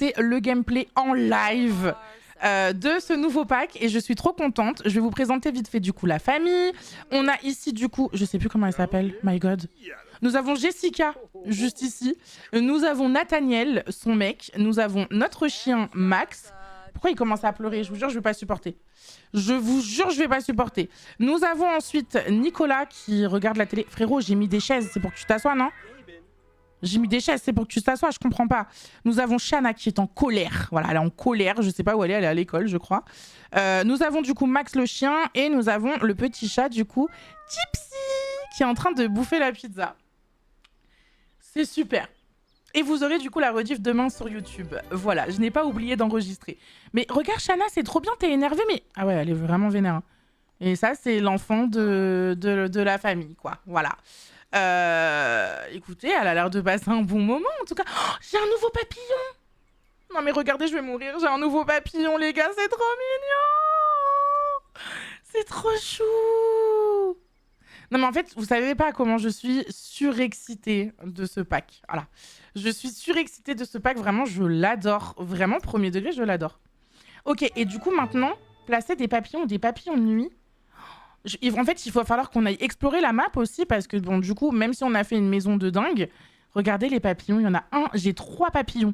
tester le gameplay en live de ce nouveau pack et je suis trop contente. Je vais vous présenter vite fait du coup la famille. On a ici du coup, je sais plus comment elle s'appelle, my god. Nous avons Jessica, juste ici. Nous avons Nathaniel, son mec. Nous avons notre chien Max. Pourquoi il commence à pleurer? Je vous jure, je vais pas supporter. Je vous jure, je vais pas supporter. Nous avons ensuite Nicolas qui regarde la télé. Frérot, j'ai mis des chaises, c'est pour que tu t'assoies, non? J'ai mis des chaises, c'est pour que tu t'assoies, je comprends pas. Nous avons Shana qui est en colère. Voilà, elle est en colère, je sais pas où elle est à l'école, je crois. Nous avons du coup Max le chien et nous avons le petit chat du coup, Gypsy, qui est en train de bouffer la pizza. C'est super. Et vous aurez du coup la rediff demain sur YouTube. Voilà, je n'ai pas oublié d'enregistrer. Mais regarde Shana, c'est trop bien, t'es énervée, mais... Ah ouais, elle est vraiment vénère. Hein. Et ça, c'est l'enfant de la famille, quoi. Voilà. Écoutez, elle a l'air de passer un bon moment, en tout cas. Oh, j'ai un nouveau papillon. Non mais regardez, je vais mourir. J'ai un nouveau papillon, les gars, c'est trop mignon. C'est trop chou. Non mais en fait, vous savez pas comment je suis surexcitée de ce pack. Voilà. Je suis surexcitée de ce pack, vraiment, je l'adore. Vraiment, premier degré, je l'adore. Ok, et du coup, maintenant, placer des papillons ou des papillons de nuit. En fait, il va falloir qu'on aille explorer la map aussi, parce que, bon, du coup, même si on a fait une maison de dingue, regardez les papillons, il y en a un, j'ai 3 papillons.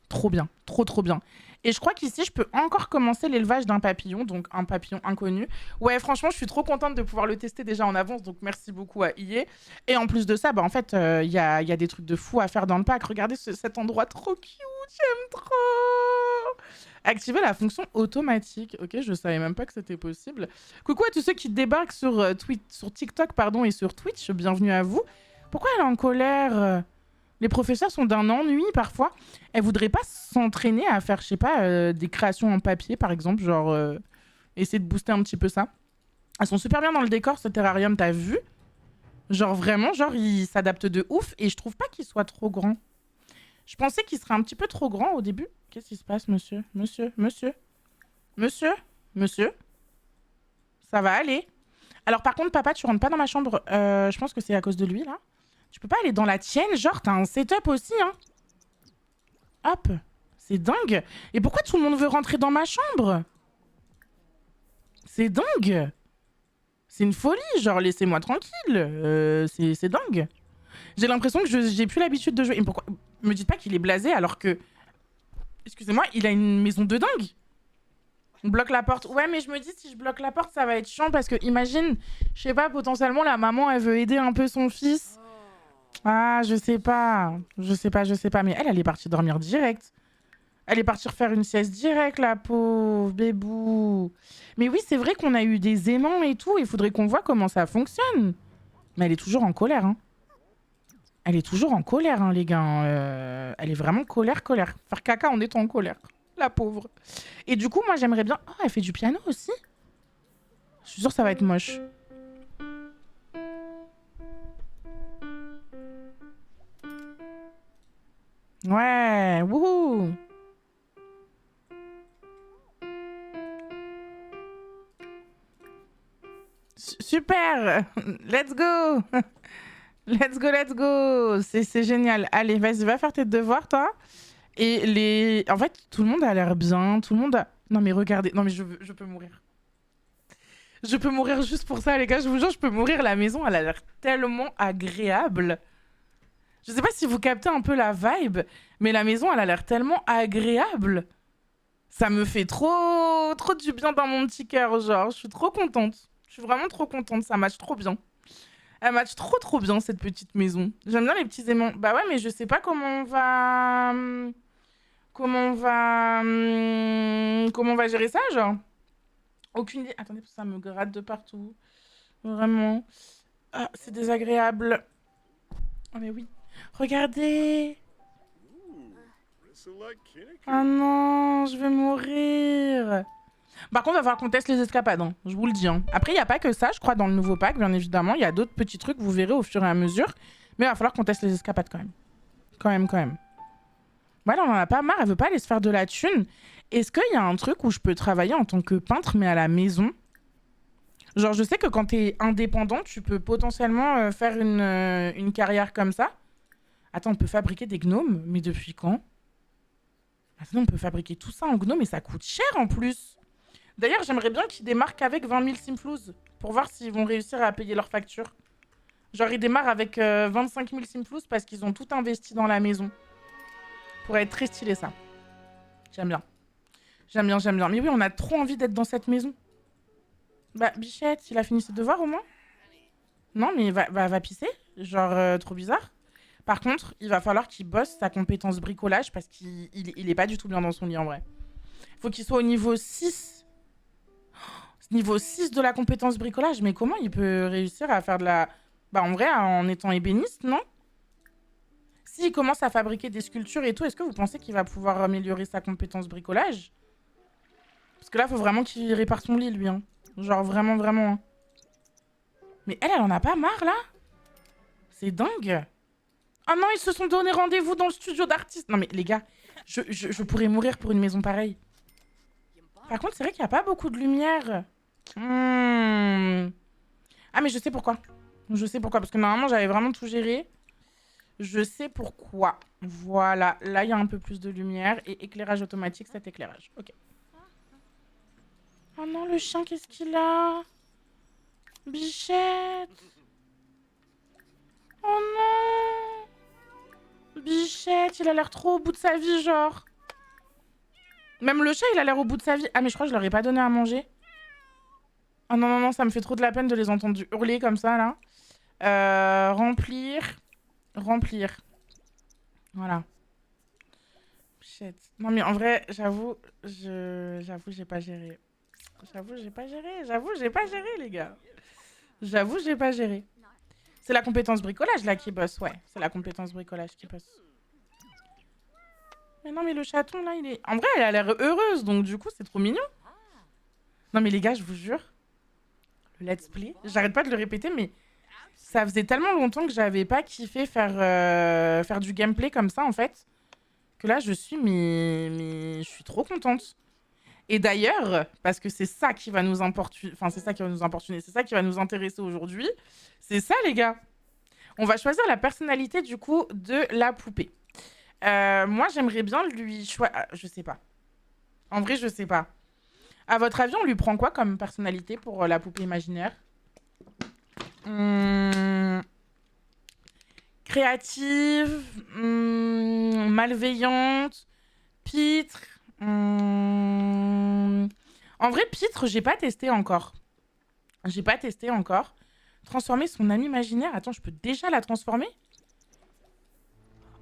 Trop bien, trop bien. Et je crois qu'ici, je peux encore commencer l'élevage d'un papillon, donc un papillon inconnu. Ouais, franchement, je suis trop contente de pouvoir le tester déjà en avance, donc merci beaucoup à IE. Et en plus de ça, bah, en fait, y a des trucs de fou à faire dans le pack. Regardez cet endroit trop cute, j'aime trop. Activer la fonction automatique. Ok, je savais même pas que c'était possible. Coucou à tous ceux qui débarquent sur, sur TikTok pardon, et sur Twitch, bienvenue à vous. Pourquoi elle est en colère? Les professeurs sont d'un ennui parfois. Elles voudraient pas s'entraîner à faire, je sais pas, des créations en papier par exemple, genre essayer de booster un petit peu ça. Elles sont super bien dans le décor, ce terrarium, t'as vu? Genre vraiment, genre il s'adapte de ouf et je trouve pas qu'il soit trop grand. Je pensais qu'il serait un petit peu trop grand au début. Qu'est-ce qui se passe, monsieur? Monsieur? Ça va aller. Alors par contre, papa, tu rentres pas dans ma chambre. Je pense que c'est à cause de lui, là. Tu peux pas aller dans la tienne? Genre, t'as un setup aussi, hein? Hop. C'est dingue. Et pourquoi tout le monde veut rentrer dans ma chambre? C'est dingue. C'est une folie. Genre, laissez-moi tranquille. C'est dingue. J'ai l'impression que j'ai plus l'habitude de jouer. Et pourquoi... Me dites pas qu'il est blasé alors que... Excusez-moi, il a une maison de dingue. On bloque la porte. Ouais, mais je me dis, si je bloque la porte, ça va être chiant parce que, imagine, je sais pas, potentiellement, la maman, elle veut aider un peu son fils. Ah, je sais pas. Mais elle est partie dormir direct. Elle est partie faire une sieste direct, la pauvre bébou. Mais oui, c'est vrai qu'on a eu des aimants et tout. Il faudrait qu'on voit comment ça fonctionne. Mais elle est toujours en colère, hein. Elle est toujours en colère, hein, les gars. Elle est vraiment colère. Faire caca en étant en colère. La pauvre. Et du coup, moi, j'aimerais bien... Oh, elle fait du piano aussi. Je suis sûre que ça va être moche. Ouais, wouhou. Super. Let's go. Let's go. C'est génial. Allez, vas-y, va faire tes devoirs, toi. Et en fait, tout le monde a l'air bien. Tout le monde a... Non, mais regardez. Non, mais je peux mourir. Je peux mourir juste pour ça, les gars. Je vous jure, je peux mourir. La maison, elle a l'air tellement agréable. Je sais pas si vous captez un peu la vibe, mais la maison, elle a l'air tellement agréable. Ça me fait trop du bien dans mon petit cœur, genre. Je suis trop contente. Je suis vraiment trop contente. Ça match trop bien. Elle match trop bien, cette petite maison. J'aime bien les petits aimants. Bah ouais, mais je sais pas comment on va... Comment on va gérer ça, genre. Aucune idée. Attendez, ça me gratte de partout. Vraiment. Ah, c'est désagréable. Oh, mais oui. Regardez. Ah non, je vais mourir. Par contre, il va falloir qu'on teste les escapades, hein. Je vous le dis. Hein. Après, il n'y a pas que ça, je crois, dans le nouveau pack, bien évidemment. Il y a d'autres petits trucs, vous verrez au fur et à mesure. Mais il va falloir qu'on teste les escapades quand même. Quand même. Voilà, on en a pas marre, elle veut pas aller se faire de la thune. Est-ce qu'il y a un truc où je peux travailler en tant que peintre, mais à la maison? Genre, je sais que quand t'es indépendant, tu peux potentiellement faire une carrière comme ça. Attends, on peut fabriquer des gnomes, mais depuis quand? Ah, sinon, on peut fabriquer tout ça en gnome, mais ça coûte cher en plus. D'ailleurs, j'aimerais bien qu'ils démarrent avec 20 000 simflouz pour voir s'ils vont réussir à payer leurs factures. Genre, ils démarrent avec 25 000 simflouz parce qu'ils ont tout investi dans la maison. Pourrait être très stylé, ça. J'aime bien. J'aime bien, j'aime bien. Mais oui, on a trop envie d'être dans cette maison. Bah, Bichette, il a fini ses devoirs au moins? Non, mais va pisser. Genre, trop bizarre. Par contre, il va falloir qu'il bosse sa compétence bricolage parce qu'il est pas du tout bien dans son lit en vrai. Faut qu'il soit au niveau 6. Niveau 6 de la compétence bricolage. Mais comment il peut réussir à faire de la... Bah en vrai, en étant ébéniste, non? S'il commence à fabriquer des sculptures et tout, est-ce que vous pensez qu'il va pouvoir améliorer sa compétence bricolage? Parce que là, faut vraiment qu'il répare son lit, lui. Hein. Genre vraiment, vraiment. Hein. Mais elle en a pas marre, là? C'est dingue. Oh non, ils se sont donné rendez-vous dans le studio d'artiste. Non mais les gars, je pourrais mourir pour une maison pareille. Par contre, c'est vrai qu'il n'y a pas beaucoup de lumière. Ah mais je sais pourquoi. Je sais pourquoi, parce que normalement, j'avais vraiment tout géré. Je sais pourquoi. Voilà, là, il y a un peu plus de lumière. Et éclairage automatique, cet éclairage. Ok. Oh non, le chien, qu'est-ce qu'il a? Bichette. Oh non. Bichette, il a l'air trop au bout de sa vie, genre. Même le chat, il a l'air au bout de sa vie. Ah, mais je crois que je leur ai pas donné à manger. Oh non, non, non, ça me fait trop de la peine de les entendre hurler comme ça, là. Remplir. Remplir. Voilà. Shit. Non, mais en vrai, j'avoue, j'ai pas géré. J'avoue, j'ai pas géré, les gars. J'avoue, j'ai pas géré. C'est la compétence bricolage, là, qui bosse, ouais. C'est la compétence bricolage qui bosse. Mais non, mais le chaton, là, il est... En vrai, elle a l'air heureuse, donc du coup, c'est trop mignon. Non, mais les gars, je vous jure, le let's play, j'arrête pas de le répéter, mais ça faisait tellement longtemps que j'avais pas kiffé faire du gameplay comme ça, en fait, que là, je suis... Mais je suis trop contente. Et d'ailleurs, parce que c'est ça qui va nous importuner, enfin, c'est ça qui va nous importuner, c'est ça qui va nous intéresser aujourd'hui, c'est ça, les gars. On va choisir la personnalité, du coup, de la poupée. Moi, j'aimerais bien lui choisir... Je sais pas. En vrai, je sais pas. À votre avis, on lui prend quoi comme personnalité pour la poupée imaginaire? Créative, malveillante, pitre. En vrai, pitre, j'ai pas testé encore. J'ai pas testé encore. Transformer son ami imaginaire. Attends, je peux déjà la transformer?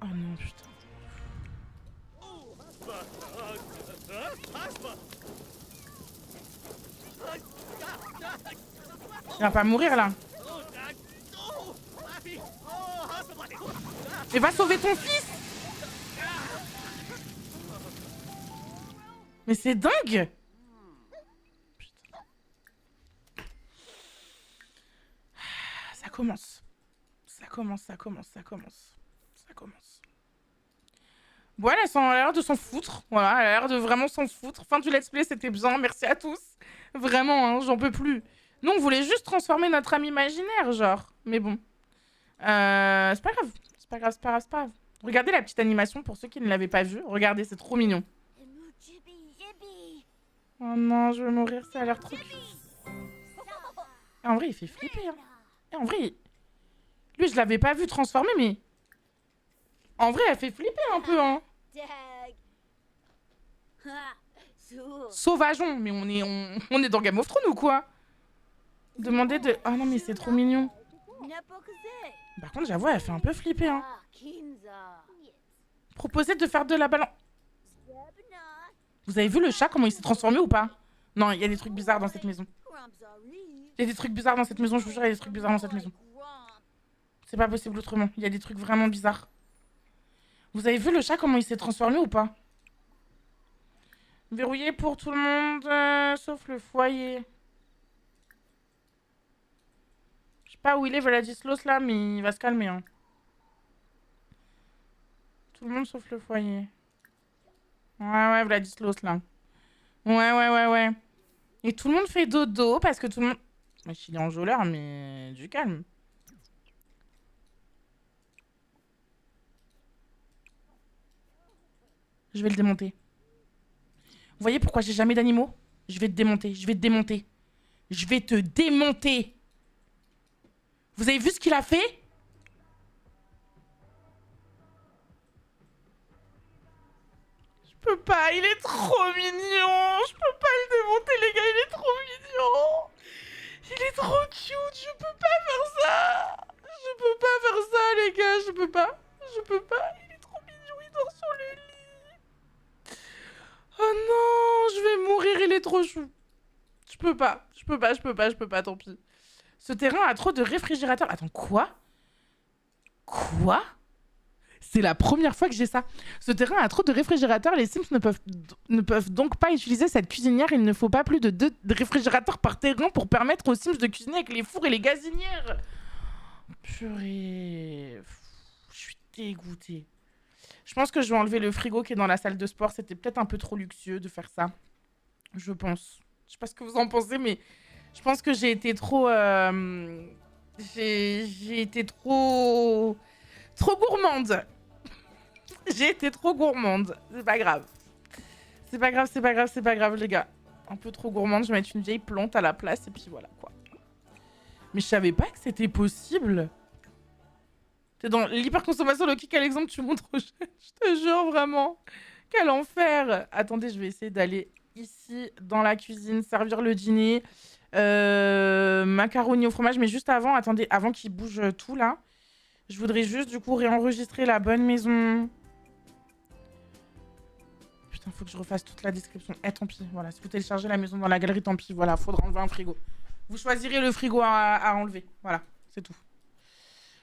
Oh non, putain. Il va pas mourir là. Mais va sauver ton fils! Mais c'est dingue! Putain. Ça commence. Ça commence, ça commence, ça commence. Ça commence. Bon, elle a l'air de s'en foutre. Voilà, elle a l'air de vraiment s'en foutre. Fin du let's play, c'était bien. Merci à tous. Vraiment, hein, j'en peux plus. Nous, on voulait juste transformer notre ami imaginaire, genre. Mais bon. C'est pas grave. C'est pas grave, c'est pas grave, c'est pas grave. Regardez la petite animation pour ceux qui ne l'avaient pas vue. Regardez, c'est trop mignon. Oh non, je vais mourir, ça a l'air trop cute. En vrai, il fait flipper. Hein. Et en vrai, lui, je l'avais pas vu transformer, mais... En vrai, elle fait flipper un peu, hein. Sauvageon, mais on est dans Game of Thrones ou quoi? Demander de... Oh non, mais c'est trop mignon. Par contre, j'avoue, elle fait un peu flipper, hein. Proposer de faire de la balance... Vous avez vu le chat, comment il s'est transformé ou pas? Non, il y a des trucs bizarres dans cette maison. Il y a des trucs bizarres dans cette maison, je vous jure, il y a des trucs bizarres dans cette maison. C'est pas possible autrement, il y a des trucs vraiment bizarres. Vous avez vu le chat, comment il s'est transformé ou pas? Verrouillé pour tout le monde, sauf le foyer. Je sais pas où il est, Vladislaus, là, mais il va se calmer. Hein. Tout le monde sauf le foyer. Ouais, Vladislaus, là. Ouais. Et tout le monde fait dodo parce que tout le monde... Il est enjôleur, mais du calme. Je vais le démonter. Vous voyez pourquoi j'ai jamais d'animaux? Je vais te démonter, je vais te démonter. Je vais te démonter. Vous avez vu ce qu'il a fait? Je peux pas, il est trop mignon. Je peux pas le démonter, les gars, il est trop mignon. Il est trop cute, je peux pas faire ça. Je peux pas faire ça, les gars, je peux pas. Je peux pas, il est trop mignon, il dort sur le lit. Oh non, je vais mourir, il est trop chou. Je peux pas, je peux pas, je peux pas, je peux pas, tant pis. Ce terrain a trop de réfrigérateurs. Attends, quoi? Quoi? C'est la première fois que j'ai ça. Ce terrain a trop de réfrigérateurs. Les Sims ne peuvent donc pas utiliser cette cuisinière. Il ne faut pas plus de 2 réfrigérateurs par terrain pour permettre aux Sims de cuisiner avec les fours et les gazinières. Purée. Je suis dégoûtée. Je pense que je vais enlever le frigo qui est dans la salle de sport. C'était peut-être un peu trop luxueux de faire ça. Je pense. Je sais pas ce que vous en pensez, mais je pense que j'ai été trop... J'ai été trop... Trop gourmande. J'ai été trop gourmande. C'est pas grave. C'est pas grave, c'est pas grave, c'est pas grave, les gars. Un peu trop gourmande, je vais mettre une vieille plante à la place et puis voilà, quoi. Mais je savais pas que c'était possible. T'es dans l'hyperconsommation, Loki, quel exemple tu montres aux jeunes? Je te jure, vraiment. Quel enfer. Attendez, je vais essayer d'aller ici, dans la cuisine, servir le dîner. Macaroni au fromage, mais juste avant, attendez, avant qu'il bouge tout, là. Je voudrais juste, du coup, réenregistrer la bonne maison. Putain, faut que je refasse toute la description. Eh, tant pis, voilà. Si vous téléchargez la maison dans la galerie, tant pis, voilà. Faudra enlever un frigo. Vous choisirez le frigo à enlever. Voilà, c'est tout.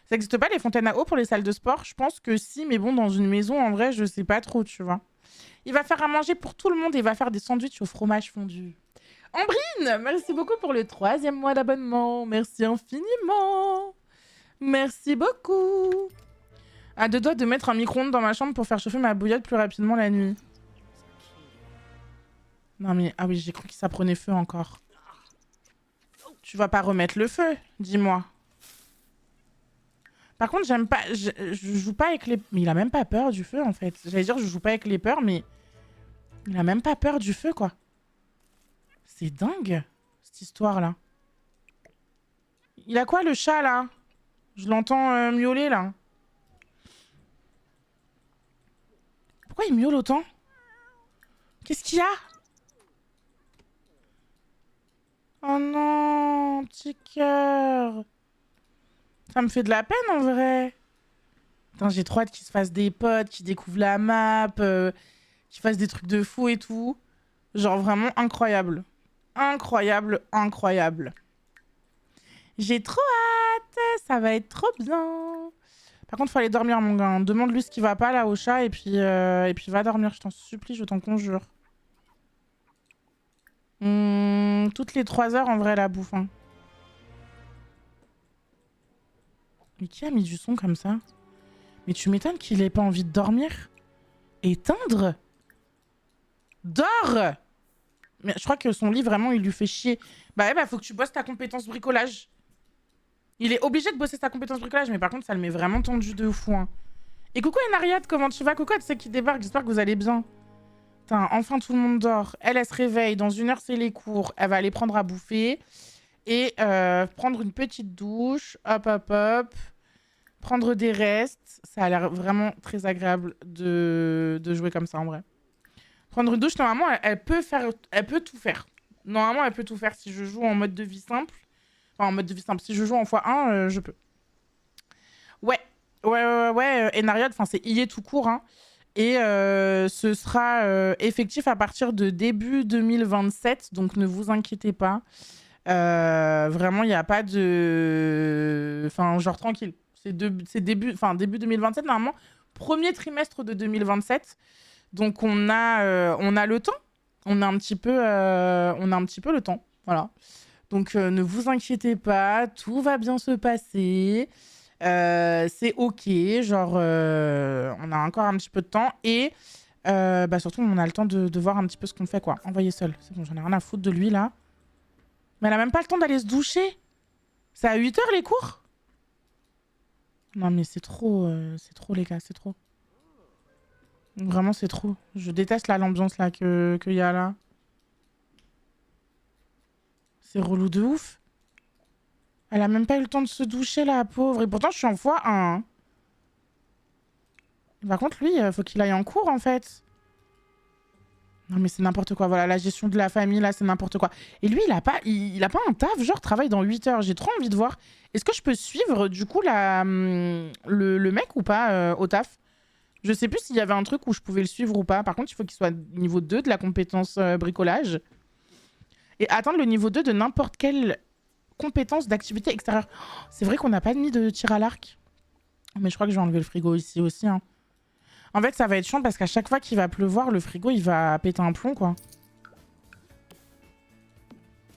Ça n'existe pas, les fontaines à eau pour les salles de sport? Je pense que si, mais bon, dans une maison, en vrai, je sais pas trop, tu vois. Il va faire à manger pour tout le monde et il va faire des sandwichs au fromage fondu. Ambrine, merci beaucoup pour le 3e mois d'abonnement. Merci infiniment. Merci beaucoup. À 2 doigts de mettre un micro-ondes dans ma chambre pour faire chauffer ma bouillotte plus rapidement la nuit. Non mais... Ah oui, j'ai cru que ça prenait feu encore. Tu vas pas remettre le feu, dis-moi. Par contre, j'aime pas... Je joue pas avec les... Mais il a même pas peur du feu, en fait. J'allais dire, je joue pas avec les peurs, mais... Il a même pas peur du feu, quoi. C'est dingue, cette histoire-là. Il a quoi, le chat, là? Je l'entends miauler, là. Pourquoi il miaule autant? Qu'est-ce qu'il y a? Oh non, petit cœur. Ça me fait de la peine, en vrai. Putain, j'ai trop hâte qu'il se fasse des potes, qu'il découvre la map, qu'il fasse des trucs de fou et tout. Genre, vraiment incroyable. Incroyable, incroyable. J'ai trop hâte. Ça va être trop bien. Par contre, faut aller dormir, mon gars. Demande-lui ce qui va pas, là, au chat, et puis va dormir, je t'en supplie, je t'en conjure. Toutes les 3 heures, en vrai, la bouffe. Hein. Mais qui a mis du son comme ça? Mais tu m'étonnes qu'il ait pas envie de dormir? Éteindre? Dors! Mais je crois que son lit, vraiment, il lui fait chier. Bah ouais, bah faut que tu bosses ta compétence bricolage. Il est obligé de bosser sa compétence bricolage, mais par contre, ça le met vraiment tendu de fou. Hein. Et coucou Enariat, comment tu vas? Coucou à tous ceux qui débarquent, j'espère que vous allez bien. Putain, enfin tout le monde dort. Elle se réveille. Dans 1 heure, c'est les cours. Elle va aller prendre à bouffer. Et prendre une petite douche. Hop, hop, hop. Prendre des restes. Ça a l'air vraiment très agréable de jouer comme ça, en vrai. Prendre une douche, normalement, elle peut tout faire. Normalement, elle peut tout faire. Si je joue en mode de vie simple. Enfin, en mode de vie simple. Si je joue en x1, je peux. Ouais. Enariat, enfin, c'est IA tout court, hein. Et ce sera effectif à partir de début 2027, donc ne vous inquiétez pas. Vraiment, il n'y a pas de... Enfin, genre tranquille. C'est début 2027, normalement. Premier trimestre de 2027. Donc, on a le temps. On a un petit peu le temps. Voilà. Donc, ne vous inquiétez pas. Tout va bien se passer. C'est ok, genre on a encore un petit peu de temps et surtout on a le temps de voir un petit peu ce qu'on fait quoi. Envoyer seul, c'est bon, j'en ai rien à foutre de lui là. Mais elle a même pas le temps d'aller se doucher. C'est à 8 heures les cours? Non mais c'est trop les gars, c'est trop. Vraiment, c'est trop. Je déteste l'ambiance là qu'il y a là. C'est relou de ouf. Elle a même pas eu le temps de se doucher, la pauvre. Et pourtant, je suis en x1. Hein. Par contre, lui, faut qu'il aille en cours, en fait. Non, mais c'est n'importe quoi. Voilà, la gestion de la famille, là, c'est n'importe quoi. Et lui, il a pas un taf, genre, travaille dans 8 heures. J'ai trop envie de voir. Est-ce que je peux suivre, du coup, le mec ou pas au taf? Je sais plus s'il y avait un truc où je pouvais le suivre ou pas. Par contre, il faut qu'il soit niveau 2 de la compétence bricolage. Et atteindre le niveau 2 de n'importe quelle compétence d'activité extérieure. Oh, c'est vrai qu'on n'a pas mis de tir à l'arc. Mais je crois que je vais enlever le frigo ici aussi. Hein. En fait, ça va être chiant parce qu'à chaque fois qu'il va pleuvoir, le frigo, il va péter un plomb, quoi.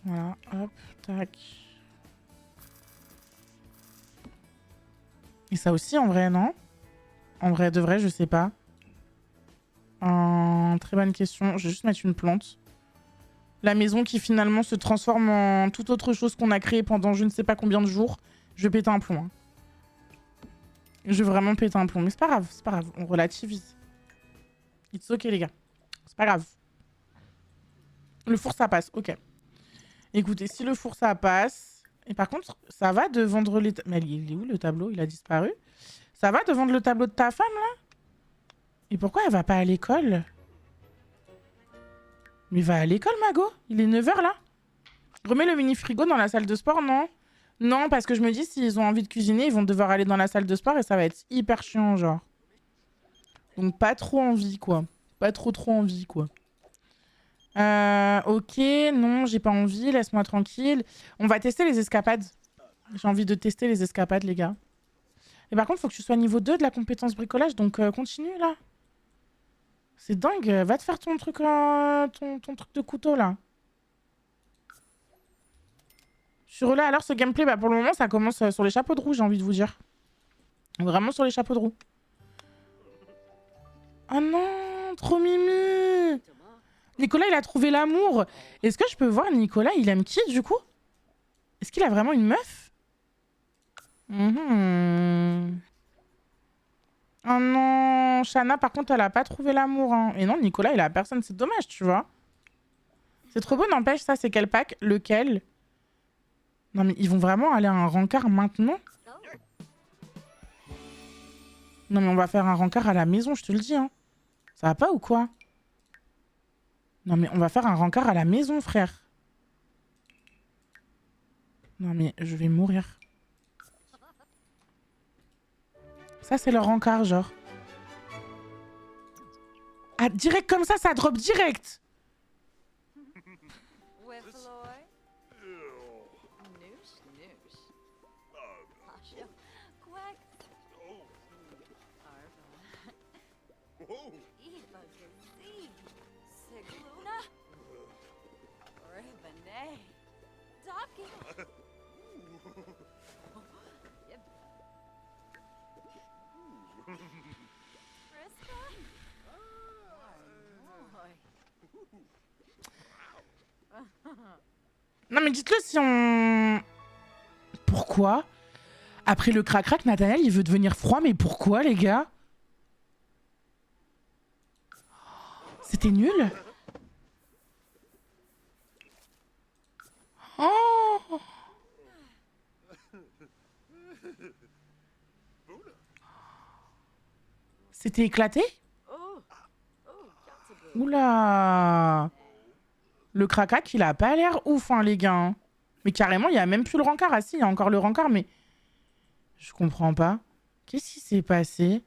Voilà, hop, tac. Et ça aussi, en vrai, non? En vrai, de vrai, je sais pas. Très bonne question. Je vais juste mettre une plante. La maison qui finalement se transforme en toute autre chose qu'on a créé pendant je ne sais pas combien de jours. Je vais péter un plomb. Hein. Je vais vraiment péter un plomb. Mais c'est pas grave, c'est pas grave. On relativise. It's ok, les gars. C'est pas grave. Le four, ça passe. Ok. Écoutez, si le four, ça passe... Et par contre, ça va de vendre les... Mais il est où, le tableau? Il a disparu. Ça va de vendre le tableau de ta femme, là? Et pourquoi elle va pas à l'école? Mais va à l'école, Mago. Il est 9 h, là. Remets le mini-frigo dans la salle de sport, non? Non, parce que je me dis, s'ils ont envie de cuisiner, ils vont devoir aller dans la salle de sport et ça va être hyper chiant, genre. Donc, pas trop envie, quoi. Pas trop envie, quoi. Ok, non, j'ai pas envie, laisse-moi tranquille. On va tester les escapades. J'ai envie de tester les escapades, les gars. Et par contre, faut que tu sois niveau 2 de la compétence bricolage, donc continue, là. C'est dingue, va te faire ton truc, ton truc de couteau, là. Sur là, alors, ce gameplay, bah, pour le moment, ça commence sur les chapeaux de roue, j'ai envie de vous dire. Vraiment sur les chapeaux de roue. Oh non, trop mimi. Nicolas, il a trouvé l'amour. Est-ce que je peux voir Nicolas, il aime qui, du coup? Est-ce qu'il a vraiment une meuf? Oh non, Shana, par contre, elle a pas trouvé l'amour. Hein. Et non, Nicolas, il a personne. C'est dommage, tu vois. C'est trop beau, n'empêche, ça, c'est quel pack? Lequel? Non, mais ils vont vraiment aller à un rencard maintenant? Non, mais on va faire un rencard à la maison, je te le dis. Hein. Ça va pas ou quoi? Non, mais on va faire un rencard à la maison, frère. Non, mais je vais mourir. Ça, c'est le rencard, genre. Ah, direct comme ça drop direct. Non mais dites-le si on... Pourquoi? Après le crac-crac, Nathaniel, il veut devenir froid, mais pourquoi, les gars? C'était nul? Oh! C'était éclaté? Oula! Le crac-crac, il a pas l'air ouf, hein, les gars. Hein. Mais carrément, il y a même plus le rencard. Ah si, il y a encore le rencard, mais... Je comprends pas. Qu'est-ce qui s'est passé?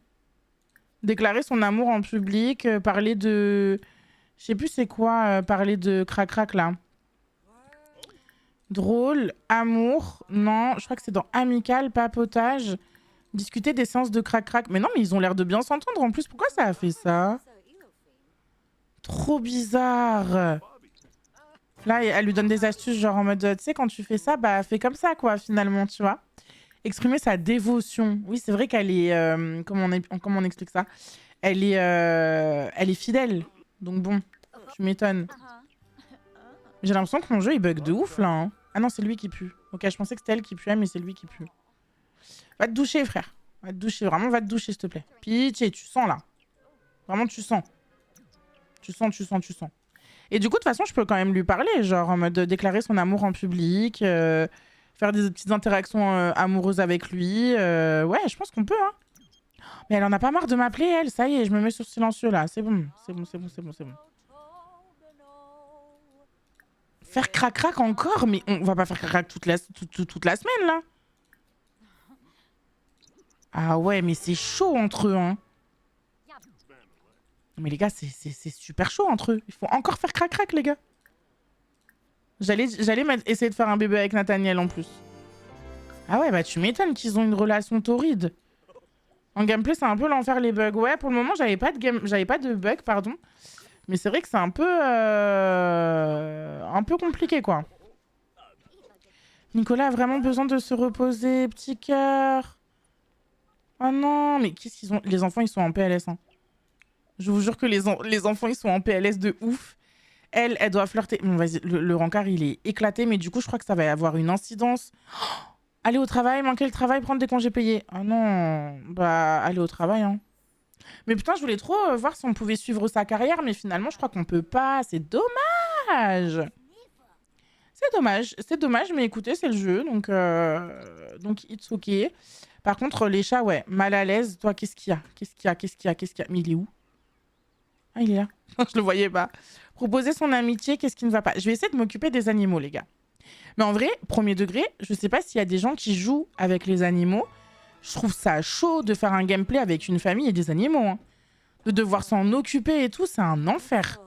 Déclarer son amour en public, parler de... Je sais plus c'est quoi, parler de crac-crac, là. Drôle, amour, non, je crois que c'est dans amical, papotage, discuter des séances de crac-crac. Mais non, mais ils ont l'air de bien s'entendre en plus. Pourquoi ça a fait ça? Trop bizarre. Là, elle lui donne des astuces, genre en mode, tu sais, quand tu fais ça, bah fais comme ça, quoi, finalement, tu vois. Exprimer sa dévotion. Oui, c'est vrai qu'elle est... comment on explique ça? Elle est fidèle. Donc bon, tu m'étonnes. J'ai l'impression que mon jeu, il bug de ouf, là. Hein. Ah non, c'est lui qui pue. Ok, je pensais que c'était elle qui puait, mais c'est lui qui pue. Va te doucher, frère. Va te doucher, vraiment, va te doucher, s'il te plaît. Pitié, tu sens, là. Vraiment, tu sens. Tu sens, tu sens, tu sens. Et du coup, de toute façon, je peux quand même lui parler, genre en mode déclarer son amour en public, faire des petites interactions amoureuses avec lui. Ouais, je pense qu'on peut, hein. Mais elle en a pas marre de m'appeler, elle. Ça y est, je me mets sur silencieux, là. C'est bon, c'est bon, c'est bon, c'est bon, c'est bon. Faire crac-crac encore? Mais on va pas faire crac-crac toute la semaine, là. Ah ouais, mais c'est chaud entre eux, hein. Mais les gars, c'est super chaud entre eux. Il faut encore faire crac-crac, les gars. J'allais essayer de faire un bébé avec Nathaniel en plus. Ah ouais, bah tu m'étonnes qu'ils ont une relation torride. En gameplay, c'est un peu l'enfer les bugs. Ouais, pour le moment, j'avais pas de bugs, pardon. Mais c'est vrai que c'est un peu compliqué, quoi. Nicolas a vraiment besoin de se reposer, petit cœur. Oh non, mais qu'est-ce qu'ils ont... Les enfants, ils sont en PLS, hein. Je vous jure que les enfants, ils sont en PLS de ouf. Elle doit flirter. Bon, vas-y, le rencard, il est éclaté, mais du coup, je crois que ça va avoir une incidence. Oh, aller au travail, manquer le travail, prendre des congés payés. Ah non, bah, aller au travail, hein. Mais putain, je voulais trop voir si on pouvait suivre sa carrière, mais finalement, je crois qu'on peut pas. C'est dommage. C'est dommage, mais écoutez, c'est le jeu, donc it's ok. Par contre, les chats, ouais, mal à l'aise. Toi, qu'est-ce qu'il y a? Qu'est-ce qu'il y a? Qu'est-ce qu'il y a? Qu'est-ce qu'il y a? Mais il est où? Ah, il est là. Je le voyais pas. Proposer son amitié, qu'est-ce qui ne va pas? Je vais essayer de m'occuper des animaux, les gars. Mais en vrai, premier degré, je sais pas s'il y a des gens qui jouent avec les animaux. Je trouve ça chaud de faire un gameplay avec une famille et des animaux, hein. De devoir s'en occuper et tout, c'est un enfer.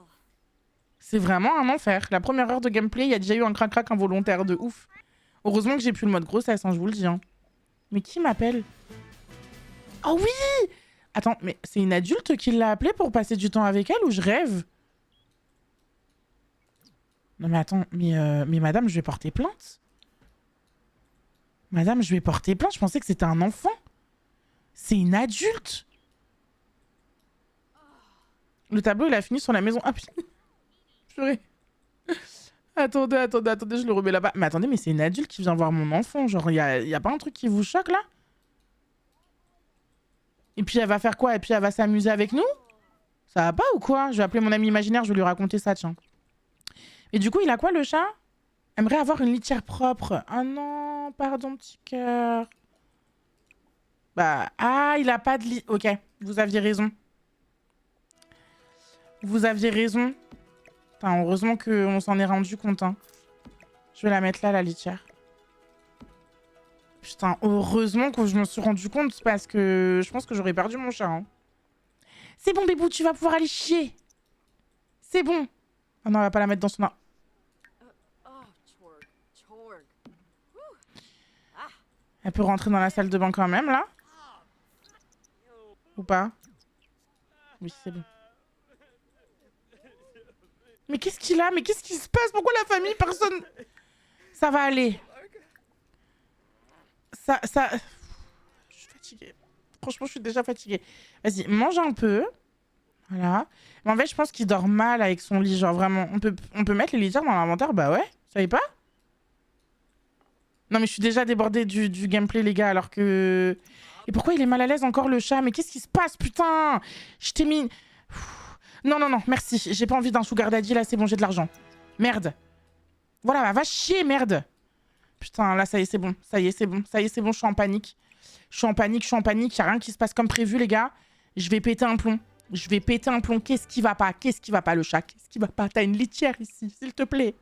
C'est vraiment un enfer. La première heure de gameplay, il y a déjà eu un crac-crac involontaire de ouf. Heureusement que j'ai plus le mode grossesse, hein, je vous le dis, hein. Mais qui m'appelle? Oh oui! Attends, mais c'est une adulte qui l'a appelée pour passer du temps avec elle ou je rêve? Non mais attends, mais madame, je vais porter plainte. Madame, je vais porter plainte, je pensais que c'était un enfant. C'est une adulte. Le tableau, il a fini sur la maison. Ah putain. Purée. Attendez, je le remets là-bas. Mais attendez, mais c'est une adulte qui vient voir mon enfant. Genre, y a pas un truc qui vous choque là? Et puis elle va faire quoi? Et puis elle va s'amuser avec nous? Ça va pas ou quoi? Je vais appeler mon ami imaginaire, je vais lui raconter ça, tiens. Et du coup, il a quoi le chat? Aimerait avoir une litière propre. Ah non, pardon, petit cœur. Bah, ah, il a pas de lit. Ok, vous aviez raison. Vous aviez raison. Putain, heureusement qu'on s'en est rendu compte, hein. Je vais la mettre là, la litière. Putain, heureusement que je me suis rendu compte parce que je pense que j'aurais perdu mon chat, hein. C'est bon, bébou, tu vas pouvoir aller chier. C'est bon. Ah non, on va pas la mettre dans son... Elle peut rentrer dans la salle de bain quand même, là? Ou pas? Oui, c'est bon. Mais qu'est-ce qu'il a? Mais qu'est-ce qui se passe? Pourquoi la famille? Personne... Ça va aller. Ça... Je suis fatiguée. Franchement, je suis déjà fatiguée. Vas-y, mange un peu. Voilà. Mais en fait, je pense qu'il dort mal avec son lit. Genre, vraiment, on peut mettre les litières dans l'inventaire? Bah ouais. Vous savez pas? Non, mais je suis déjà débordée du gameplay, les gars, alors que... Et pourquoi il est mal à l'aise encore, le chat? Mais qu'est-ce qui se passe, putain? Je t'ai mis... Non, non, non, merci. J'ai pas envie d'un sugar daddy, là, c'est bon, j'ai de l'argent. Merde. Voilà, bah, va chier, merde. Putain, là, ça y est, c'est bon. Ça y est, c'est bon. Ça y est, c'est bon, je suis en panique. Je suis en panique, je suis en panique. Y a rien qui se passe comme prévu, les gars. Je vais péter un plomb. Je vais péter un plomb. Qu'est-ce qui va pas? Qu'est-ce qui va pas, le chat? Qu'est-ce qui va pas? T'as une litière ici, s'il te plaît.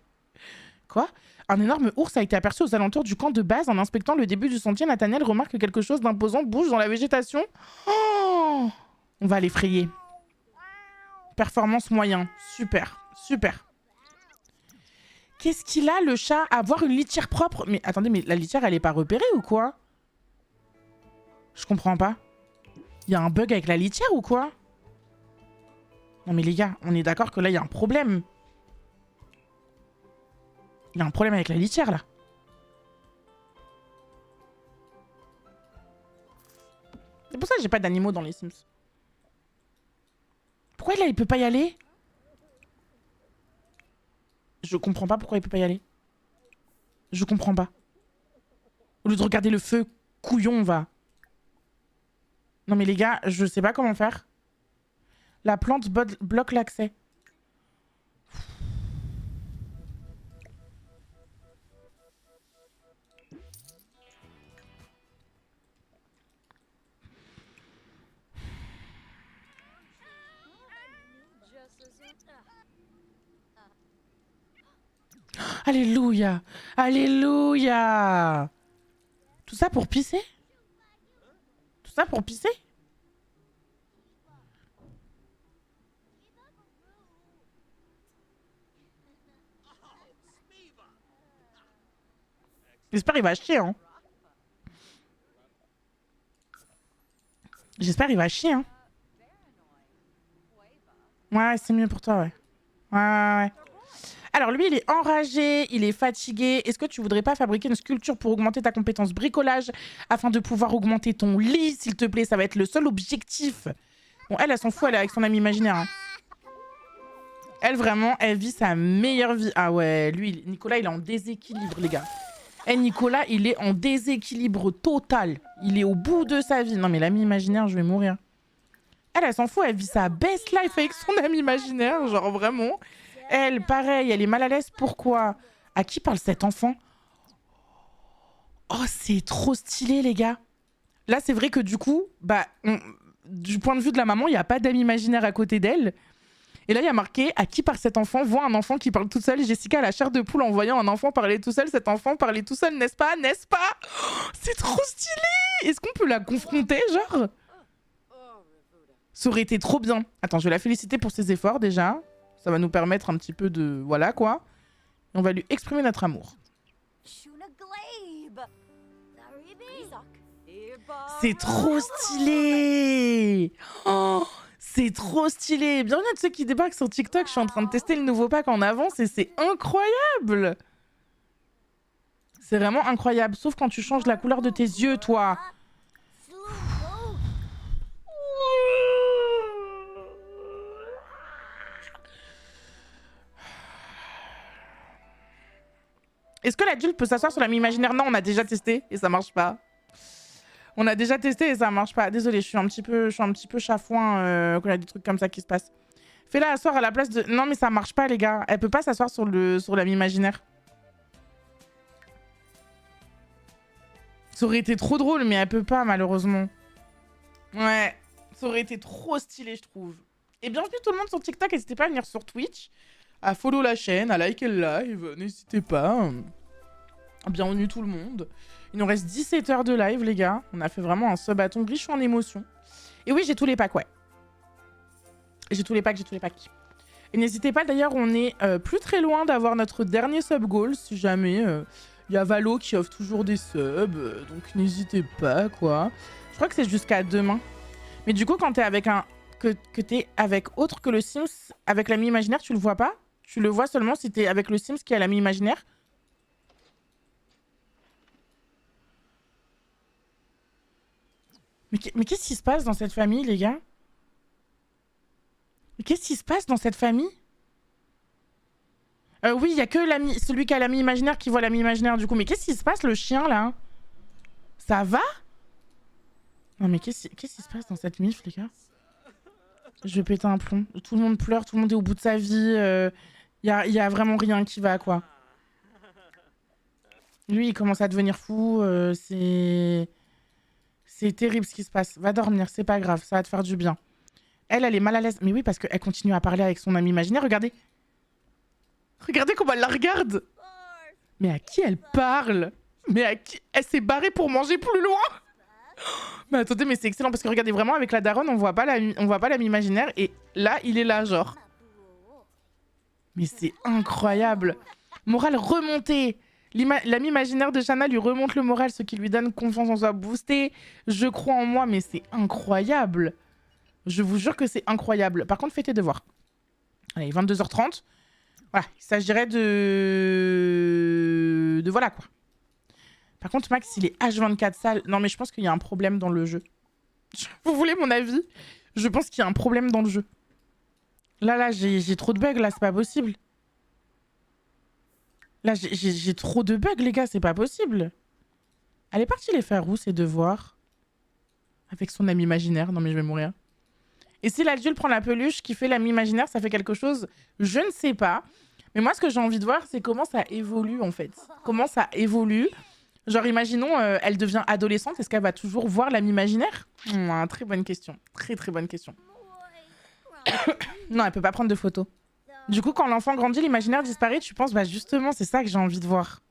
Quoi? Un énorme ours a été aperçu aux alentours du camp de base. En inspectant le début du sentier, Nathaniel remarque que quelque chose d'imposant bouge dans la végétation. Oh, on va l'effrayer. Performance moyen. Super, super. Qu'est-ce qu'il a, le chat? Avoir une litière propre? Mais attendez, mais la litière, elle est pas repérée ou quoi? Je comprends pas. Il y a un bug avec la litière ou quoi? Non mais les gars, on est d'accord que là, il y a un problème. Il y a un problème avec la litière, là. C'est pour ça que j'ai pas d'animaux dans les Sims. Pourquoi là, il peut pas y aller? Je comprends pas pourquoi il peut pas y aller. Je comprends pas. Au lieu de regarder le feu, couillon, va. Non mais les gars, je sais pas comment faire. La plante bloque l'accès. Alléluia. Alléluia. Tout ça pour pisser? Tout ça pour pisser? J'espère qu'il va chier, hein. J'espère qu'il va chier, hein. Ouais, c'est mieux pour toi, ouais. Ouais. Alors lui, il est enragé, il est fatigué. Est-ce que tu voudrais pas fabriquer une sculpture pour augmenter ta compétence bricolage afin de pouvoir augmenter ton lit, s'il te plaît? Ça va être le seul objectif. Bon, elle s'en fout, elle est avec son ami imaginaire. Hein. Elle, vraiment, elle vit sa meilleure vie. Ah ouais, lui, Nicolas, il est en déséquilibre, les gars. Nicolas, il est en déséquilibre total. Il est au bout de sa vie. Non, mais l'ami imaginaire, je vais mourir. Elle s'en fout, elle vit sa best life avec son ami imaginaire, genre vraiment. Elle, pareil, elle est mal à l'aise. Pourquoi? À qui parle cet enfant? Oh, c'est trop stylé, les gars. Là, c'est vrai que du coup, du point de vue de la maman, il n'y a pas d'ami imaginaire à côté d'elle. Et là, il y a marqué « À qui parle cet enfant ?» Voit un enfant qui parle tout seul. Jessica a la chair de poule en voyant un enfant parler tout seul. Cet enfant parlait tout seul, n'est-ce pas? N'est-ce pas? Oh, c'est trop stylé. Est-ce qu'on peut la confronter, genre? Ça aurait été trop bien. Attends, je vais la féliciter pour ses efforts, déjà. Ça va nous permettre un petit peu de... Voilà, quoi. Et on va lui exprimer notre amour. C'est trop stylé. Oh, c'est trop stylé. Bienvenue à tous ceux qui débarquent sur TikTok. Je suis en train de tester le nouveau pack en avance et c'est incroyable. C'est vraiment incroyable. Sauf quand tu changes la couleur de tes yeux, toi. Est-ce que l'adulte peut s'asseoir sur l'ami imaginaire? Non, on a déjà testé et ça marche pas. On a déjà testé et ça marche pas. Désolée, je suis un petit peu chafouin quand il y a des trucs comme ça qui se passent. Fais-la asseoir à la place de... Non, mais ça marche pas, les gars. Elle peut pas s'asseoir sur l'ami imaginaire. Ça aurait été trop drôle, mais elle peut pas, malheureusement. Ouais, ça aurait été trop stylé, je trouve. Et bienvenue tout le monde sur TikTok. N'hésitez pas à venir sur Twitch, à follow la chaîne, à liker le live. N'hésitez pas. Bienvenue tout le monde. Il nous reste 17 heures de live, les gars. On a fait vraiment un sub-bâton riche en émotions. Et oui, j'ai tous les packs, ouais. J'ai tous les packs. Et n'hésitez pas, d'ailleurs, on est plus très loin d'avoir notre dernier sub-goal, si jamais... Il y a Valo qui offre toujours des subs, donc n'hésitez pas, quoi. Je crois que c'est jusqu'à demain. Mais du coup, quand t'es avec que t'es avec autre que le Sims, avec l'ami imaginaire, tu le vois pas? Tu le vois seulement si t'es avec le Sims qui a l'ami imaginaire? Mais qu'est-ce qui se passe dans cette famille, les gars? Mais qu'est-ce qui se passe dans cette famille? Oui, il y a que celui qui a l'ami imaginaire qui voit l'ami imaginaire, du coup. Mais qu'est-ce qui se passe, le chien, là? Ça va? Non, mais qu'est-ce qui se passe dans cette mif, les gars? Je vais péter un plomb. Tout le monde pleure, tout le monde est au bout de sa vie. Y a vraiment rien qui va, quoi. Lui, il commence à devenir fou. C'est terrible ce qui se passe. Va dormir, c'est pas grave, ça va te faire du bien. Elle est mal à l'aise. Mais oui, parce qu'elle continue à parler avec son ami imaginaire. Regardez. Regardez comment elle la regarde. Mais à qui elle parle? Mais à qui? Elle s'est barrée pour manger plus loin. Mais attendez, mais c'est excellent parce que regardez vraiment avec la daronne, on voit pas l'ami imaginaire et là, il est là, genre. Mais c'est incroyable. Morale remontée. L'ami imaginaire de Shanna lui remonte le moral, ce qui lui donne confiance en soi boostée. Je crois en moi, mais c'est incroyable. Je vous jure que c'est incroyable. Par contre, faites tes devoirs. Allez, 22h30. Voilà, il s'agirait de... Voilà, quoi. Par contre, Max, il est H24 sale. Non, mais je pense qu'il y a un problème dans le jeu. Vous voulez mon avis? Je pense qu'il y a un problème dans le jeu. Là, j'ai trop de bugs, là, c'est pas possible. Là, j'ai trop de bugs, les gars, c'est pas possible. Elle est partie les faire où, ses devoirs? Avec son ami imaginaire. Non, mais je vais mourir. Et si l'adulte prend la peluche qui fait l'ami imaginaire, ça fait quelque chose? Je ne sais pas. Mais moi, ce que j'ai envie de voir, c'est comment ça évolue, en fait. Comment ça évolue. Genre, imaginons, elle devient adolescente. Est-ce qu'elle va toujours voir l'ami imaginaire? Très bonne question. Très, très bonne question. Non, elle peut pas prendre de photos. Du coup, quand l'enfant grandit, l'imaginaire disparaît. Tu penses, bah justement, c'est ça que j'ai envie de voir.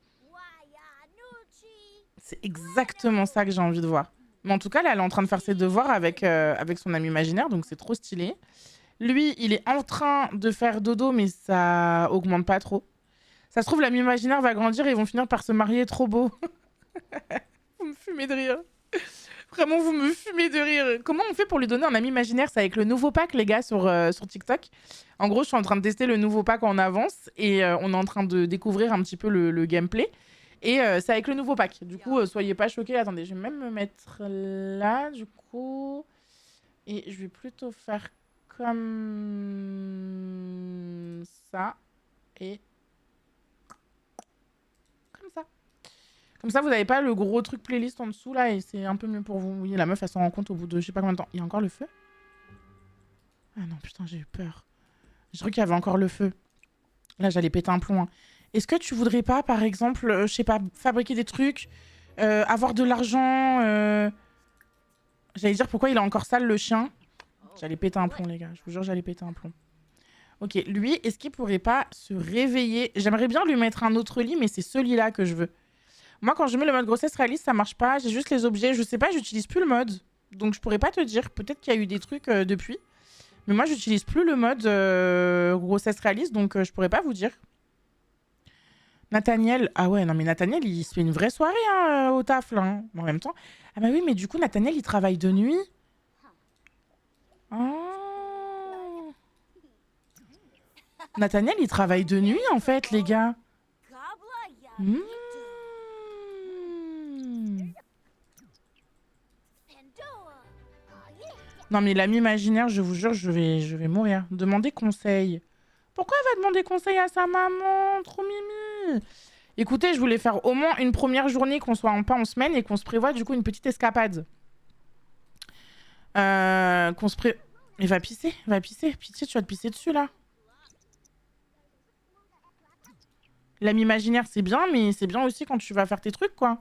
C'est exactement ça que j'ai envie de voir. Mais en tout cas, là, elle est en train de faire ses devoirs avec son ami imaginaire, donc c'est trop stylé. Lui, il est en train de faire dodo, mais ça augmente pas trop. Ça se trouve, l'ami imaginaire va grandir et ils vont finir par se marier, trop beau. Vous me fumez de rire. Vraiment, vous me fumez de rire. Comment on fait pour lui donner un ami imaginaire? C'est avec le nouveau pack, les gars, sur TikTok. En gros, je suis en train de tester le nouveau pack en avance et on est en train de découvrir un petit peu le gameplay. Et c'est avec le nouveau pack. Du coup, soyez pas choqués. Attendez, je vais même me mettre là, du coup. Et je vais plutôt faire comme ça. Et comme ça. Comme ça, vous n'avez pas le gros truc playlist en dessous, là. Et c'est un peu mieux pour vous. Oui, la meuf, elle s'en rend compte au bout de je sais pas combien de temps. Il y a encore le feu? Ah non, putain, j'ai eu peur. J'ai cru qu'il y avait encore le feu. Là, j'allais péter un plomb, hein. Est-ce que tu voudrais pas, par exemple, je sais pas, fabriquer des trucs, avoir de l'argent J'allais dire pourquoi il est encore sale, le chien. J'allais péter un plomb, les gars. Je vous jure, j'allais péter un plomb. Ok, lui, est-ce qu'il pourrait pas se réveiller? J'aimerais bien lui mettre un autre lit, mais c'est ce lit-là que je veux. Moi, quand je mets le mode grossesse réaliste, ça marche pas. J'ai juste les objets. Je sais pas, j'utilise plus le mode. Donc, je pourrais pas te dire. Peut-être qu'il y a eu des trucs depuis. Mais moi, j'utilise plus le mode grossesse réaliste, donc je pourrais pas vous dire. Nathaniel, ah ouais, non mais Nathaniel, il se fait une vraie soirée hein, au taf là. Hein. En même temps, ah bah oui, mais du coup, Nathaniel, il travaille de nuit. Oh. Nathaniel, il travaille de nuit en fait, les gars. Mmh. Non mais l'ami imaginaire, je vous jure, je vais mourir. Demander conseil. Pourquoi elle va demander conseil à sa maman? Trop mimi. Écoutez, je voulais faire au moins une première journée, qu'on soit pas en semaine et qu'on se prévoit du coup une petite escapade. Qu'on se pré... Mais va pisser. Pitié, tu vas te pisser dessus là. L'ami imaginaire, c'est bien, mais c'est bien aussi quand tu vas faire tes trucs, quoi.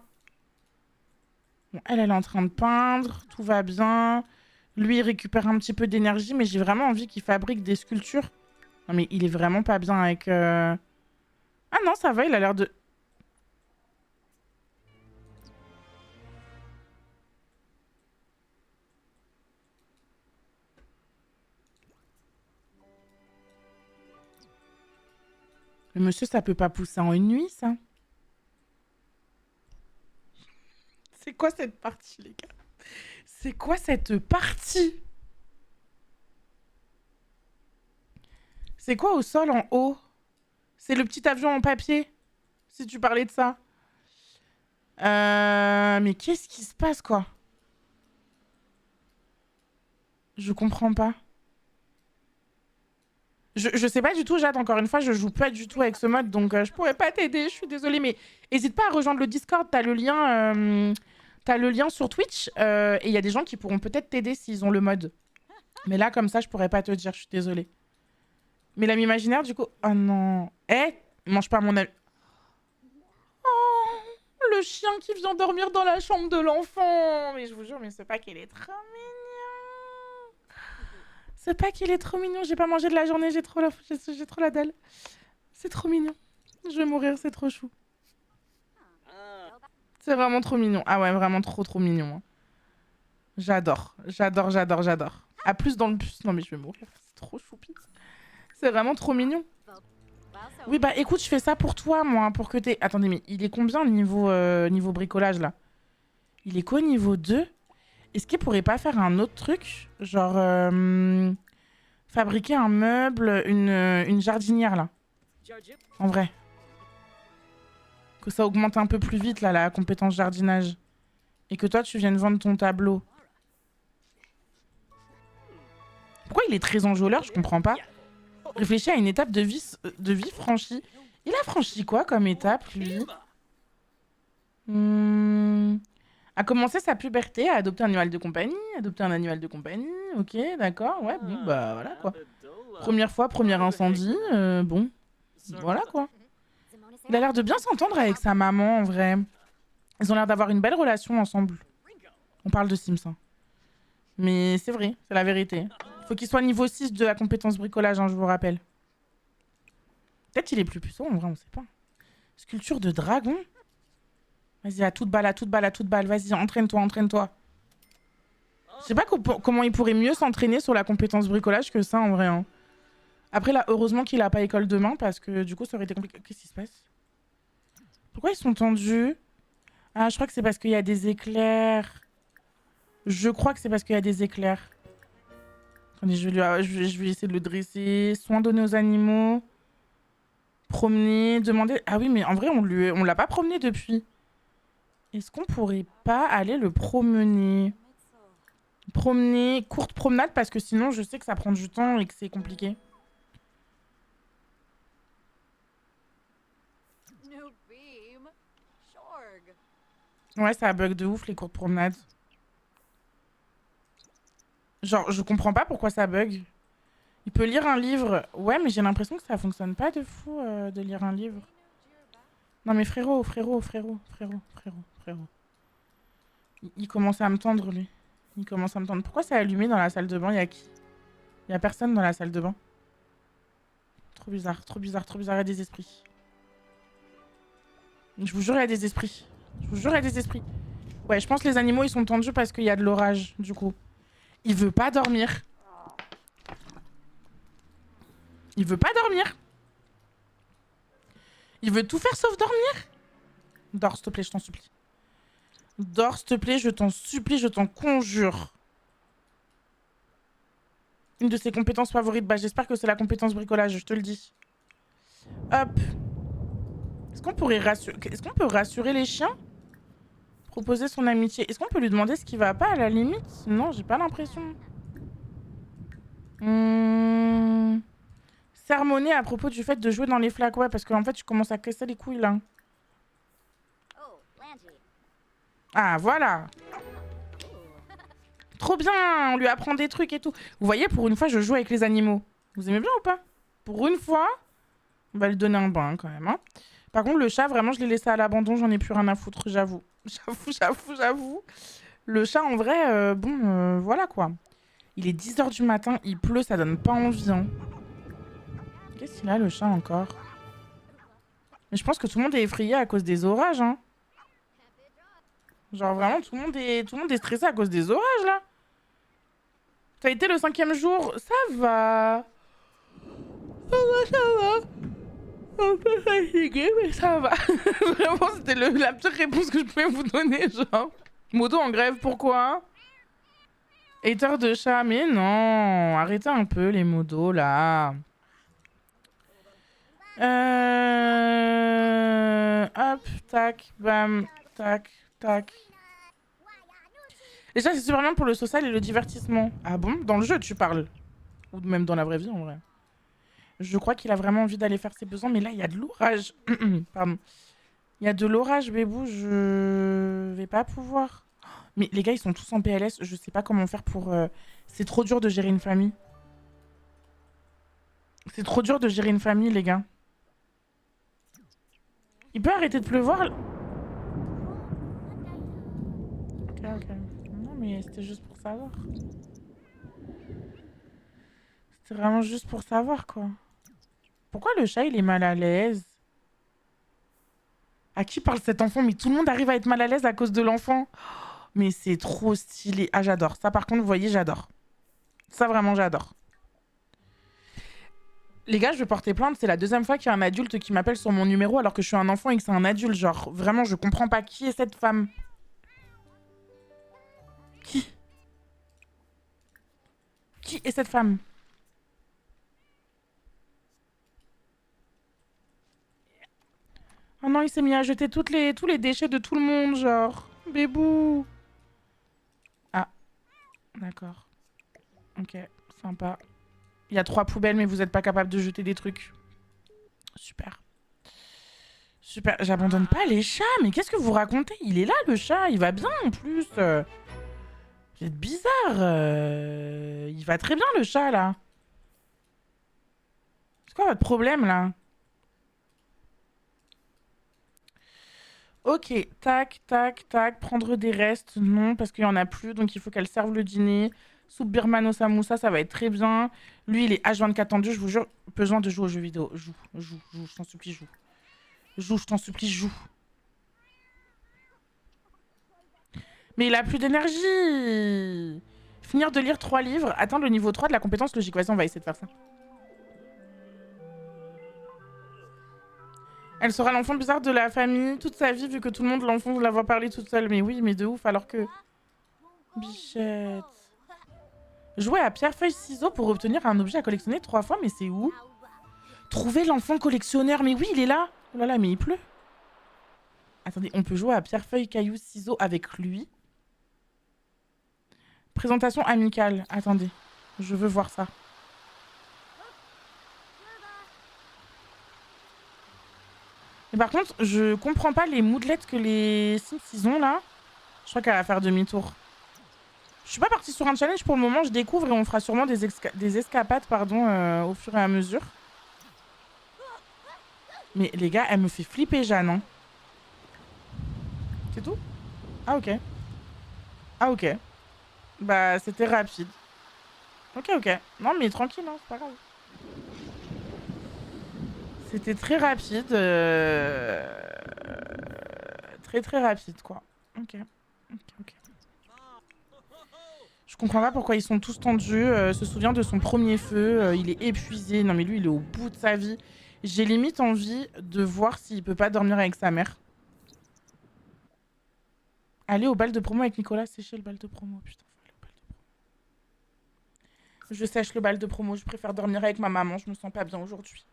Bon, elle est en train de peindre, tout va bien. Lui, il récupère un petit peu d'énergie, mais j'ai vraiment envie qu'il fabrique des sculptures. Non, mais il est vraiment pas bien avec... Ah non, ça va, il a l'air de... Le monsieur, ça peut pas pousser en une nuit, ça? C'est quoi cette partie, les gars? C'est quoi cette partie? C'est quoi au sol en haut? C'est le petit avion en papier? Si tu parlais de ça. Mais qu'est-ce qui se passe, quoi? Je comprends pas. Je sais pas du tout, Jade, encore une fois, je joue pas du tout avec ce mode, donc je pourrais pas t'aider, je suis désolée, mais hésite pas à rejoindre le Discord, t'as le lien sur Twitch, et il y a des gens qui pourront peut-être t'aider s'ils ont le mode. Mais là, comme ça, je pourrais pas te dire, je suis désolée. Mais l'ami imaginaire, du coup... Oh non. Eh, mange pas mon ami... Oh, le chien qui vient dormir dans la chambre de l'enfant. Mais je vous jure, mais c'est pas qu'il est trop mignon. C'est pas qu'il est trop mignon. J'ai pas mangé de la journée, j'ai trop la dalle. C'est trop mignon. Je vais mourir, c'est trop chou. C'est vraiment trop mignon. Ah ouais, vraiment trop mignon. Hein. J'adore. À plus dans le bus. Non mais je vais mourir, c'est trop choupi. C'est vraiment trop mignon. Oui, bah écoute, je fais ça pour toi, moi, pour que t'aies... Attendez, mais il est combien niveau bricolage, là? Il est quoi, niveau 2? Est-ce qu'il pourrait pas faire un autre truc? Genre, fabriquer un meuble, une jardinière, là. En vrai. Que ça augmente un peu plus vite, là, la compétence jardinage. Et que toi, tu viennes vendre ton tableau. Pourquoi il est très enjôleur? Je comprends pas. Réfléchis à une étape de vie franchie. Il a franchi quoi comme étape, lui? A commencé sa puberté, a adopté un animal de compagnie, adopté un animal de compagnie, ok, d'accord, ouais, bon, bah voilà quoi. Première fois, premier incendie, bon, voilà quoi. Il a l'air de bien s'entendre avec sa maman en vrai. Ils ont l'air d'avoir une belle relation ensemble. On parle de Sims, hein. Mais c'est vrai, c'est la vérité. Faut qu'il soit niveau 6 de la compétence bricolage, hein, je vous rappelle. Peut-être qu'il est plus puissant en vrai, on sait pas. Sculpture de dragon. Vas-y, à toute balle, à toute balle, à toute balle. Vas-y, entraîne-toi, entraîne-toi. Je sais pas comment il pourrait mieux s'entraîner sur la compétence bricolage que ça en vrai, hein. Après là, heureusement qu'il a pas école demain parce que du coup ça aurait été compliqué. Qu'est-ce qui se passe? Pourquoi ils sont tendus? Ah, je crois que c'est parce qu'il y a des éclairs. Je crois que c'est parce qu'il y a des éclairs. Attendez, je vais essayer de le dresser. Soins donnés aux animaux. Promener, demander... Ah oui, mais en vrai, on l'a pas promené depuis. Est-ce qu'on pourrait pas aller le promener? Promener, courte promenade, parce que sinon, je sais que ça prend du temps et que c'est compliqué. Ouais, ça bug de ouf, les courtes promenades. Genre, je comprends pas pourquoi ça bug. Il peut lire un livre. Ouais, mais j'ai l'impression que ça fonctionne pas de fou de lire un livre. Non mais frérot. Il commence à me tendre, lui. Il commence à me tendre. Pourquoi c'est allumé dans la salle de bain? Y'a qui? Y'a personne dans la salle de bain. Trop bizarre, trop bizarre, trop bizarre. Il y a des esprits. Je vous jure, il y a des esprits. Je vous jure, il y a des esprits. Ouais, je pense que les animaux, ils sont tendus parce qu'il y a de l'orage, du coup. Il veut pas dormir. Il veut pas dormir. Il veut tout faire sauf dormir. Dors, s'il te plaît, je t'en supplie. Dors, s'il te plaît, je t'en supplie, je t'en conjure. Une de ses compétences favorites, bah j'espère que c'est la compétence bricolage, je te le dis. Hop. Est-ce qu'on peut rassurer les chiens? Proposer son amitié. Est-ce qu'on peut lui demander ce qui va pas à la limite? Non, j'ai pas l'impression. Sermonner à propos du fait de jouer dans les flaques. Ouais, parce qu'en fait, tu commences à casser les couilles là. Ah, voilà. Trop bien, on lui apprend des trucs et tout. Vous voyez, pour une fois, je joue avec les animaux. Vous aimez bien ou pas? Pour une fois, on va lui donner un bain quand même, hein. Par contre, le chat, vraiment, je l'ai laissé à l'abandon, j'en ai plus rien à foutre, j'avoue. J'avoue. Le chat, en vrai, voilà quoi. Il est 10 h du matin, il pleut, ça donne pas envie, hein. Qu'est-ce qu'il a, le chat, encore? Mais je pense que tout le monde est effrayé à cause des orages, hein. Genre, vraiment, tout le monde est stressé à cause des orages, là. Ça a été le 5e jour, ça va. Ça va. Un peu fatigué, mais ça va. Vraiment, c'était la pire réponse que je pouvais vous donner, genre. Moto en grève, pourquoi? Hater de chat, mais non. Arrêtez un peu les modos, là. Hop, tac, bam, tac, tac. Déjà, c'est super bien pour le social et le divertissement. Ah bon? Dans le jeu, tu parles? Ou même dans la vraie vie, en vrai. Je crois qu'il a vraiment envie d'aller faire ses besoins, mais là, il y a de l'orage. Pardon. Il y a de l'orage, bébou, je vais pas pouvoir. Mais les gars, ils sont tous en PLS, je sais pas comment faire pour... C'est trop dur de gérer une famille. C'est trop dur de gérer une famille, les gars. Il peut arrêter de pleuvoir? Ok. Non, mais c'était juste pour savoir. C'était vraiment juste pour savoir, quoi. Pourquoi le chat, il est mal à l'aise? À qui parle cet enfant? Mais tout le monde arrive à être mal à l'aise à cause de l'enfant. Mais c'est trop stylé. Ah, j'adore. Ça, par contre, vous voyez, j'adore. Ça, vraiment, j'adore. Les gars, je vais porter plainte. C'est la 2e fois qu'il y a un adulte qui m'appelle sur mon numéro alors que je suis un enfant et que c'est un adulte. Genre, vraiment, je comprends pas. Qui est cette femme? Qui est cette femme? Oh non, il s'est mis à jeter tous les déchets de tout le monde, genre. Bébou. Ah, d'accord. Ok, sympa. Il y a 3 poubelles, mais vous êtes pas capable de jeter des trucs. Super. Super, j'abandonne pas les chats, mais qu'est-ce que vous racontez? Il est là le chat, il va bien en plus. Vous êtes bizarre. Il va très bien le chat là. C'est quoi votre problème là? Ok, tac, tac, tac, prendre des restes, non, parce qu'il y en a plus, donc il faut qu'elle serve le dîner. Soupe birmano samoussa, ça va être très bien. Lui, il est H24 tendu, je vous jure, besoin de jouer aux jeux vidéo. Joue, joue, joue, je t'en supplie, joue. Joue, je t'en supplie, joue. Mais il a plus d'énergie. Finir de lire 3 livres, atteindre le niveau 3 de la compétence logique. Vas-y, on va essayer de faire ça. Elle sera l'enfant bizarre de la famille toute sa vie, vu que tout le monde l'enfonce de l'avoir parlé toute seule. Mais oui, mais de ouf, alors que... Bichette. Jouer à pierre, feuille, ciseaux pour obtenir un objet à collectionner 3 fois, mais c'est où? Trouver l'enfant collectionneur, mais oui, il est là. Oh là là, mais il pleut. Attendez, on peut jouer à pierre, feuille, cailloux, ciseaux avec lui. Présentation amicale. Attendez, je veux voir ça. Mais par contre, je comprends pas les moodlettes que les Sims ont là. Je crois qu'elle va faire demi-tour. Je suis pas partie sur un challenge pour le moment, je découvre et on fera sûrement des escapades pardon, au fur et à mesure. Mais les gars, elle me fait flipper Jeanne. Hein. C'est tout? Ah ok. Ah ok. Bah c'était rapide. Ok ok. Non mais tranquille, hein, c'est pas grave. C'était très rapide. Très très rapide quoi. Ok. Ok ok. Je comprends pas pourquoi ils sont tous tendus. Se souvient de son premier feu. Il est épuisé. Non mais lui il est au bout de sa vie. J'ai limite envie de voir s'il peut pas dormir avec sa mère. Aller au bal de promo avec Nicolas, sécher le bal de promo. Putain, faut aller au bal de promo. Je sèche le bal de promo. Je préfère dormir avec ma maman. Je me sens pas bien aujourd'hui.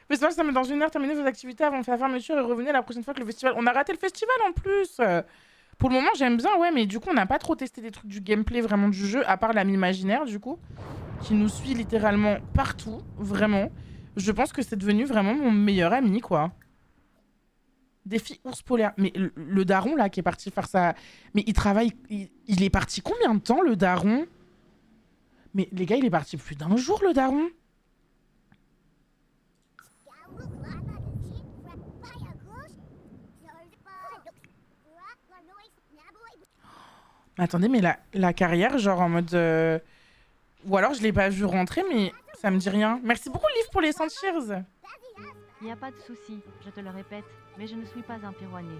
Mais sinon, ça met dans 1 heure. Terminez vos activités avant de faire la fermeture et revenez la prochaine fois que le festival. On a raté le festival en plus. Pour le moment, j'aime bien, ouais, mais du coup, on n'a pas trop testé des trucs du gameplay vraiment du jeu, à part l'ami imaginaire, du coup, qui nous suit littéralement partout, vraiment. Je pense que c'est devenu vraiment mon meilleur ami, quoi. Défi ours polaire. Mais le daron, là, qui est parti faire ça... Mais il travaille... Il est parti combien de temps, le daron? Mais les gars, il est parti plus d'1 jour, le daron. Mais attendez, mais la carrière, genre en mode... Ou alors, je l'ai pas vu rentrer, mais ça me dit rien. Merci beaucoup, Liv, pour les 100 cheers. Il n'y a pas de souci, je te le répète, mais je ne suis pas un pirouanier.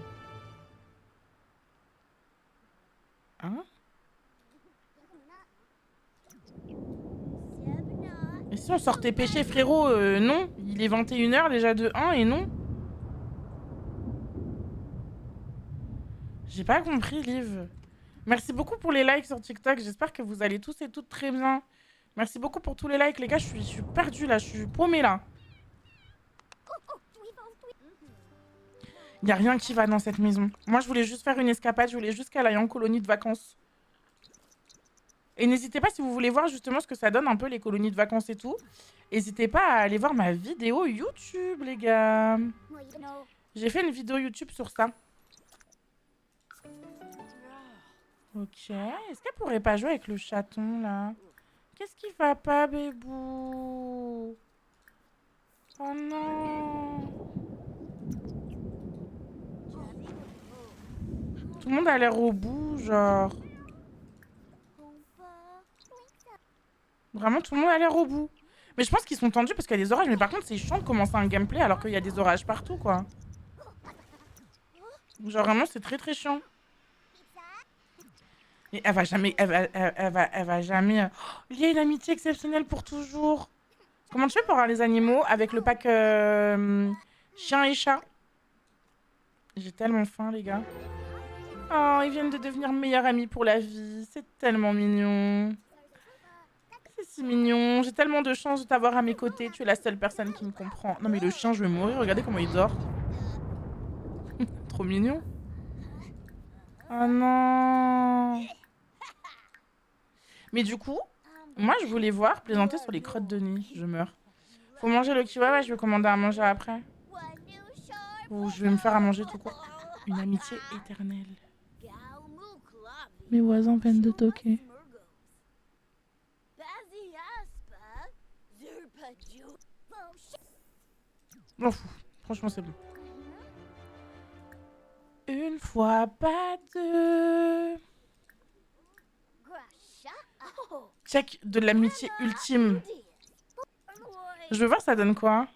Hein? Et si on sortait pêcher, frérot? Non. Il est 21 h déjà de 1 et non. J'ai pas compris, Liv. Merci beaucoup pour les likes sur TikTok. J'espère que vous allez tous et toutes très bien. Merci beaucoup pour tous les likes, les gars. Je suis perdue là, je suis paumée là. Y a rien qui va dans cette maison. Moi, je voulais juste faire une escapade. Je voulais juste qu'elle aille en colonie de vacances. Et n'hésitez pas, si vous voulez voir justement ce que ça donne un peu les colonies de vacances et tout, n'hésitez pas à aller voir ma vidéo YouTube, les gars. J'ai fait une vidéo YouTube sur ça. Ok. Est-ce qu'elle pourrait pas jouer avec le chaton, là? Qu'est-ce qui va pas, bébou? Oh non. Tout le monde a l'air au bout, genre. Vraiment, tout le monde a l'air au bout. Mais je pense qu'ils sont tendus parce qu'il y a des orages. Mais par contre, c'est chiant de commencer un gameplay alors qu'il y a des orages partout, quoi. Genre, vraiment, c'est très très chiant. Et elle va jamais... Elle va jamais... Oh, il y a une amitié exceptionnelle pour toujours. Comment tu fais pour avoir les animaux avec le pack chien et chat? J'ai tellement faim, les gars. Oh, ils viennent de devenir meilleurs amis pour la vie. C'est tellement mignon. C'est si mignon. J'ai tellement de chance de t'avoir à mes côtés. Tu es la seule personne qui me comprend. Non, mais le chien, je vais mourir. Regardez comment il dort. Trop mignon. Oh non. Mais du coup, moi, je voulais voir plaisanter sur les crottes de nez. Je meurs. Faut manger le kiwi. Ouais, je vais commander à manger après. Ou je vais me faire à manger tout court. Une amitié éternelle. Mes voisins viennent de toquer. M'en fous. Franchement, c'est bon. Une fois, pas deux. Check de l'amitié ultime. Je veux voir ça donne quoi.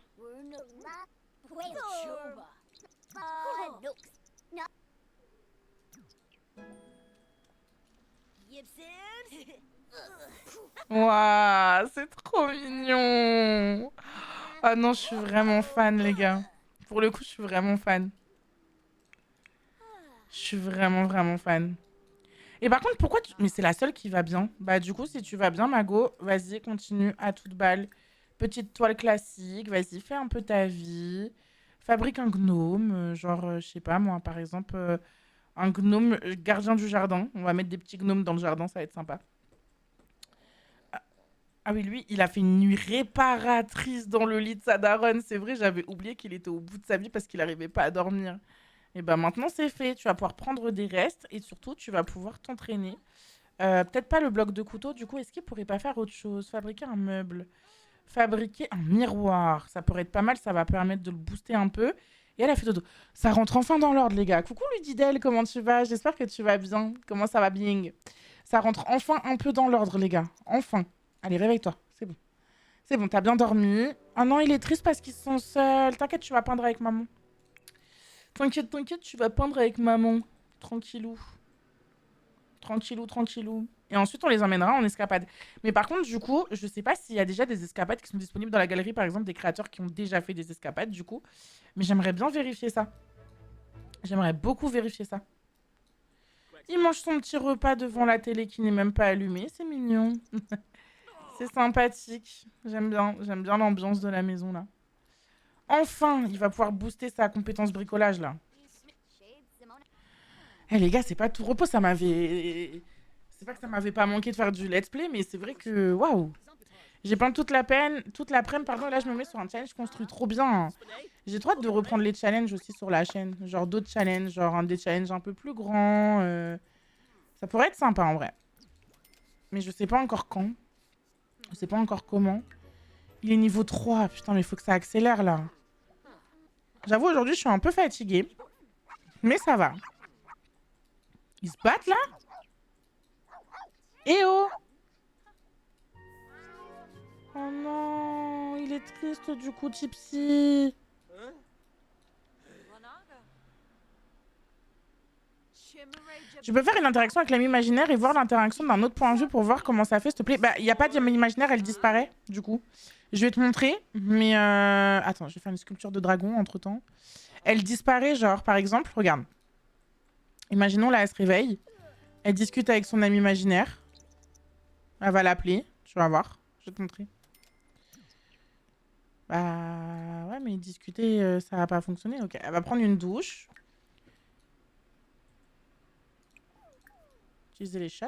Waouh, c'est trop mignon. Ah non, je suis vraiment fan, les gars. Pour le coup, je suis vraiment fan. Je suis vraiment fan. Et par contre, pourquoi tu... Mais c'est la seule qui va bien. Bah du coup, si tu vas bien, Mago, vas-y, continue à toute balle. Petite toile classique, vas-y, fais un peu ta vie. Fabrique un gnome, genre, je sais pas, moi, par exemple, un gnome gardien du jardin. On va mettre des petits gnomes dans le jardin, ça va être sympa. Ah oui, lui, il a fait une nuit réparatrice dans le lit de sa daronne. C'est vrai, j'avais oublié qu'il était au bout de sa vie parce qu'il n'arrivait pas à dormir. Et ben maintenant, c'est fait. Tu vas pouvoir prendre des restes et surtout, tu vas pouvoir t'entraîner. Peut-être pas le bloc de couteau. Du coup, est-ce qu'il pourrait pas faire autre chose? Fabriquer un meuble. Fabriquer un miroir. Ça pourrait être pas mal. Ça va permettre de le booster un peu. Et elle a fait dodo. Ça rentre enfin dans l'ordre, les gars. Coucou, Ludidel, comment tu vas? J'espère que tu vas bien. Comment ça va bien? Ça rentre enfin un peu dans l'ordre, les gars. Enfin. Allez, réveille-toi. C'est bon. C'est bon, t'as bien dormi. Oh non, il est triste parce qu'ils sont seuls. T'inquiète, tu vas peindre avec maman. T'inquiète, tu vas peindre avec maman. Tranquillou. Tranquillou. Et ensuite, on les emmènera en escapade. Mais par contre, du coup, je sais pas s'il y a déjà des escapades qui sont disponibles dans la galerie, par exemple, des créateurs qui ont déjà fait des escapades, du coup. Mais j'aimerais bien vérifier ça. J'aimerais beaucoup vérifier ça. Il mange son petit repas devant la télé qui n'est même pas allumée. C'est mignon. C'est sympathique. J'aime bien l'ambiance de la maison, là. Enfin, il va pouvoir booster sa compétence bricolage, là. Eh les gars, c'est pas tout repos, ça m'avait... C'est pas que ça m'avait pas manqué de faire du let's play, mais c'est vrai que... Waouh. J'ai peint toute l'après-midi, pardon, et là je me mets sur un challenge construit trop bien. J'ai trop hâte de reprendre les challenges aussi sur la chaîne. Genre d'autres challenges, genre des challenges un peu plus grands. Ça pourrait être sympa, en vrai. Mais je sais pas encore quand. Je sais pas encore comment. Il est niveau 3. Putain, mais il faut que ça accélère, là. J'avoue, aujourd'hui, je suis un peu fatiguée. Mais ça va. Ils se battent, là? Eh oh! Oh non, il est triste, du coup, Tipsy. Tu peux faire une interaction avec l'ami imaginaire et voir l'interaction d'un autre point de vue pour voir comment ça fait, s'il te plaît. Bah, il n'y a pas d'ami imaginaire, elle disparaît, du coup. Je vais te montrer, mais... Attends, je vais faire une sculpture de dragon, entre-temps. Elle disparaît, genre, par exemple, regarde. Imaginons, là, elle se réveille. Elle discute avec son ami imaginaire. Elle va l'appeler, tu vas voir. Je vais te montrer. Bah... Ouais, mais discuter, ça va pas fonctionner. Ok, elle va prendre une douche. Utiliser les shots.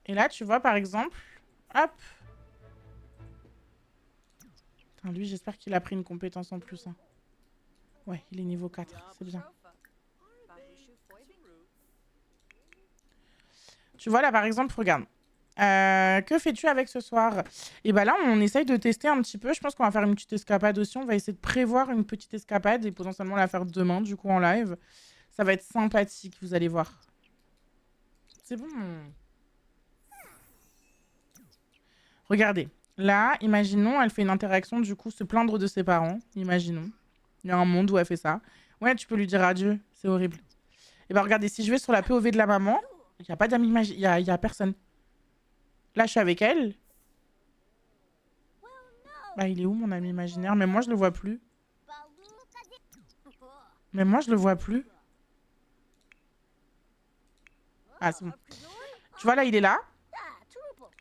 Et là, tu vois, par exemple... Hop. Putain, lui, j'espère qu'il a pris une compétence en plus. Hein. Ouais, il est niveau 4. C'est bien. Tu vois, là, par exemple, regarde. Que fais-tu avec ce soir? Et bah là, on essaye de tester un petit peu. Je pense qu'on va faire une petite escapade aussi. On va essayer de prévoir une petite escapade et potentiellement la faire demain, du coup, en live. Ça va être sympathique, vous allez voir. C'est bon. Regardez. Là, imaginons, elle fait une interaction, du coup, se plaindre de ses parents. Imaginons. Il y a un monde où elle fait ça. Ouais, tu peux lui dire adieu. C'est horrible. Et bah regardez, si je vais sur la POV de la maman, il n'y a pas d'amis imaginaire. Il y a personne. Là, je suis avec elle. Bah, il est où, mon ami imaginaire? Mais moi, je le vois plus. Mais moi, je le vois plus. Ah, c'est bon. Tu vois, là, il est là.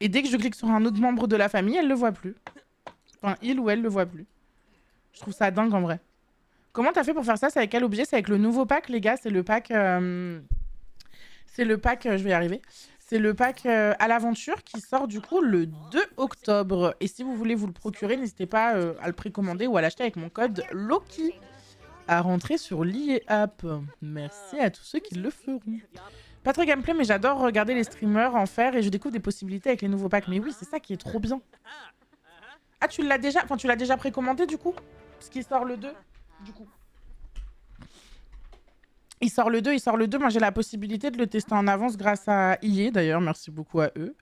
Et dès que je clique sur un autre membre de la famille, elle le voit plus. Enfin, il ou elle le voit plus. Je trouve ça dingue, en vrai. Comment t'as fait pour faire ça? C'est avec quel objet? C'est avec le nouveau pack, les gars. C'est le pack... C'est le pack... je vais y arriver. C'est le pack à l'aventure qui sort du coup le 2 octobre. Et si vous voulez vous le procurer, n'hésitez pas à le précommander ou à l'acheter avec mon code Loki. À rentrer sur l'IA App. Merci à tous ceux qui le feront. Pas très gameplay, mais j'adore regarder les streamers en faire et je découvre des possibilités avec les nouveaux packs. Mais oui, c'est ça qui est trop bien. Ah, tu l'as déjà... Enfin, tu l'as déjà précommandé du coup? Parce qu'il sort le 2, du coup. Il sort le 2. Moi, j'ai la possibilité de le tester en avance grâce à EA, d'ailleurs. Merci beaucoup à eux.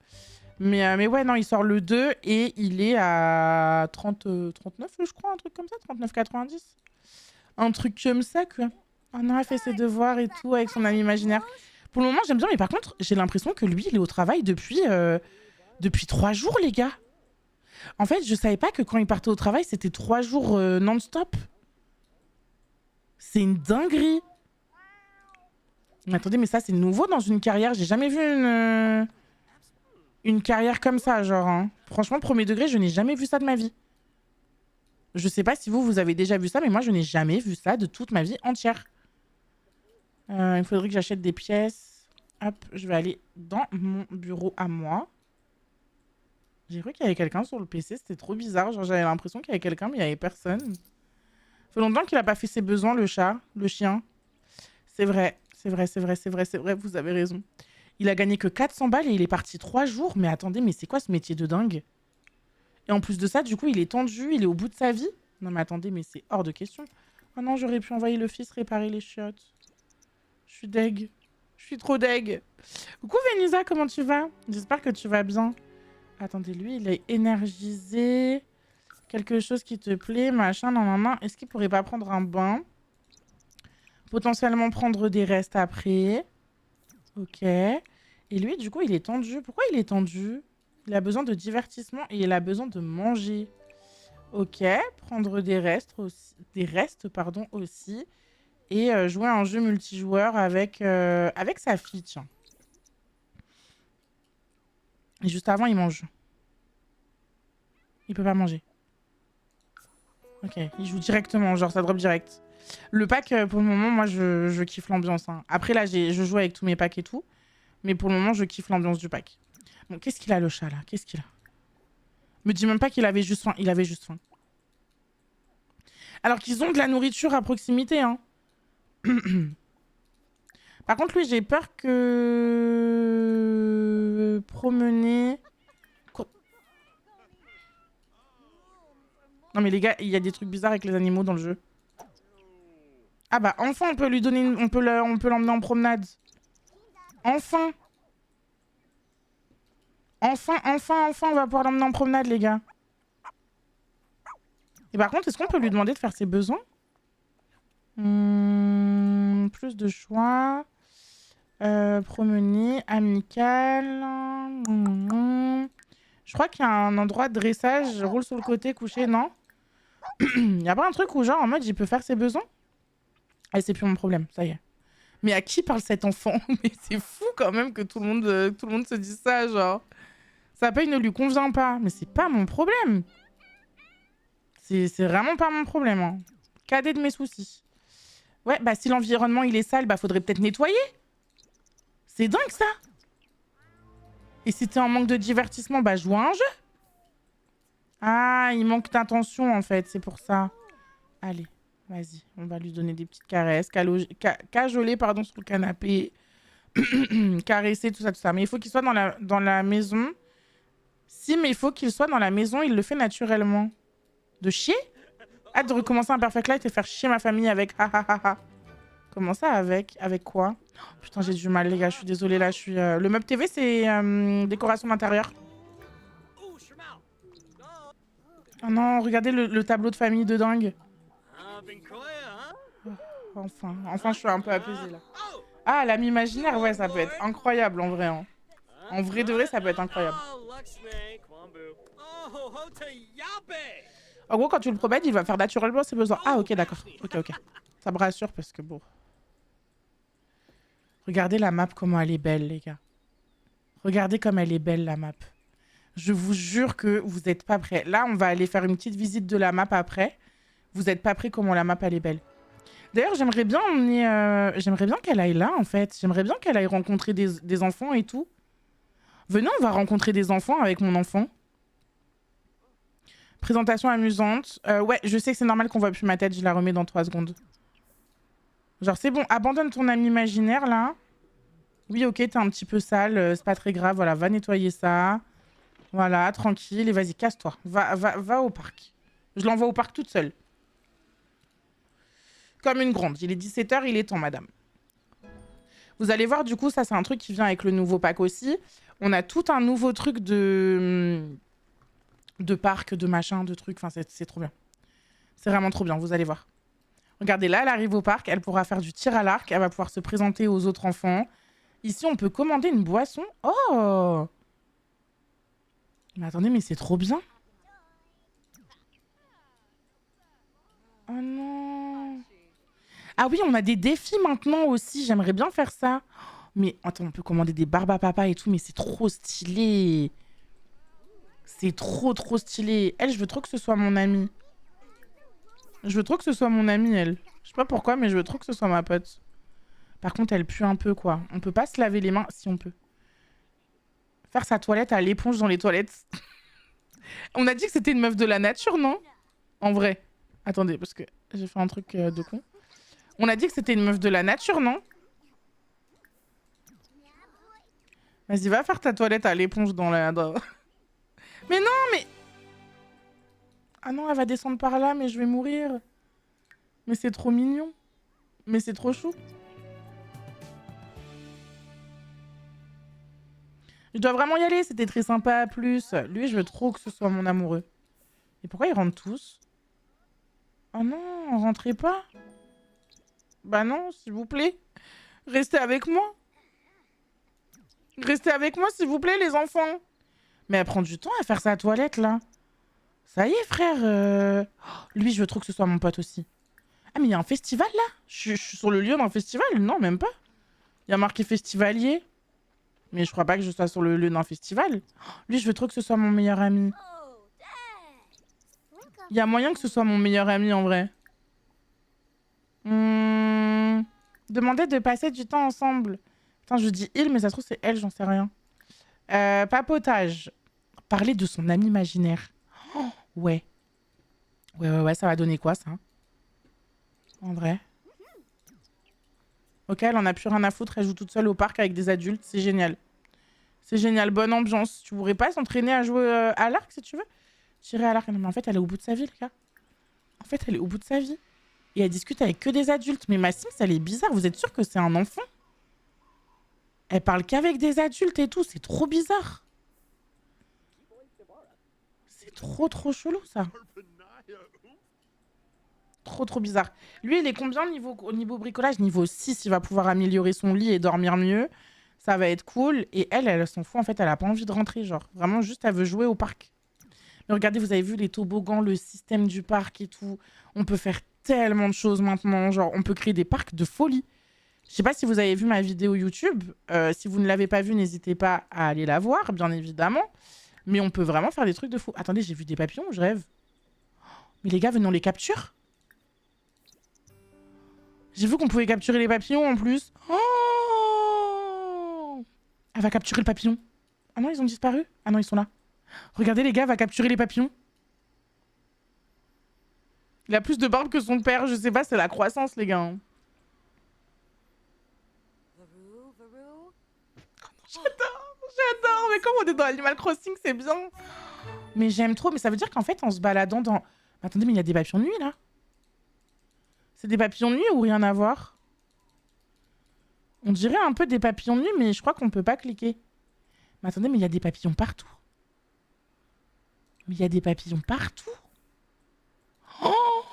Mais ouais, non, il sort le 2 et il est à 39, je crois, un truc comme ça, 39,90. Un truc comme ça, quoi. Oh non, elle fait ses devoirs et tout avec son ami imaginaire. Pour le moment, j'aime bien, mais par contre, j'ai l'impression que lui, il est au travail depuis 3 jours, les gars. En fait, je savais pas que quand il partait au travail, c'était 3 jours non-stop. C'est une dinguerie. Mais attendez, mais ça, c'est nouveau dans une carrière. J'ai jamais vu une carrière comme ça, genre. Hein. Franchement, premier degré, je n'ai jamais vu ça de ma vie. Je sais pas si vous avez déjà vu ça, mais moi, je n'ai jamais vu ça de toute ma vie entière. Il faudrait que j'achète des pièces. Hop, je vais aller dans mon bureau à moi. J'ai cru qu'il y avait quelqu'un sur le PC, c'était trop bizarre. Genre, j'avais l'impression qu'il y avait quelqu'un, mais il n'y avait personne. Ça fait longtemps qu'il n'a pas fait ses besoins, le chat, le chien. C'est vrai, vous avez raison. Il a gagné que 400 balles et il est parti 3 jours. Mais attendez, mais c'est quoi ce métier de dingue? Et en plus de ça, du coup, il est tendu, il est au bout de sa vie. Non mais attendez, mais c'est hors de question. Oh non, j'aurais pu envoyer le fils réparer les chiottes. Je suis deg. Je suis trop deg. Coucou Vénusa, comment tu vas? J'espère que tu vas bien. Attendez, lui, il est énergisé. Quelque chose qui te plaît, machin, non. Est-ce qu'il pourrait pas prendre un bain? Potentiellement prendre des restes après. Ok. Et lui, du coup, il est tendu. Pourquoi il est tendu? Il a besoin de divertissement et il a besoin de manger. Ok. Prendre des restes aussi. Et jouer à un jeu multijoueur avec sa fille, tiens. Et juste avant, il mange. Il peut pas manger. Ok, il joue directement, genre ça drop direct. Le pack, pour le moment, moi, je kiffe l'ambiance. Hein. Après, là, je joue avec tous mes packs et tout. Mais pour le moment, je kiffe l'ambiance du pack. Bon, qu'est-ce qu'il a, le chat, là? Qu'est-ce qu'il a? Me dis même pas qu'il avait juste faim. Il avait juste faim. Alors qu'ils ont de la nourriture à proximité, hein. Par contre, lui, j'ai peur que... Promener... Non mais les gars, il y a des trucs bizarres avec les animaux dans le jeu. Ah bah enfin on peut lui donner on peut l'emmener en promenade. Enfin. Enfin on va pouvoir l'emmener en promenade les gars. Et par contre, est-ce qu'on peut lui demander de faire ses besoins? Plus de choix. Promener, amical. Je crois qu'il y a un endroit de dressage, roule sur le côté, couché, non? Il y a pas un truc où genre en mode il peut faire ses besoins? Ah, c'est plus mon problème, ça y est. Mais à qui parle cet enfant? Mais c'est fou quand même que tout le monde se dise ça, genre. Sa paye ne lui convient pas. Mais c'est pas mon problème. C'est vraiment pas mon problème. Hein. Cadet de mes soucis. Ouais, bah si l'environnement il est sale, bah faudrait peut-être nettoyer. C'est dingue ça. Et si t'es en manque de divertissement, bah joue à un jeu. Ah, il manque d'attention en fait, c'est pour ça. Allez, vas-y, on va lui donner des petites caresses, cajoler pardon sur le canapé, caresser tout ça. Mais il faut qu'il soit dans la maison. Si, mais il faut qu'il soit dans la maison, il le fait naturellement. De chier? Hâte de recommencer un Perfect Life et faire chier ma famille avec Comment ça avec? Avec quoi? Oh, putain, j'ai du mal les gars, je suis désolée là, je suis... Le meuble TV c'est décoration d'intérieur. Oh non, regardez le tableau de famille de dingue. Oh, enfin je suis un peu apaisée là. Ah, l'ami imaginaire, ouais, ça peut être incroyable en vrai. Hein. En vrai de vrai, ça peut être incroyable. En gros, quand tu le promènes, il va faire naturellement ses besoins. Ah, ok, d'accord. Ok. Ça me rassure parce que bon. Regardez la map, comment elle est belle, les gars. Regardez comme elle est belle, la map. Je vous jure que vous n'êtes pas prêts. Là, on va aller faire une petite visite de la map après. Vous n'êtes pas prêts comment la map, elle est belle. D'ailleurs, j'aimerais bien qu'elle aille là, en fait. J'aimerais bien qu'elle aille rencontrer des enfants et tout. Venez, on va rencontrer des enfants avec mon enfant. Présentation amusante. Ouais, je sais que c'est normal qu'on voit plus ma tête, je la remets dans 3 secondes. Genre, c'est bon, abandonne ton ami imaginaire, là. Oui, ok, t'es un petit peu sale, c'est pas très grave, voilà, va nettoyer ça. Voilà, tranquille, et vas-y, casse-toi. Va au parc. Je l'envoie au parc toute seule. Comme une grande. Il est 17h, il est temps, madame. Vous allez voir, du coup, ça, c'est un truc qui vient avec le nouveau pack aussi. On a tout un nouveau truc de parc, de machin, de trucs. Enfin, c'est trop bien. C'est vraiment trop bien, vous allez voir. Regardez, là, elle arrive au parc, elle pourra faire du tir à l'arc, elle va pouvoir se présenter aux autres enfants. Ici, on peut commander une boisson. Oh! Mais attendez, mais c'est trop bien. Oh non. Ah oui, on a des défis maintenant aussi, j'aimerais bien faire ça. Mais attends, on peut commander des barbes à papa et tout, mais c'est trop stylé. C'est trop stylé. Elle, je veux trop que ce soit mon amie. Je veux trop que ce soit mon amie, elle. Je sais pas pourquoi, mais je veux trop que ce soit ma pote. Par contre, elle pue un peu, quoi. On peut pas se laver les mains, si on peut. Faire sa toilette à l'éponge dans les toilettes. On a dit que c'était une meuf de la nature, non? En vrai. Attendez, parce que j'ai fait un truc de con. On a dit que c'était une meuf de la nature, non? Vas-y, va faire ta toilette à l'éponge dans la... Mais non, mais... Ah non, elle va descendre par là, mais je vais mourir. Mais c'est trop mignon. Mais c'est trop chou. Je dois vraiment y aller, c'était très sympa. Plus, lui, je veux trop que ce soit mon amoureux. Et pourquoi ils rentrent tous? Oh non, rentrez pas. Bah non, s'il vous plaît. Restez avec moi. Restez avec moi, s'il vous plaît, les enfants. Mais elle prend du temps à faire sa toilette, là. Ça y est, frère. Lui, je veux trop que ce soit mon pote aussi. Ah, mais il y a un festival, là? Je suis sur le lieu d'un festival? Non, même pas. Il y a marqué festivalier. Mais je crois pas que je sois sur le lieu d'un festival. Lui, je veux trop que ce soit mon meilleur ami. Il y a moyen que ce soit mon meilleur ami, en vrai. Demander de passer du temps ensemble. Putain, je dis il, mais ça se trouve, c'est elle, j'en sais rien. Papotage. Parler de son ami imaginaire. Oh, ouais. Ouais, ça va donner quoi, ça? En vrai. Ok, elle en a plus rien à foutre, elle joue toute seule au parc avec des adultes, c'est génial. C'est génial, bonne ambiance. Tu pourrais pas s'entraîner à jouer à l'arc, si tu veux? Tirer à l'arc. Non, mais en fait, elle est au bout de sa vie, le gars. En fait, elle est au bout de sa vie. Et elle discute avec que des adultes. Mais ma Sims, elle est bizarre. Vous êtes sûr que c'est un enfant? Elle parle qu'avec des adultes et tout. C'est trop bizarre. C'est trop chelou, ça. Trop bizarre. Lui, il est combien au niveau bricolage? Niveau 6, il va pouvoir améliorer son lit et dormir mieux. Ça va être cool. Et elle s'en fout. En fait, elle a pas envie de rentrer. Genre, vraiment, juste, elle veut jouer au parc. Mais regardez, vous avez vu les toboggans, le système du parc et tout. On peut faire tellement de choses maintenant. Genre, on peut créer des parcs de folie. Je sais pas si vous avez vu ma vidéo YouTube. Si vous ne l'avez pas vue, n'hésitez pas à aller la voir, bien évidemment. Mais on peut vraiment faire des trucs de fou. Attendez, j'ai vu des papillons, je rêve. Mais les gars, venez, on les capture. J'ai vu qu'on pouvait capturer les papillons en plus. Oh! Elle va capturer le papillon. Ah non, ils ont disparu? Ah non, ils sont là. Regardez, les gars, elle va capturer les papillons. Il a plus de barbe que son père. Je sais pas, c'est la croissance, les gars. J'adore. Mais comme on est dans Animal Crossing, c'est bien. Mais j'aime trop. Mais ça veut dire qu'en fait, en se baladant dans... Attendez, mais il y a des papillons de nuit, là. C'est des papillons de nuit ou rien à voir? On dirait un peu des papillons de nuit, mais je crois qu'on peut pas cliquer. Mais attendez, mais il y a des papillons partout. Mais il y a des papillons partout. Oh!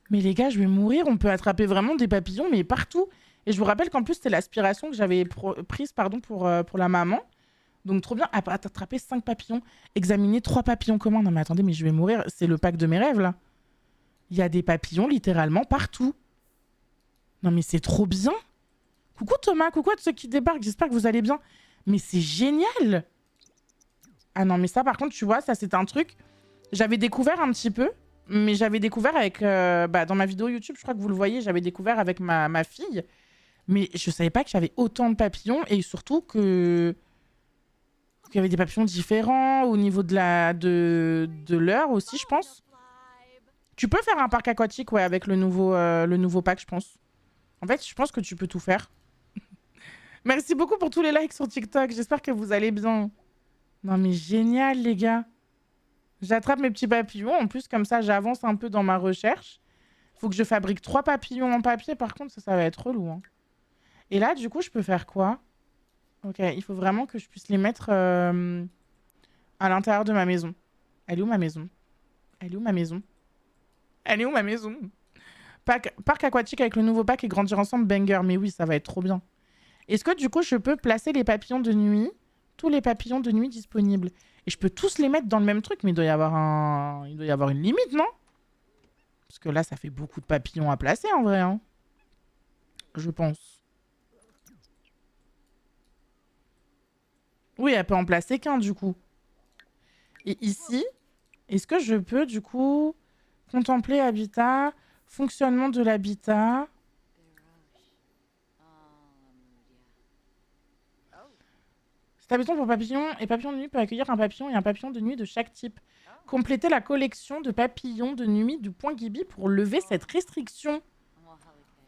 Mais les gars, je vais mourir. On peut attraper vraiment des papillons, mais partout. Et je vous rappelle qu'en plus, c'était l'aspiration que j'avais prise pour la maman. Donc, trop bien. Attraper 5 papillons. Examiner 3 papillons communs. Non, mais attendez, mais je vais mourir. C'est le pack de mes rêves, là. Il y a des papillons littéralement partout. Non, mais c'est trop bien. Coucou Thomas, coucou à tous ceux qui débarquent. J'espère que vous allez bien. Mais c'est génial. Ah non, mais ça, par contre, tu vois, ça, c'est un truc... J'avais découvert un petit peu, mais j'avais découvert avec... dans ma vidéo YouTube, je crois que vous le voyez, j'avais découvert avec ma fille. Mais je savais pas que j'avais autant de papillons et surtout que... Il y avait des papillons différents au niveau de l'heure aussi, je pense. Tu peux faire un parc aquatique, ouais, avec le nouveau pack, je pense. En fait, je pense que tu peux tout faire. Merci beaucoup pour tous les likes sur TikTok. J'espère que vous allez bien. Non, mais génial, les gars. J'attrape mes petits papillons. En plus, comme ça, j'avance un peu dans ma recherche. Faut que je fabrique 3 papillons en papier. Par contre, ça va être relou. Hein. Et là, du coup, je peux faire quoi? Ok, il faut vraiment que je puisse les mettre à l'intérieur de ma maison. Elle est où ma maison? Elle est où ma maison? Elle est où ma maison? Parc aquatique avec le nouveau pack et grandir ensemble, banger. Mais oui, ça va être trop bien. Est-ce que du coup, je peux placer les papillons de nuit? Tous les papillons de nuit disponibles. Et je peux tous les mettre dans le même truc, mais il doit y avoir une limite, non? Parce que là, ça fait beaucoup de papillons à placer, en vrai. Hein. Je pense. Oui, elle peut en placer qu'un, du coup. Et ici, est-ce que je peux, du coup, contempler habitat, fonctionnement de l'habitat? Cet habitant pour papillon et papillon de nuit peut accueillir un papillon et un papillon de nuit de chaque type. Complétez la collection de papillons de nuit du point Gibi pour lever cette restriction.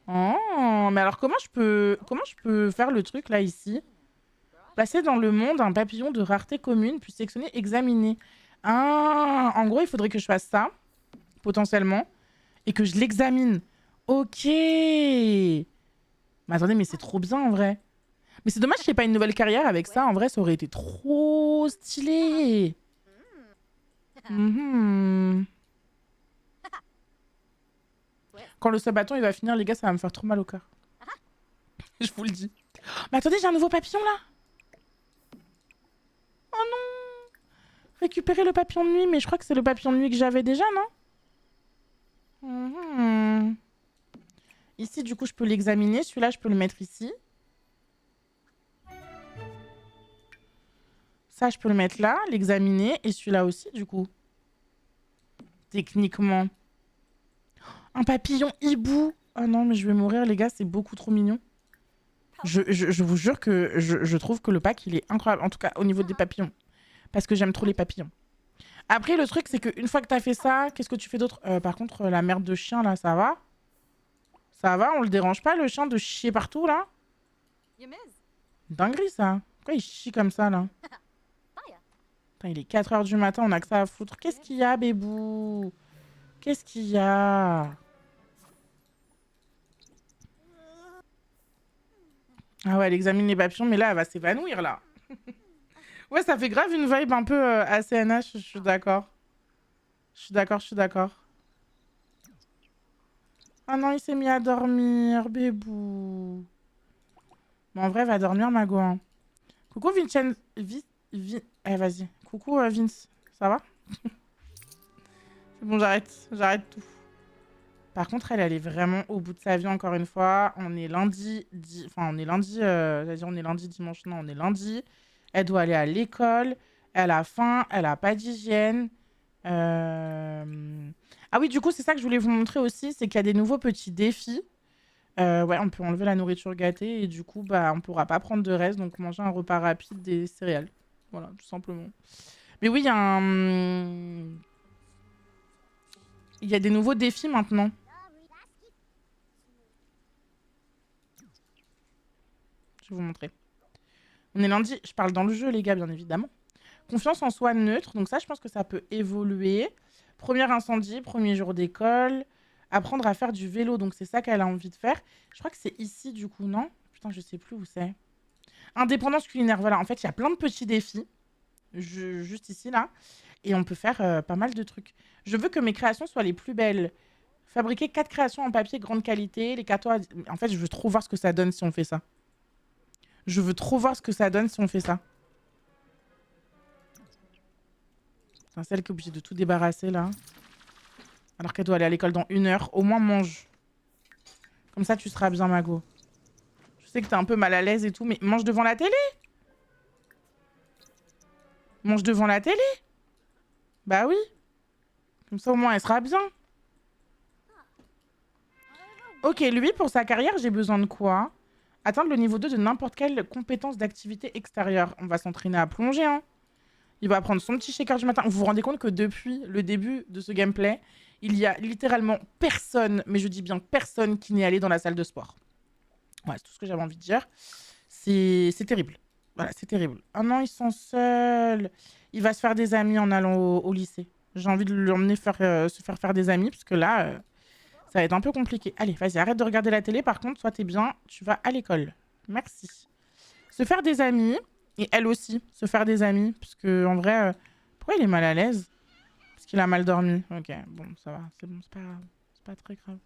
Oh, mais alors comment je peux faire le truc là ici? Placer dans le monde un papillon de rareté commune, puis sélectionner, examiner. Ah, en gros, il faudrait que je fasse ça, potentiellement, et que je l'examine. Ok. Mais attendez, mais c'est trop bien en vrai. Mais c'est dommage qu'il n'y ait pas une nouvelle carrière avec ça. En vrai, ça aurait été trop stylé. Quand le sabaton il va finir, les gars, ça va me faire trop mal au cœur. Je vous le dis. Mais attendez, j'ai un nouveau papillon là. Oh non. Récupérer le papillon de nuit, mais je crois que c'est le papillon de nuit que j'avais déjà, non? Ici, du coup, je peux l'examiner. Celui-là, je peux le mettre ici. Ça, je peux le mettre là, l'examiner. Et celui-là aussi, du coup. Techniquement. Un papillon hibou. Oh non, mais je vais mourir, les gars. C'est beaucoup trop mignon. Je vous jure que je trouve que le pack, il est incroyable. En tout cas, au niveau des papillons. Parce que j'aime trop les papillons. Après, le truc, c'est qu'une fois que t'as fait ça, qu'est-ce que tu fais d'autre? Par contre, la merde de chien, là, ça va? Ça va? On le dérange pas, le chien, de chier partout, là? Dinguerie, ça. Pourquoi il chie comme ça, là? Putain, il est 4 h du matin, on a que ça à foutre. Qu'est-ce qu'il y a, bébou? Qu'est-ce qu'il y a? Ah ouais, elle examine les papillons, mais là, elle va s'évanouir, là. Ouais, ça fait grave une vibe un peu ACNH, je suis d'accord. Je suis d'accord. Ah non, il s'est mis à dormir, bébou. Bon, en vrai, va dormir, Mago. Hein. Coucou, Vincent. Vas-y. Coucou, Vince. Ça va? C'est bon, j'arrête tout. Par contre, elle est vraiment au bout de sa vie, encore une fois. On est lundi... Enfin, on est lundi... J'allais dire on est lundi, dimanche. Non, on est lundi. Elle doit aller à l'école. Elle a faim. Elle a pas d'hygiène. Ah oui, du coup, c'est ça que je voulais vous montrer aussi. C'est qu'il y a des nouveaux petits défis. Ouais, on peut enlever la nourriture gâtée. Et du coup, bah, on pourra pas prendre de reste. Donc, manger un repas rapide, des céréales. Voilà, tout simplement. Mais oui, il y a des nouveaux défis maintenant. Je vais vous montrer. On est lundi. Je parle dans le jeu, les gars, bien évidemment. Confiance en soi neutre. Donc ça, je pense que ça peut évoluer. Premier incendie, premier jour d'école. Apprendre à faire du vélo. Donc c'est ça qu'elle a envie de faire. Je crois que c'est ici, du coup, non? Putain, je sais plus où c'est. Indépendance culinaire. Voilà, en fait, il y a plein de petits défis. Juste ici, là. Et on peut faire pas mal de trucs. Je veux que mes créations soient les plus belles. Fabriquer 4 créations en papier grande qualité. Les cartons... En fait, je veux trop voir ce que ça donne si on fait ça. Je veux trop voir ce que ça donne si on fait ça. C'est celle qui est obligée de tout débarrasser, là. Alors qu'elle doit aller à l'école dans 1 heure. Au moins, mange. Comme ça, tu seras bien, Mago. Je sais que t'es un peu mal à l'aise et tout, mais mange devant la télé. Mange devant la télé. Bah oui. Comme ça, au moins, elle sera bien. Ok, lui, pour sa carrière, j'ai besoin de quoi? Atteindre le niveau 2 de n'importe quelle compétence d'activité extérieure. On va s'entraîner à plonger, hein. Il va prendre son petit shaker du matin. Vous vous rendez compte que depuis le début de ce gameplay, il y a littéralement personne, mais je dis bien personne, qui n'est allé dans la salle de sport. Ouais, c'est tout ce que j'avais envie de dire. C'est terrible. Voilà, c'est terrible. Ah non, ils sont seuls. Il va se faire des amis en allant au lycée. J'ai envie de l'emmener se faire des amis, parce que là, ça va être un peu compliqué. Allez, vas-y, arrête de regarder la télé. Par contre, toi, t'es bien, tu vas à l'école. Merci. Se faire des amis, et elle aussi, se faire des amis, parce que en vrai, pourquoi il est mal à l'aise? Parce qu'il a mal dormi. Ok, bon, ça va, c'est bon, c'est pas très grave.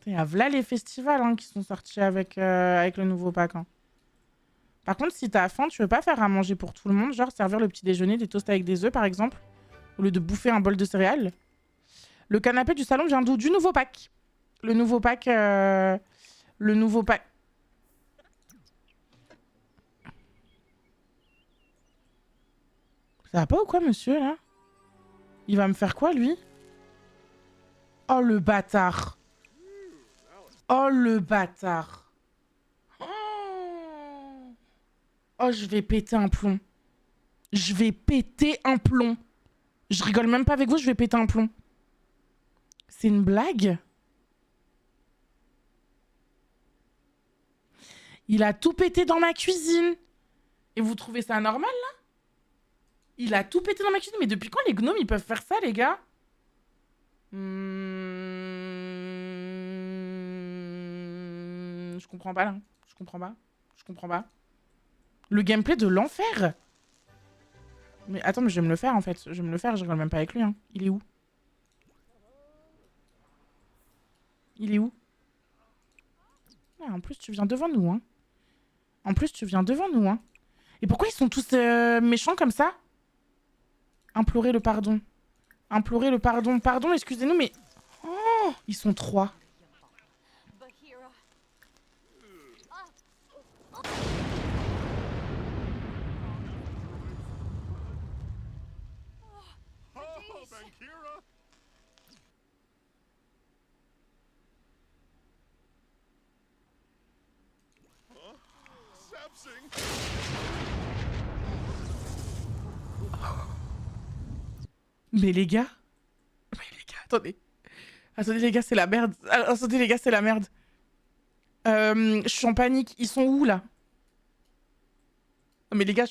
Il y a voilà les festivals hein, qui sont sortis avec le nouveau pack. Hein. Par contre, si t'as faim, tu veux pas faire à manger pour tout le monde, genre servir le petit déjeuner, des toasts avec des œufs par exemple, au lieu de bouffer un bol de céréales. Le canapé du salon vient d'où? Du nouveau pack. Le nouveau pack. Le nouveau pack. Ça va pas ou quoi, monsieur, là? Il va me faire quoi, lui? Oh, le bâtard. Oh, le bâtard. Oh, je vais péter un plomb. Je vais péter un plomb. Je rigole même pas avec vous, je vais péter un plomb. C'est une blague? Il a tout pété dans ma cuisine. Et vous trouvez ça normal, là? Il a tout pété dans ma cuisine. Mais depuis quand les gnomes, ils peuvent faire ça, les gars? Je comprends pas, là. Je comprends pas. Je comprends pas. Le gameplay de l'enfer. Mais attends, mais je vais me le faire, en fait. Je vais me le faire, je rigole même pas avec lui, hein. Il est où? Il est où? Ah, en plus, tu viens devant nous, hein. En plus, tu viens devant nous, hein. Et pourquoi ils sont tous méchants comme ça? Implorer le pardon. Implorer le pardon. Pardon, excusez-nous, mais... Oh, ils sont trois. Mais les gars... attendez. Attendez les gars, c'est la merde. Attendez les gars, c'est la merde. Je suis en panique. Ils sont où, là? Mais les gars,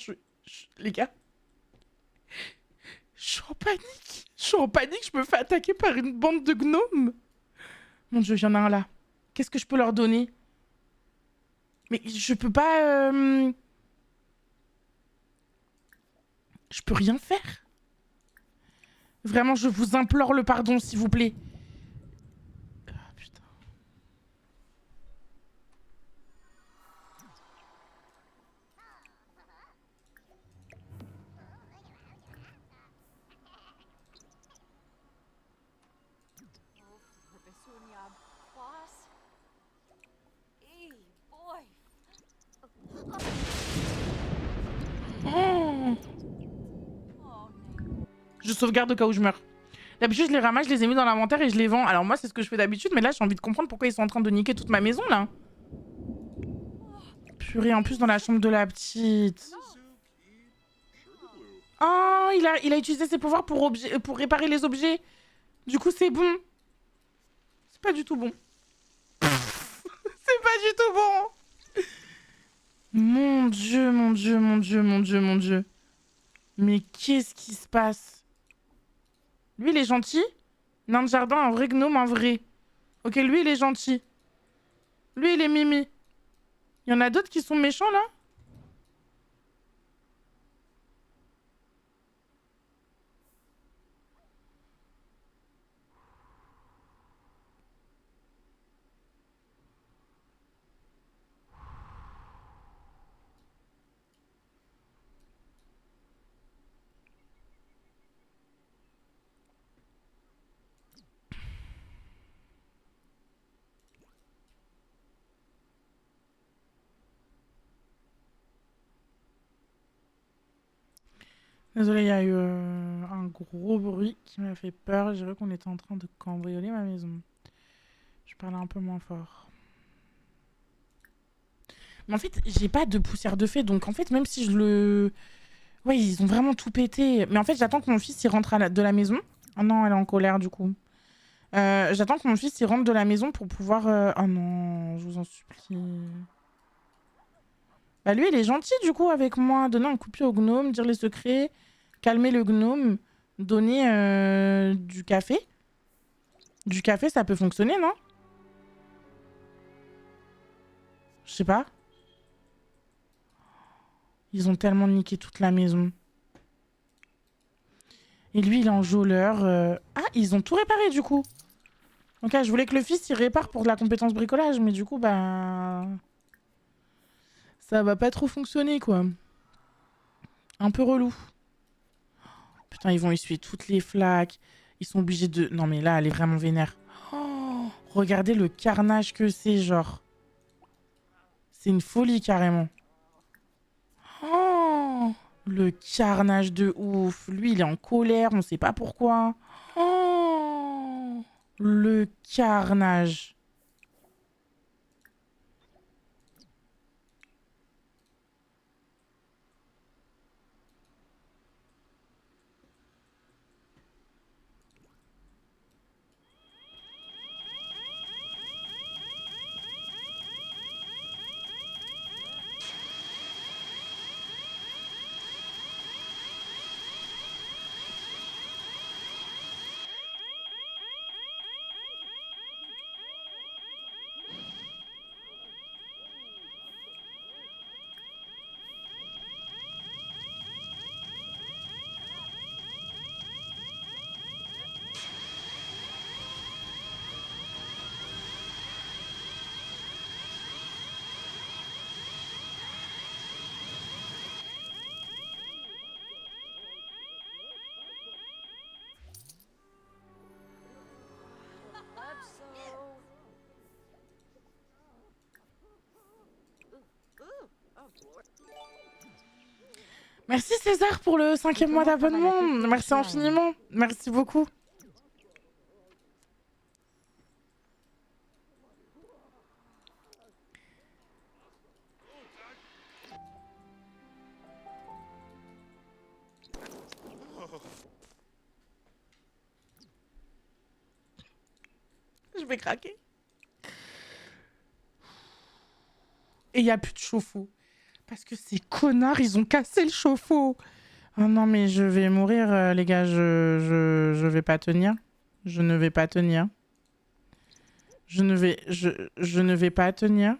les gars... Je suis en panique. Je suis en panique, je me fais attaquer par une bande de gnomes. Mon dieu, il y en a un là. Qu'est-ce que je peux leur donner? Mais je peux pas... Je peux rien faire. Vraiment, je vous implore le pardon, s'il vous plaît. Ah, putain. Oh, je sauvegarde au cas où je meurs. D'habitude, je les ramasse, je les ai mis dans l'inventaire et je les vends. Alors moi, c'est ce que je fais d'habitude, mais là, j'ai envie de comprendre pourquoi ils sont en train de niquer toute ma maison, là. Purée, en plus, dans la chambre de la petite. Oh, il a utilisé ses pouvoirs pour réparer les objets. Du coup, c'est bon. C'est pas du tout bon. C'est pas du tout bon. Mon dieu, mon dieu, mon dieu, mon dieu, mon dieu. Mais qu'est-ce qui se passe? Lui, il est gentil. Nain de jardin, un vrai gnome, un vrai. Ok, lui, il est gentil. Lui, il est mimi. Il y en a d'autres qui sont méchants, là? Désolé, il y a eu un gros bruit qui m'a fait peur. J'ai cru qu'on était en train de cambrioler ma maison. Je parle un peu moins fort. Mais en fait, j'ai pas de poussière de fée, donc en fait, même si je le... Ouais, ils ont vraiment tout pété. Mais en fait, j'attends que mon fils il rentre de la maison. Oh non, elle est en colère du coup. J'attends que mon fils il rentre de la maison pour pouvoir... Oh non, je vous en supplie. Bah lui, il est gentil du coup avec moi. Donner un coup de pied au gnome, dire les secrets, calmer le gnome, donner du café. Du café, ça peut fonctionner, non? Je sais pas. Ils ont tellement niqué toute la maison. Et lui, il est en jôleur. Ah, ils ont tout réparé du coup. Ok, je voulais que le fils il répare pour de la compétence bricolage, mais du coup, bah... Ça va pas trop fonctionner, quoi. Un peu relou. Putain, ils vont essuyer toutes les flaques. Ils sont obligés de... Non, mais là, elle est vraiment vénère. Oh, regardez le carnage que c'est, genre. C'est une folie, carrément. Oh, le carnage de ouf. Lui, il est en colère, on sait pas pourquoi. Oh, le carnage. Merci César pour le 5e mois d'abonnement. Merci infiniment. Merci beaucoup. Je vais craquer. Et il n'y a plus de chauffe-eau. Parce que ces connards, ils ont cassé le chauffe-eau. Oh non, mais je vais mourir, les gars. Je vais pas tenir. Je ne vais pas tenir. Je ne vais pas tenir.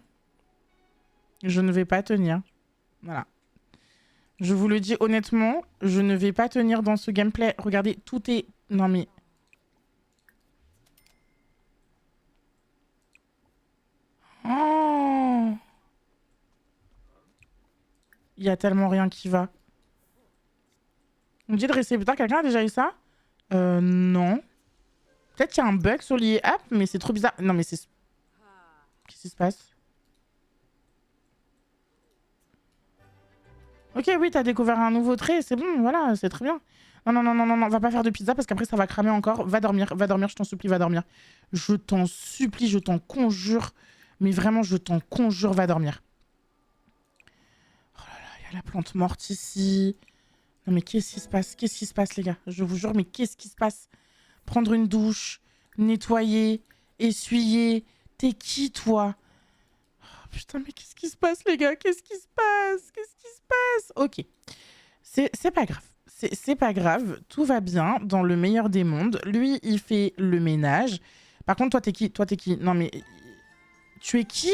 Je ne vais pas tenir. Voilà. Je vous le dis honnêtement, je ne vais pas tenir dans ce gameplay. Regardez, tout est... Non mais... Oh, il y a tellement rien qui va. On dit de rester... Putain, quelqu'un a déjà eu ça? Non. Peut-être qu'il y a un bug sur l'IA app, mais c'est trop bizarre. Non mais c'est... Qu'est-ce qui se passe? Ok, oui, t'as découvert un nouveau trait, c'est bon, voilà, c'est très bien. Non, non, non, non, non, non, va pas faire de pizza parce qu'après ça va cramer encore. Va dormir, je t'en supplie, va dormir. Je t'en supplie, je t'en conjure. Mais vraiment, je t'en conjure, va dormir. Oh là là, il y a la plante morte ici. Non mais qu'est-ce qui se passe? Qu'est-ce qui se passe, les gars? Je vous jure, mais qu'est-ce qui se passe? Prendre une douche, nettoyer, essuyer. T'es qui, toi? Oh, putain, mais qu'est-ce qui se passe, les gars? Qu'est-ce qui se passe? Qu'est-ce qui se passe? Ok. C'est pas grave. C'est pas grave. Tout va bien dans le meilleur des mondes. Lui, il fait le ménage. Par contre, toi, t'es qui? Toi, t'es qui? Non, mais... Tu es qui?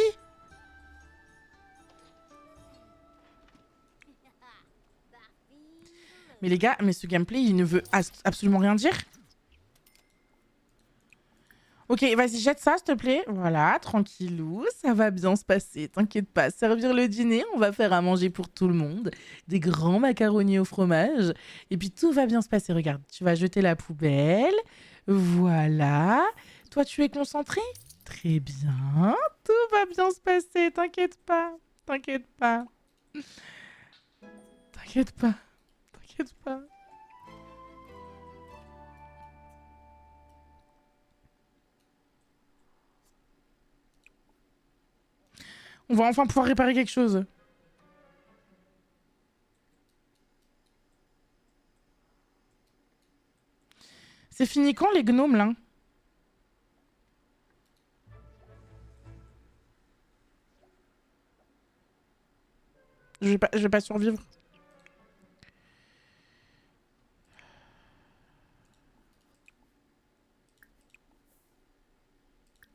Mais les gars, mais ce gameplay, il ne veut absolument rien dire. Ok, vas-y, jette ça, s'il te plaît. Voilà, tranquillou, ça va bien se passer. T'inquiète pas, servir le dîner, on va faire à manger pour tout le monde. Des grands macaronis au fromage. Et puis tout va bien se passer. Regarde, tu vas jeter la poubelle. Voilà. Toi, tu es concentré? Très bien. Tout va bien se passer, t'inquiète pas. T'inquiète pas. T'inquiète pas. T'inquiète pas. On va enfin pouvoir réparer quelque chose. C'est fini quand les gnomes là? Je vais pas survivre.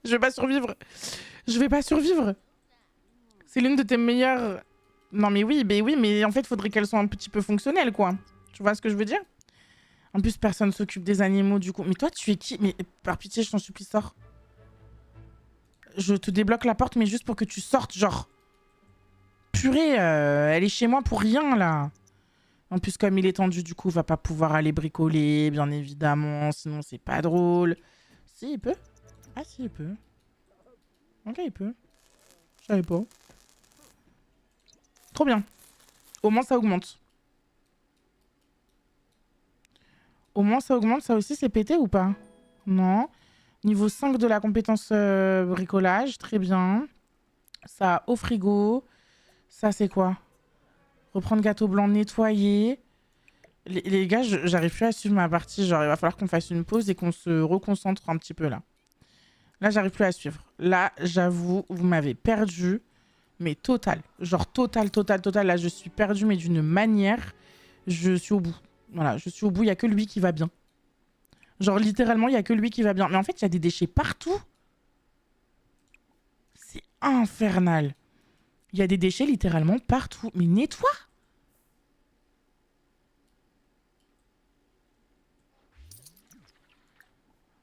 Je vais pas survivre. Je vais pas survivre. C'est l'une de tes meilleures... Non mais oui, mais en fait, faudrait qu'elles soient un petit peu fonctionnelles, quoi. Tu vois ce que je veux dire? En plus, personne s'occupe des animaux, du coup. Mais toi, tu es qui? Mais par pitié, je t'en supplie, sors. Je te débloque la porte, mais juste pour que tu sortes, genre... Purée, elle est chez moi pour rien, là. En plus, comme il est tendu, du coup, il va pas pouvoir aller bricoler, bien évidemment. Sinon, c'est pas drôle. Si, il peut. Ah, si, il peut. Ok, il peut. Je savais pas. Trop bien. Au moins, ça augmente. Au moins, ça augmente. Ça aussi, c'est pété ou pas? Non. Niveau 5 de la compétence bricolage. Très bien. Ça, au frigo. Ça, c'est quoi? Reprendre gâteau blanc, nettoyer. Les gars, j'arrive plus à suivre ma partie. Genre, il va falloir qu'on fasse une pause et qu'on se reconcentre un petit peu là. Là, j'arrive plus à suivre. Là, j'avoue, vous m'avez perdu. Mais total. Genre total. Là, je suis perdue, mais d'une manière. Je suis au bout. Voilà, je suis au bout. Il n'y a que lui qui va bien. Genre, littéralement, il n'y a que lui qui va bien. Mais en fait, il y a des déchets partout. C'est infernal. Il y a des déchets littéralement partout. Mais nettoie.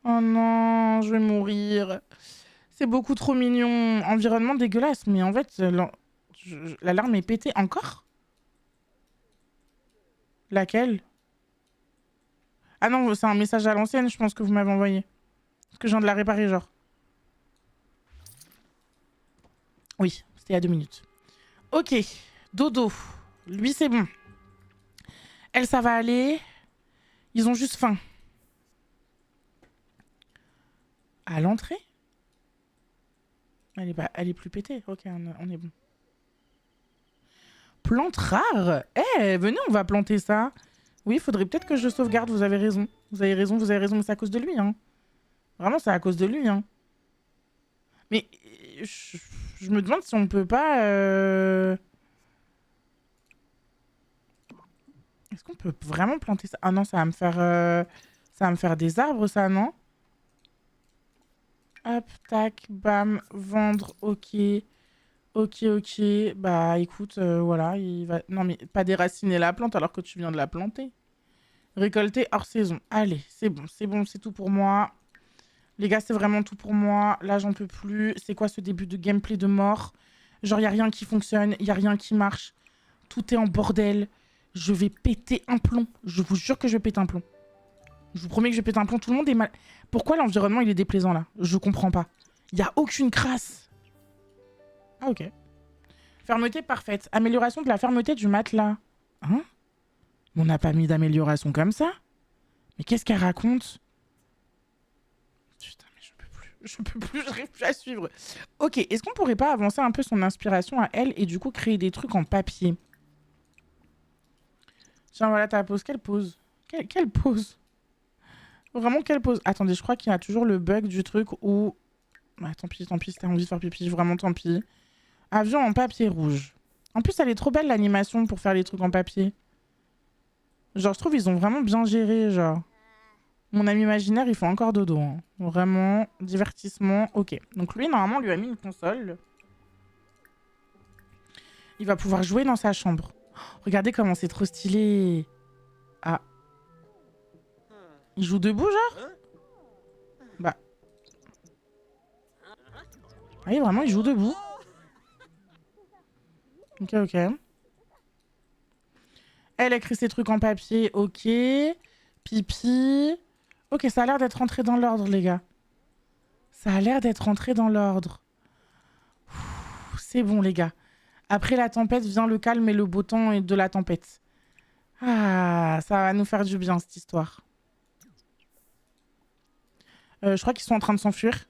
Oh non, je vais mourir. C'est beaucoup trop mignon. Environnement dégueulasse. Mais en fait, l'alarme est pétée encore? Laquelle? Ah non, c'est un message à l'ancienne, je pense que vous m'avez envoyé. Parce que je viens de la réparer, genre. Oui, c'était il y a 2 minutes. Ok, dodo. Lui, c'est bon. Elle, ça va aller. Ils ont juste faim. À l'entrée? Elle est plus pétée. Ok, on est bon. Plante rare? Eh, venez, on va planter ça. Oui, il faudrait peut-être que je sauvegarde, vous avez raison. Vous avez raison, mais c'est à cause de lui, hein. Vraiment, c'est à cause de lui, hein. Mais je me demande si on peut pas... Est-ce qu'on peut vraiment planter ça? Ah non, ça va me faire des arbres, ça, non? Hop, tac, bam, vendre, ok. Ok. Bah, écoute, voilà, il va... Non, mais pas déraciner la plante alors que tu viens de la planter. Récolter hors saison. Allez, c'est tout pour moi. Les gars, c'est vraiment tout pour moi. Là, j'en peux plus. C'est quoi ce début de gameplay de mort? Genre, y a rien qui fonctionne, y a rien qui marche. Tout est en bordel. Je vais péter un plomb. Je vous jure que je vais péter un plomb. Je vous promets que je vais péter un plomb. Tout le monde est mal... Pourquoi l'environnement, il est déplaisant, là? Je comprends pas. Y a aucune crasse. Ah, ok. Fermeté parfaite. Amélioration de la fermeté du matelas. Hein? On n'a pas mis d'amélioration comme ça? Mais qu'est-ce qu'elle raconte? Putain, mais je peux plus, j'arrive plus à suivre. Ok, est-ce qu'on pourrait pas avancer un peu son inspiration à elle et du coup créer des trucs en papier? Tiens, voilà ta pause. Quelle pause? Quelle pause? Vraiment, quelle pause? Attendez, je crois qu'il y a toujours le bug du truc où... Ah, tant pis, si t'as envie de faire pipi, vraiment tant pis. Avion en papier rouge. En plus, elle est trop belle l'animation pour faire les trucs en papier. Genre, je trouve ils ont vraiment bien géré, genre. Mon ami imaginaire, il fait encore dodo. Hein. Vraiment, divertissement, ok. Donc lui, normalement, on lui a mis une console. Il va pouvoir jouer dans sa chambre. Oh, regardez comment c'est trop stylé. Ah. Il joue debout, genre? Bah. Ah oui, vraiment, il joue debout. Ok. Elle écrit ses trucs en papier, ok. Pipi. Ok, ça a l'air d'être rentré dans l'ordre, les gars. Ça a l'air d'être rentré dans l'ordre. C'est bon, les gars. Après la tempête vient le calme et le beau temps et de la tempête. Ah, ça va nous faire du bien, cette histoire. Je crois qu'ils sont en train de s'enfuir.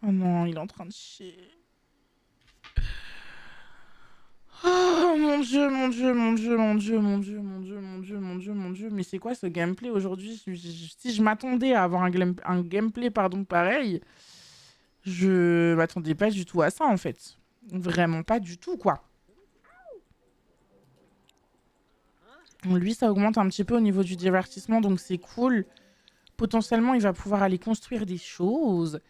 Oh non, il est en train de chier. Oh mon dieu, mon dieu, mon dieu, mon dieu, mon dieu, mon dieu, mon dieu, mon dieu, mon dieu. Mais c'est quoi ce gameplay aujourd'hui? Si je m'attendais à avoir un gameplay pardon, pareil, je m'attendais pas du tout à ça en fait. Vraiment pas du tout quoi. Lui, ça augmente un petit peu au niveau du divertissement, donc c'est cool. Potentiellement, il va pouvoir aller construire des choses.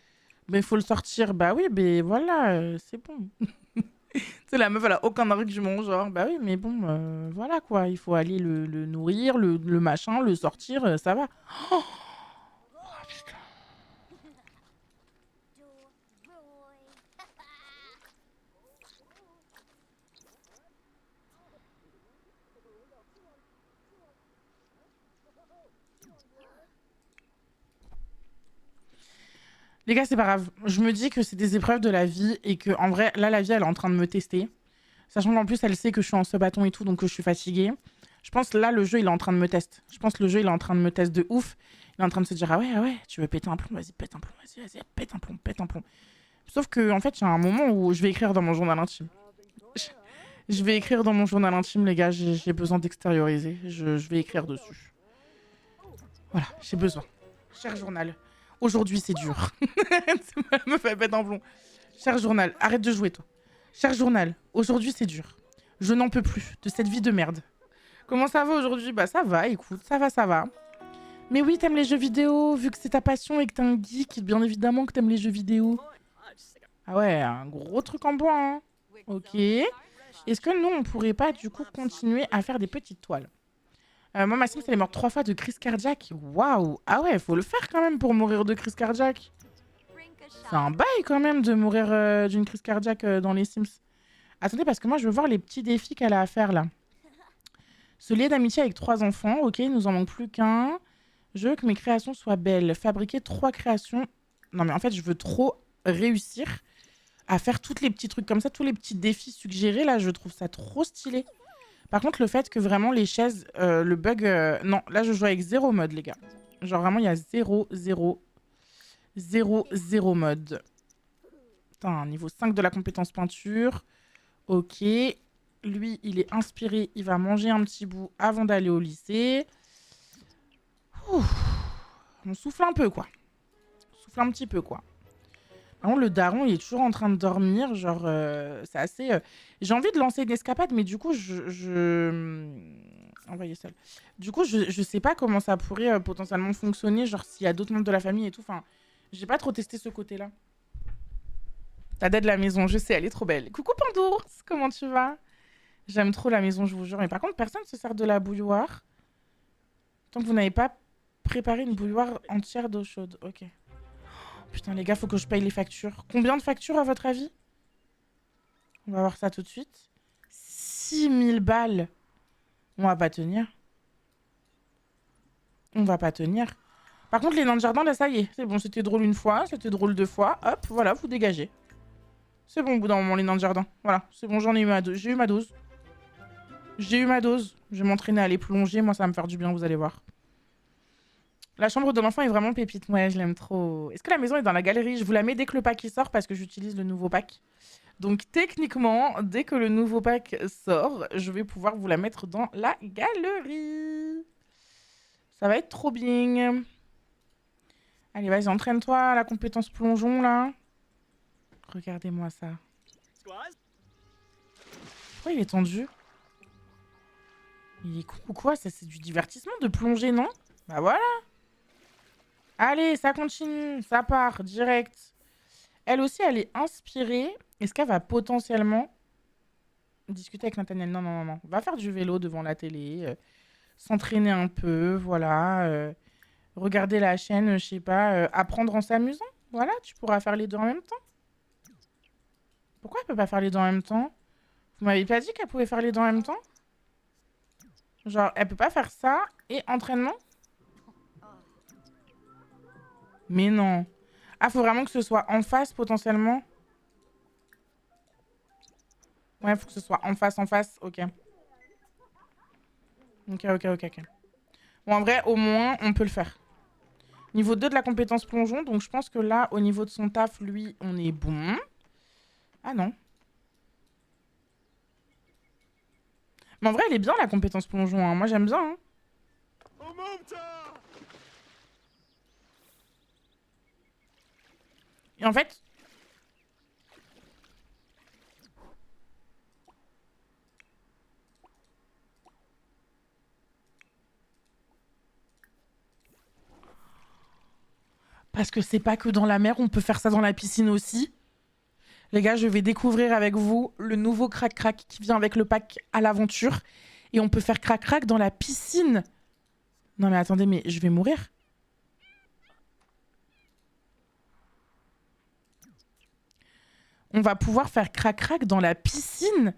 Mais il faut le sortir. Bah oui, mais voilà, c'est bon. Tu sais, la meuf, elle a aucun argument, genre, bah oui, mais bon, voilà quoi. Il faut aller le nourrir, le machin, le sortir, ça va. Oh, putain. Les gars, c'est pas grave. Je me dis que c'est des épreuves de la vie et que, en vrai, là, la vie, elle est en train de me tester. Sachant qu'en plus, elle sait que je suis en ce bâton et tout, donc que je suis fatiguée. Je pense là, le jeu, il est en train de me tester. Je pense que le jeu, il est en train de me tester de ouf. Il est en train de se dire, ah ouais, tu veux péter un plomb, vas-y, pète un plomb, vas-y, pète un plomb, pète un plomb. Sauf que, en fait, il y a un moment où je vais écrire dans mon journal intime. Je vais écrire dans mon journal intime, les gars, j'ai besoin d'extérioriser. Je vais écrire dessus. Voilà, j'ai besoin. Cher journal, aujourd'hui, c'est dur. Ça me fait pète un plomb. Cher journal, arrête de jouer, toi. Cher journal, aujourd'hui, c'est dur. Je n'en peux plus de cette vie de merde. Comment ça va aujourd'hui? Bah ça va, écoute, ça va, ça va. Mais oui, t'aimes les jeux vidéo, vu que c'est ta passion et que t'es un geek, bien évidemment que t'aimes les jeux vidéo. Ah ouais, un gros truc en bois, hein. Ok. Est-ce que nous, on pourrait pas, du coup, continuer à faire des petites toiles? Moi, ma Sims, elle est morte 3 fois de crise cardiaque. Waouh. Ah ouais, faut le faire quand même pour mourir de crise cardiaque. C'est un bail quand même de mourir d'une crise cardiaque dans les Sims. Attendez, parce que moi, je veux voir les petits défis qu'elle a à faire, là. Se lier d'amitié avec 3 enfants. Ok, il nous en manque plus qu'un. Je veux que mes créations soient belles. Fabriquer 3 créations. Non, mais en fait, je veux trop réussir à faire tous les petits trucs comme ça, tous les petits défis suggérés, là, je trouve ça trop stylé. Par contre, le fait que vraiment les chaises, le bug... Non, là, je joue avec 0 mode, les gars. Genre, vraiment, il y a 0, 0, 0, 0 mode. Putain, niveau 5 de la compétence peinture. Ok. Lui, il est inspiré. Il va manger un petit bout avant d'aller au lycée. Ouh. On souffle un peu, quoi. On souffle un petit peu, quoi. Par contre, le daron, il est toujours en train de dormir. Genre, c'est assez... J'ai envie de lancer une escapade, mais du coup, envoyer seul. Du coup, je sais pas comment ça pourrait potentiellement fonctionner. Genre, s'il y a d'autres membres de la famille et tout. Enfin, j'ai pas trop testé ce côté-là. Ta dette de la maison, je sais, elle est trop belle. Coucou Pandours, comment tu vas? J'aime trop la maison, je vous jure. Mais par contre, personne ne se sert de la bouilloire. Tant que vous n'avez pas préparé une bouilloire entière d'eau chaude. Ok. Putain, les gars, faut que je paye les factures. Combien de factures, à votre avis? On va voir ça tout de suite. 6000 balles. On va pas tenir. On va pas tenir. Par contre, les nains de jardin, là, ça y est. C'est bon, c'était drôle une fois, c'était drôle 2 fois. Hop, voilà, vous dégagez. C'est bon, au bout d'un moment, les nains de jardin. Voilà, c'est bon, j'en ai eu ma dose. J'ai eu ma dose. J'ai eu ma dose. Je vais m'entraîner à aller plonger. Moi, ça va me faire du bien, vous allez voir. La chambre de l'enfant est vraiment pépite. Ouais, je l'aime trop. Est-ce que la maison est dans la galerie? Je vous la mets dès que le pack il sort parce que j'utilise le nouveau pack. Donc, techniquement, dès que le nouveau pack sort, je vais pouvoir vous la mettre dans la galerie. Ça va être trop bien. Allez, vas-y, entraîne-toi à la compétence plongeon, là. Regardez-moi ça. Pourquoi il est tendu? Il est con ou quoi? Ça, c'est du divertissement de plonger, non? Bah voilà. Allez, ça continue. Ça part, direct. Elle aussi, elle est inspirée. Est-ce qu'elle va potentiellement discuter avec Nathaniel? Non, non, non, non. Va faire du vélo devant la télé. S'entraîner un peu, voilà. Regarder la chaîne, je sais pas. Apprendre en s'amusant. Voilà, tu pourras faire les deux en même temps. Pourquoi elle peut pas faire les deux en même temps? Vous m'avez pas dit qu'elle pouvait faire les deux en même temps? Genre, elle peut pas faire ça et entraînement? Mais non. Ah, faut vraiment que ce soit en face, potentiellement? Ouais, faut que ce soit en face, en face. Ok. Ok, ok, ok, ok. Bon, en vrai, au moins, on peut le faire. Niveau 2 de la compétence plongeon. Donc, je pense que là, au niveau de son taf, lui, on est bon. Ah non. Mais en vrai, elle est bien la compétence plongeon. Hein. Moi, j'aime bien. Hein. Et en fait, parce que c'est pas que dans la mer, on peut faire ça dans la piscine aussi. Les gars, je vais découvrir avec vous le nouveau crac-crac qui vient avec le pack à l'aventure. Et on peut faire crac-crac dans la piscine. Non mais attendez, mais je vais mourir. On va pouvoir faire crac-crac dans la piscine.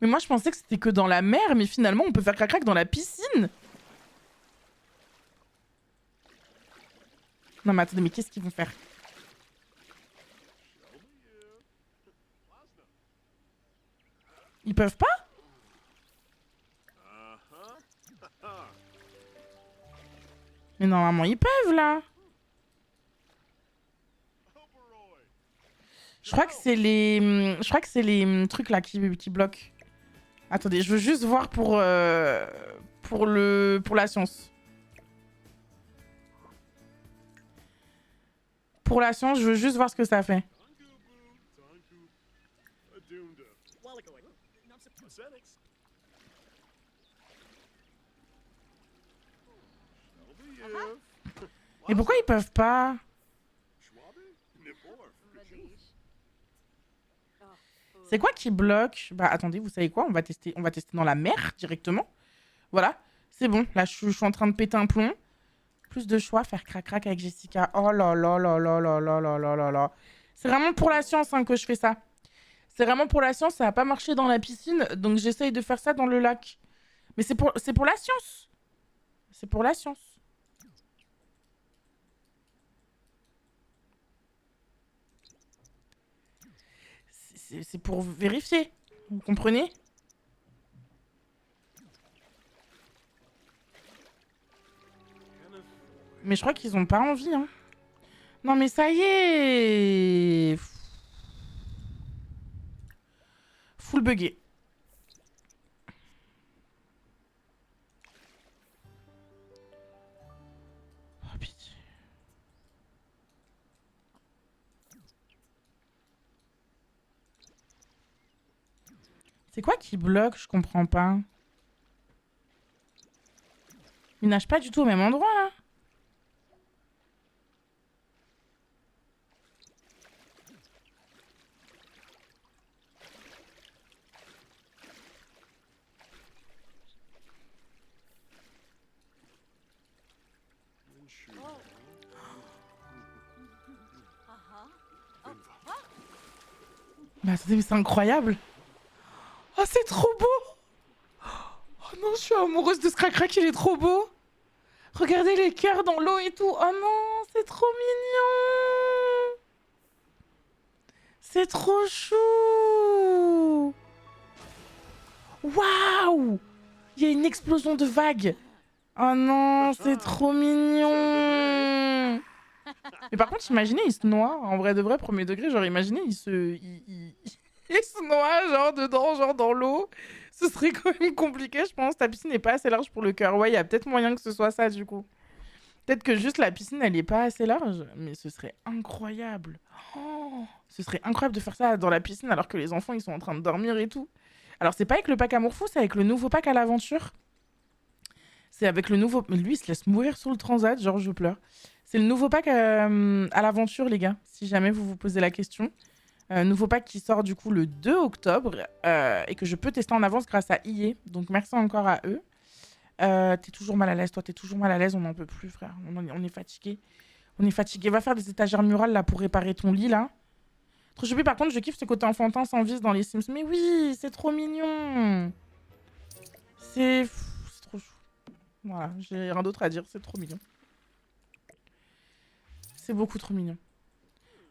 Mais moi, je pensais que c'était que dans la mer, mais finalement, on peut faire crac-crac dans la piscine. Non mais attendez, mais qu'est-ce qu'ils vont faire? Ils peuvent pas? Mais normalement, ils peuvent, là. Je crois que c'est les... Je crois que c'est les trucs, là, qui bloquent. Attendez, je veux juste voir pour la science. Pour la science, je veux juste voir ce que ça fait. Et pourquoi ils peuvent pas? C'est quoi qui bloque? Bah attendez, vous savez quoi? On va tester dans la mer directement. Voilà, c'est bon. Là, je suis en train de péter un plomb. Plus de choix, faire crac-crac avec Jessica. Oh là là là là là là là là là là. C'est vraiment pour la science hein, que je fais ça. C'est vraiment pour la science, ça n'a pas marché dans la piscine, donc j'essaye de faire ça dans le lac. Mais c'est pour la science. C'est pour la science. C'est pour vérifier. Vous comprenez? Mais je crois qu'ils ont pas envie. Hein. Non mais ça y est. Full buggé. Oh pitié. C'est quoi qui bloque? Je comprends pas. Ils nagent pas du tout au même endroit là. Mais attendez, mais c'est incroyable. Oh, c'est trop beau. Oh non, je suis amoureuse de ce crac-crac, il est trop beau. Regardez les cœurs dans l'eau et tout. Oh non, c'est trop mignon. C'est trop chou. Waouh. Il y a une explosion de vagues. Oh non, c'est trop mignon. Mais par contre, imaginez, il se noie. En vrai de vrai, premier degré, genre imaginez, il se noie, genre dedans, genre dans l'eau. Ce serait quand même compliqué, je pense. Ta piscine n'est pas assez large pour le cœur. Ouais, il y a peut-être moyen que ce soit ça, du coup. Peut-être que juste la piscine, elle est pas assez large. Mais ce serait incroyable. Oh, ce serait incroyable de faire ça dans la piscine alors que les enfants, ils sont en train de dormir et tout. Alors, c'est pas avec le pack Amour Fou, c'est avec le nouveau pack à l'aventure. C'est avec le nouveau... Mais lui, il se laisse mourir sur le transat, genre je pleure. C'est le nouveau pack à l'aventure, les gars, si jamais vous vous posez la question. Nouveau pack qui sort du coup le 2 octobre et que je peux tester en avance grâce à EA. Donc merci encore à eux. T'es toujours mal à l'aise, toi, t'es toujours mal à l'aise, on n'en peut plus, frère. On est fatigué. On est fatigué. Va faire des étagères murales là pour réparer ton lit là. Trop choupi, par contre, je kiffe ce côté enfantin sans vis dans les Sims. Mais oui, c'est trop mignon. C'est trop chou. Voilà, j'ai rien d'autre à dire, c'est trop mignon. C'est beaucoup trop mignon.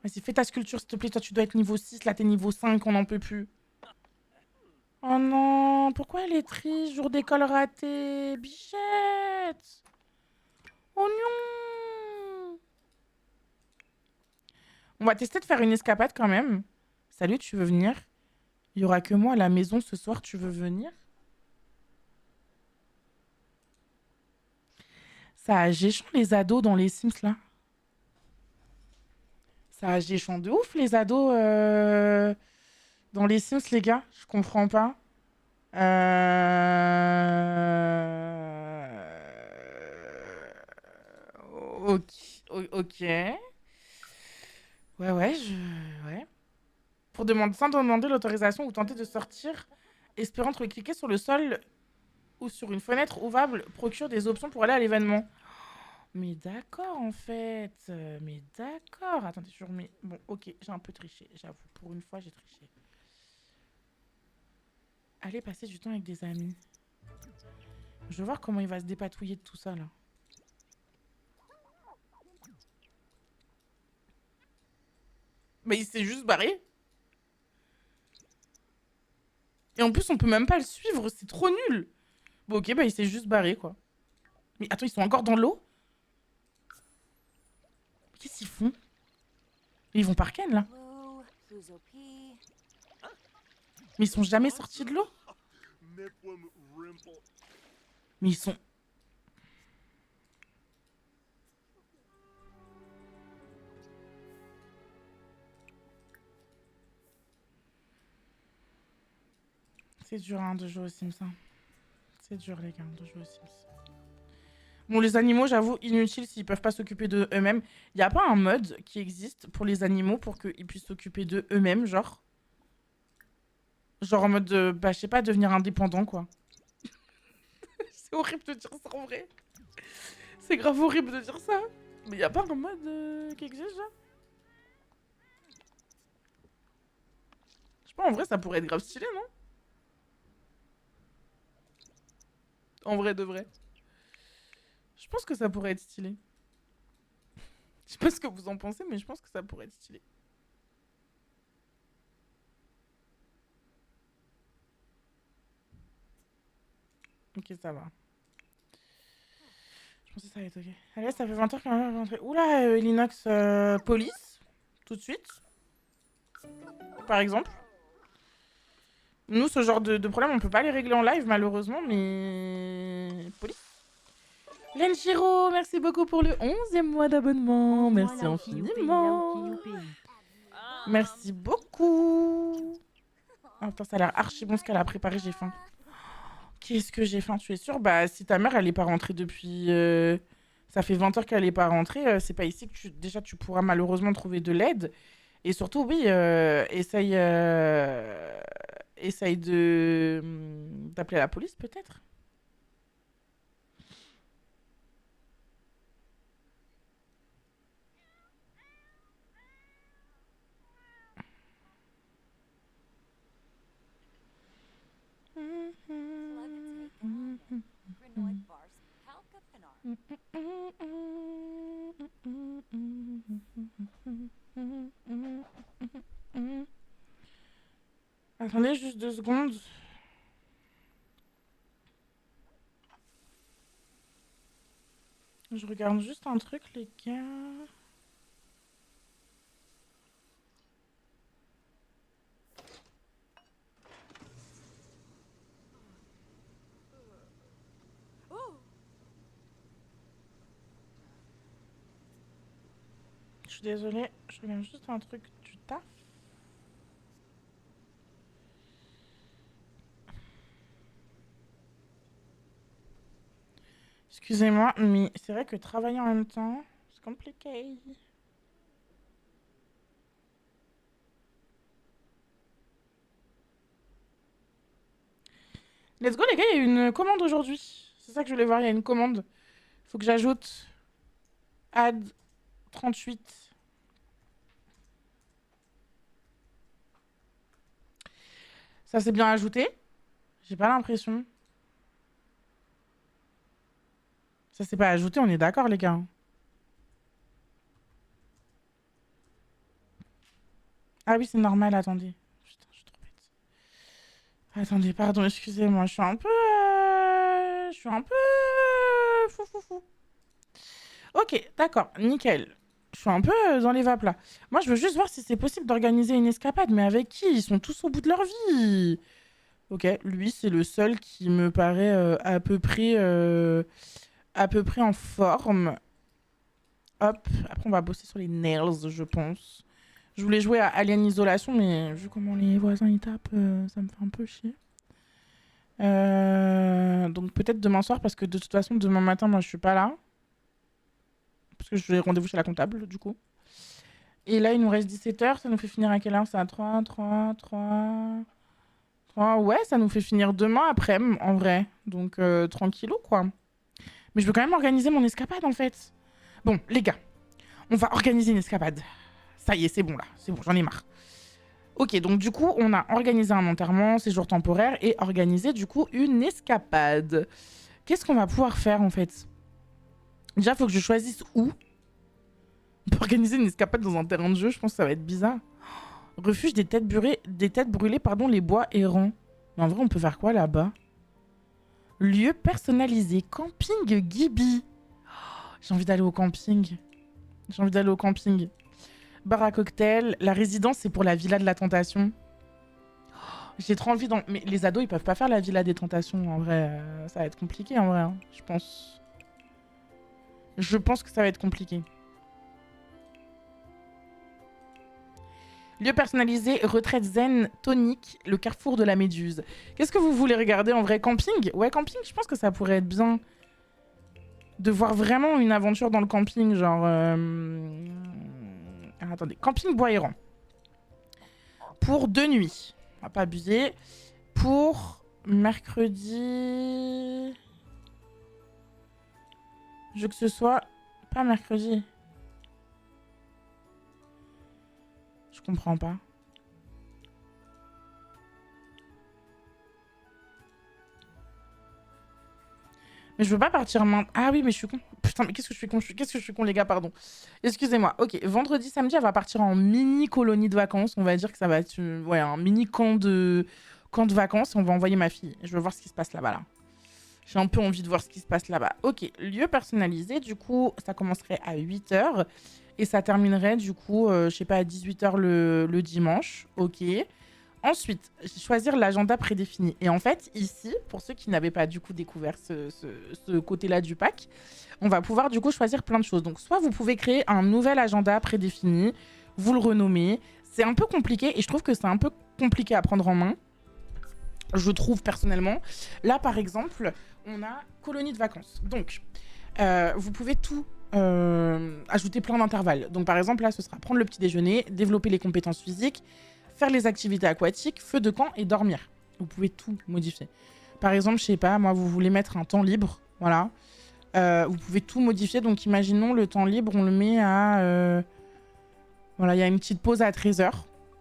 Vas-y, fais ta sculpture, s'il te plaît. Toi, tu dois être niveau 6. Là, t'es niveau 5. On n'en peut plus. Oh non. Pourquoi elle est triste? Jour d'école raté. Bichette. Oh non. On va tester de faire une escapade quand même. Salut, tu veux venir? Il y aura que moi à la maison ce soir. Tu veux venir? Ça a géchant les ados dans les Sims là. Ça a géchant de ouf les ados dans les Sims les gars. Je comprends pas. Ok. Ok. Ouais. Sans demander l'autorisation ou tenter de sortir, espérant cliquer sur le sol ou sur une fenêtre ouvrable procure des options pour aller à l'événement. Mais d'accord, en fait. Mais d'accord. Attendez, je remets. Bon, ok, j'ai un peu triché. J'avoue, pour une fois, j'ai triché. Allez passer du temps avec des amis. Je veux voir comment il va se dépatouiller de tout ça, là. Mais il s'est juste barré. Et en plus, on peut même pas le suivre. C'est trop nul. Bon, ok, bah il s'est juste barré, quoi. Mais attends, ils sont encore dans l'eau? Qu'est-ce qu'ils font? Ils vont par Ken, là? Mais ils sont jamais sortis de l'eau? Mais ils sont... C'est dur, hein, de jouer aux Sims, hein. C'est dur, les gars, de jouer aux Sims. Bon, les animaux, j'avoue, inutiles s'ils peuvent pas s'occuper de eux-mêmes. Y a pas un mode qui existe pour les animaux pour qu'ils puissent s'occuper de eux-mêmes, genre? Genre en mode, bah, je sais pas, devenir indépendant, quoi. C'est horrible de dire ça en vrai. C'est grave horrible de dire ça. Mais y a pas un mode qui existe, genre? Je sais pas, en vrai, ça pourrait être grave stylé, non? En vrai de vrai. Je pense que ça pourrait être stylé. Je sais pas ce que vous en pensez, mais je pense que ça pourrait être stylé. Ok, ça va. Je pensais que ça allait être ok. Allez, ça fait 20 heures qu'on va rentrer. Oula, Elinox, police. Tout de suite. Par exemple. Nous, ce genre de problème, on peut pas les régler en live, malheureusement, mais... Police. Lenshiro, merci beaucoup pour le 11e mois d'abonnement. Merci infiniment. Merci beaucoup. Oh putain, ça a l'air archi bon ce qu'elle a préparé, j'ai faim. Qu'est-ce que j'ai faim, tu es sûre? Bah, si ta mère, elle est pas rentrée depuis... Ça fait 20 heures qu'elle est pas rentrée, c'est pas ici que déjà tu pourras malheureusement trouver de l'aide. Et surtout, oui, essaye de... d'appeler la police, peut-être? Attendez juste 2 secondes. Je regarde juste un truc, les gars. Je suis désolée, je regarde juste un truc du taf. Excusez-moi, mais c'est vrai que travailler en même temps, c'est compliqué. Let's go les gars, il y a une commande aujourd'hui. C'est ça que je voulais voir, il y a une commande. Faut que j'ajoute add 38. Ça c'est bien ajouté? J'ai pas l'impression. Ça c'est pas ajouté, on est d'accord les gars. Ah oui, c'est normal, attendez. Putain, je suis trop bête. Attendez, pardon, excusez-moi, je suis un peu... Je suis un peu... Fou. Ok, d'accord, nickel. Je suis un peu dans les vapes là. Moi, je veux juste voir si c'est possible d'organiser une escapade, mais avec qui? Ils sont tous au bout de leur vie. Ok, lui, c'est le seul qui me paraît à peu près à peu près en forme. Hop, après on va bosser sur les nails, je pense. Je voulais jouer à Alien Isolation, mais vu comment les voisins ils tapent, ça me fait un peu chier. Donc peut-être demain soir, parce que de toute façon, demain matin, moi je suis pas là. Parce que j'ai rendez-vous chez la comptable, du coup. Et là, il nous reste 17h, ça nous fait finir à quelle heure? C'est à 3. Ouais, ça nous fait finir demain après, en vrai. Donc tranquillou, quoi. Mais je veux quand même organiser mon escapade, en fait. Bon, les gars, on va organiser une escapade. Ça y est, c'est bon, là. C'est bon, j'en ai marre. Ok, donc du coup, on a organisé un enterrement, séjour temporaire, et organisé, du coup, une escapade. Qu'est-ce qu'on va pouvoir faire, en fait? Déjà, il faut que je choisisse où. On peut organiser une escapade dans un terrain de jeu, je pense que ça va être bizarre. Refuge des têtes brûlées, pardon, les bois errants. Mais en vrai, on peut faire quoi là-bas? Lieu personnalisé, camping Gibi. J'ai envie d'aller au camping. J'ai envie d'aller au camping. Bar à cocktail. La résidence, c'est pour la villa de la tentation. J'ai trop envie d'en... Mais les ados, ils peuvent pas faire la villa des tentations. En vrai, ça va être compliqué, en vrai. Hein, je pense. Je pense que ça va être compliqué. Lieu personnalisé, retraite zen, tonique, le carrefour de la Méduse. Qu'est-ce que vous voulez regarder en vrai? Camping? Ouais, camping, je pense que ça pourrait être bien. De voir vraiment une aventure dans le camping, genre... Ah, attendez, camping bois errant. Pour 2 nuits. On va pas abuser. Pour mercredi... Je veux que ce soit... Pas mercredi. Je comprends pas. Mais je veux pas partir maintenant. Ah oui, mais je suis con. Putain, mais qu'est-ce que je suis con, qu'est-ce que je suis con, les gars, pardon. Excusez-moi. Ok, vendredi, samedi, elle va partir en mini colonie de vacances. On va dire que ça va être ouais, un mini camp de vacances. On va envoyer ma fille. Je veux voir ce qui se passe là-bas, là. J'ai un peu envie de voir ce qui se passe là-bas. Ok, lieu personnalisé. Du coup, ça commencerait à 8h. Et ça terminerait, du coup, je sais pas, à 18h le dimanche. Ok. Ensuite, choisir l'agenda prédéfini. Et en fait, ici, pour ceux qui n'avaient pas du coup découvert ce côté-là du pack, on va pouvoir du coup choisir plein de choses. Donc, soit vous pouvez créer un nouvel agenda prédéfini, vous le renommez. C'est un peu compliqué et je trouve que c'est un peu compliqué à prendre en main. Je trouve personnellement. Là, par exemple, on a colonie de vacances. Donc, vous pouvez tout ajouter plein d'intervalles. Donc, par exemple, là, ce sera prendre le petit déjeuner, développer les compétences physiques, faire les activités aquatiques, feu de camp et dormir. Vous pouvez tout modifier. Par exemple, je sais pas, moi, vous voulez mettre un temps libre, voilà. Vous pouvez tout modifier. Donc, imaginons le temps libre, on le met à... Voilà, il y a une petite pause à 13h.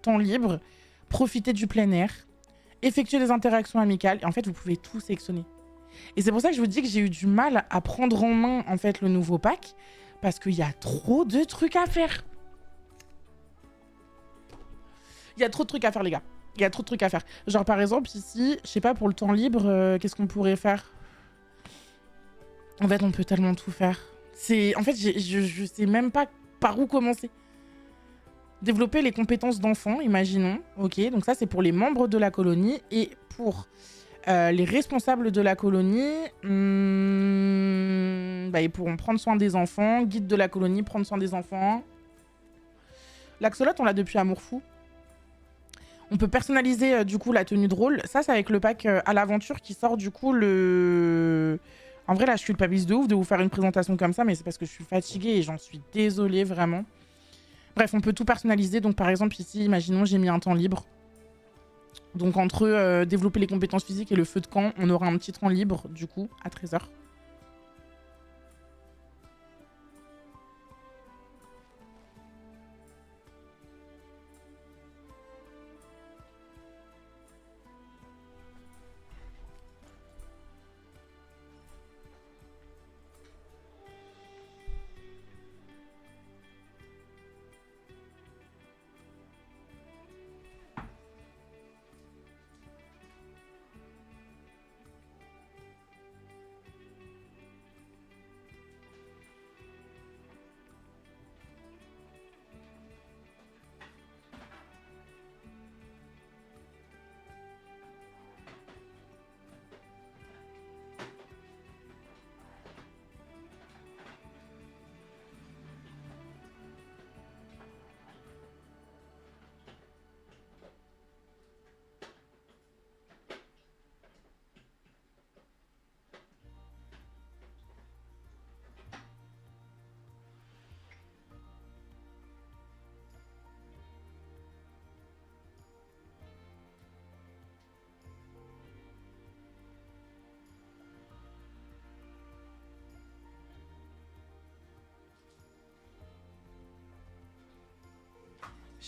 Temps libre, profiter du plein air, effectuer des interactions amicales. Et en fait, vous pouvez tout sélectionner. Et c'est pour ça que je vous dis que j'ai eu du mal à prendre en main, en fait, le nouveau pack. Parce qu'il y a trop de trucs à faire. Il y a trop de trucs à faire, les gars. Il y a trop de trucs à faire. Genre, par exemple, ici, je sais pas, pour le temps libre, qu'est-ce qu'on pourrait faire? En fait, on peut tellement tout faire. En fait, je sais même pas par où commencer. Développer les compétences d'enfant, imaginons. Ok, donc ça, c'est pour les membres de la colonie. Et pour les responsables de la colonie, bah, ils pourront prendre soin des enfants. Guide de la colonie, prendre soin des enfants. L'axolote, on l'a depuis Amour Fou. On peut personnaliser du coup la tenue de rôle. Ça, c'est avec le pack à l'aventure qui sort du coup le... En vrai, là, je culpabilise de ouf de vous faire une présentation comme ça, mais c'est parce que je suis fatiguée et j'en suis désolée, vraiment. Bref, on peut tout personnaliser. Donc, par exemple, ici, imaginons, j'ai mis un temps libre. Donc, entre développer les compétences physiques et le feu de camp, on aura un petit temps libre, du coup, à 13h.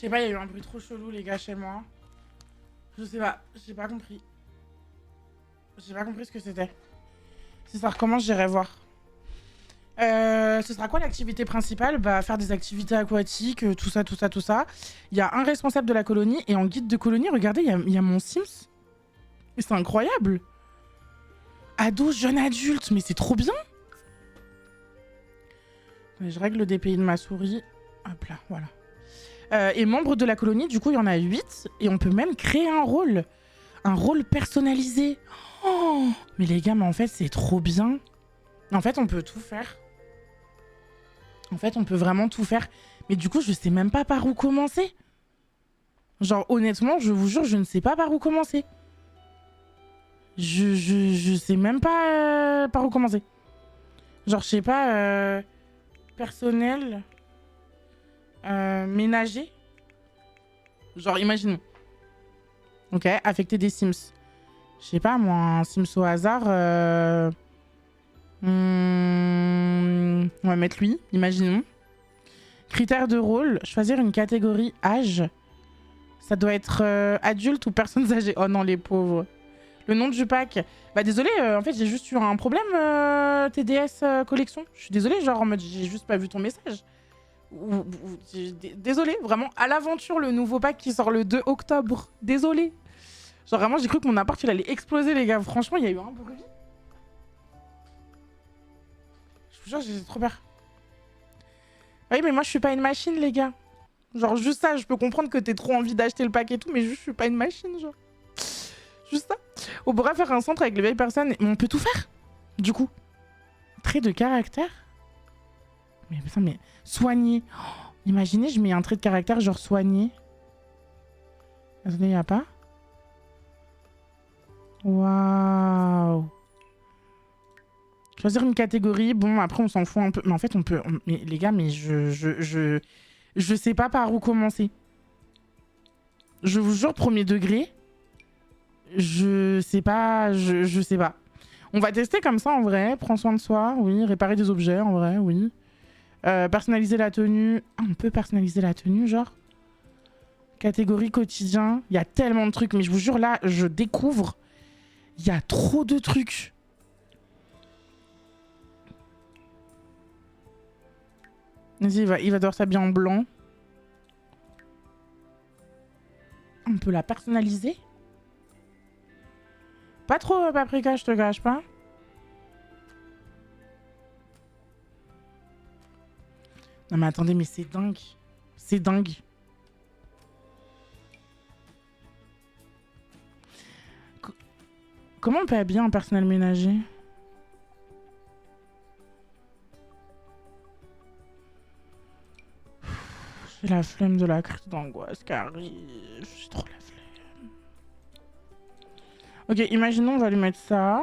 sais pas, il y a eu un bruit trop chelou, les gars, chez moi. Je sais pas, j'ai pas compris. J'ai pas compris ce que c'était. Si ça recommence, j'irai voir. Ce sera quoi l'activité principale? Bah, faire des activités aquatiques, tout ça, tout ça, tout ça. Il y a un responsable de la colonie et en guide de colonie, regardez, il y a mon Sims. Mais c'est incroyable. Ado, jeune adulte, mais c'est trop bien. Je règle le DPI de ma souris. Hop là, voilà. Et membre de la colonie, du coup, il y en a 8. Et on peut même créer un rôle. Un rôle personnalisé. Oh, mais les gars, mais en fait, c'est trop bien. En fait, on peut tout faire. En fait, on peut vraiment tout faire. Mais du coup, je sais même pas par où commencer. Genre, honnêtement, je vous jure, je ne sais pas par où commencer. Je sais même pas par où commencer. Genre, je sais pas... personnel... ménager. Genre, imaginons. Ok, affecter des Sims. Je sais pas, moi, un Sims au hasard... on va mettre lui, imaginons. Critères de rôle, choisir une catégorie âge. Ça doit être adulte ou personnes âgées. Oh non, les pauvres. Le nom du pack. Bah désolé, en fait j'ai juste eu un problème TDS collection. Je suis désolée, genre en mode j'ai juste pas vu ton message. Désolée, vraiment, à l'aventure, le nouveau pack qui sort le 2 octobre. Désolée. Genre vraiment j'ai cru que mon appart il allait exploser les gars. Franchement il y a eu un bruit. Je vous jure j'ai trop peur. Oui mais moi je suis pas une machine les gars. Genre juste ça, je peux comprendre que t'aies trop envie d'acheter le pack et tout, mais juste je suis pas une machine genre. Juste ça. On pourra faire un centre avec les vieilles personnes, mais on peut tout faire. Du coup. Trait de caractère. Mais putain, mais soigner. Oh, imaginez, je mets un trait de caractère genre soigner. Attendez, y a pas. Waouh. Choisir une catégorie. Bon, après on s'en fout un peu. Mais en fait, on peut. Mais les gars, mais je sais pas par où commencer. Je vous jure, premier degré. Je sais pas, je sais pas. On va tester comme ça en vrai. Prends soin de soi, oui. Réparer des objets en vrai, oui. Personnaliser la tenue. Ah, on peut personnaliser la tenue, genre. Catégorie quotidien. Il y a tellement de trucs, mais je vous jure, là, je découvre. Il y a trop de trucs. Vas-y, il va devoir s'habiller en blanc. On peut la personnaliser. Pas trop paprika, je te cache pas. Non mais attendez, mais c'est dingue. C'est dingue. Comment on peut habiller un personnel ménager? J'ai la flemme de la crise d'angoisse qui arrive. J'ai trop la flemme. Ok, imaginons, on va lui mettre ça.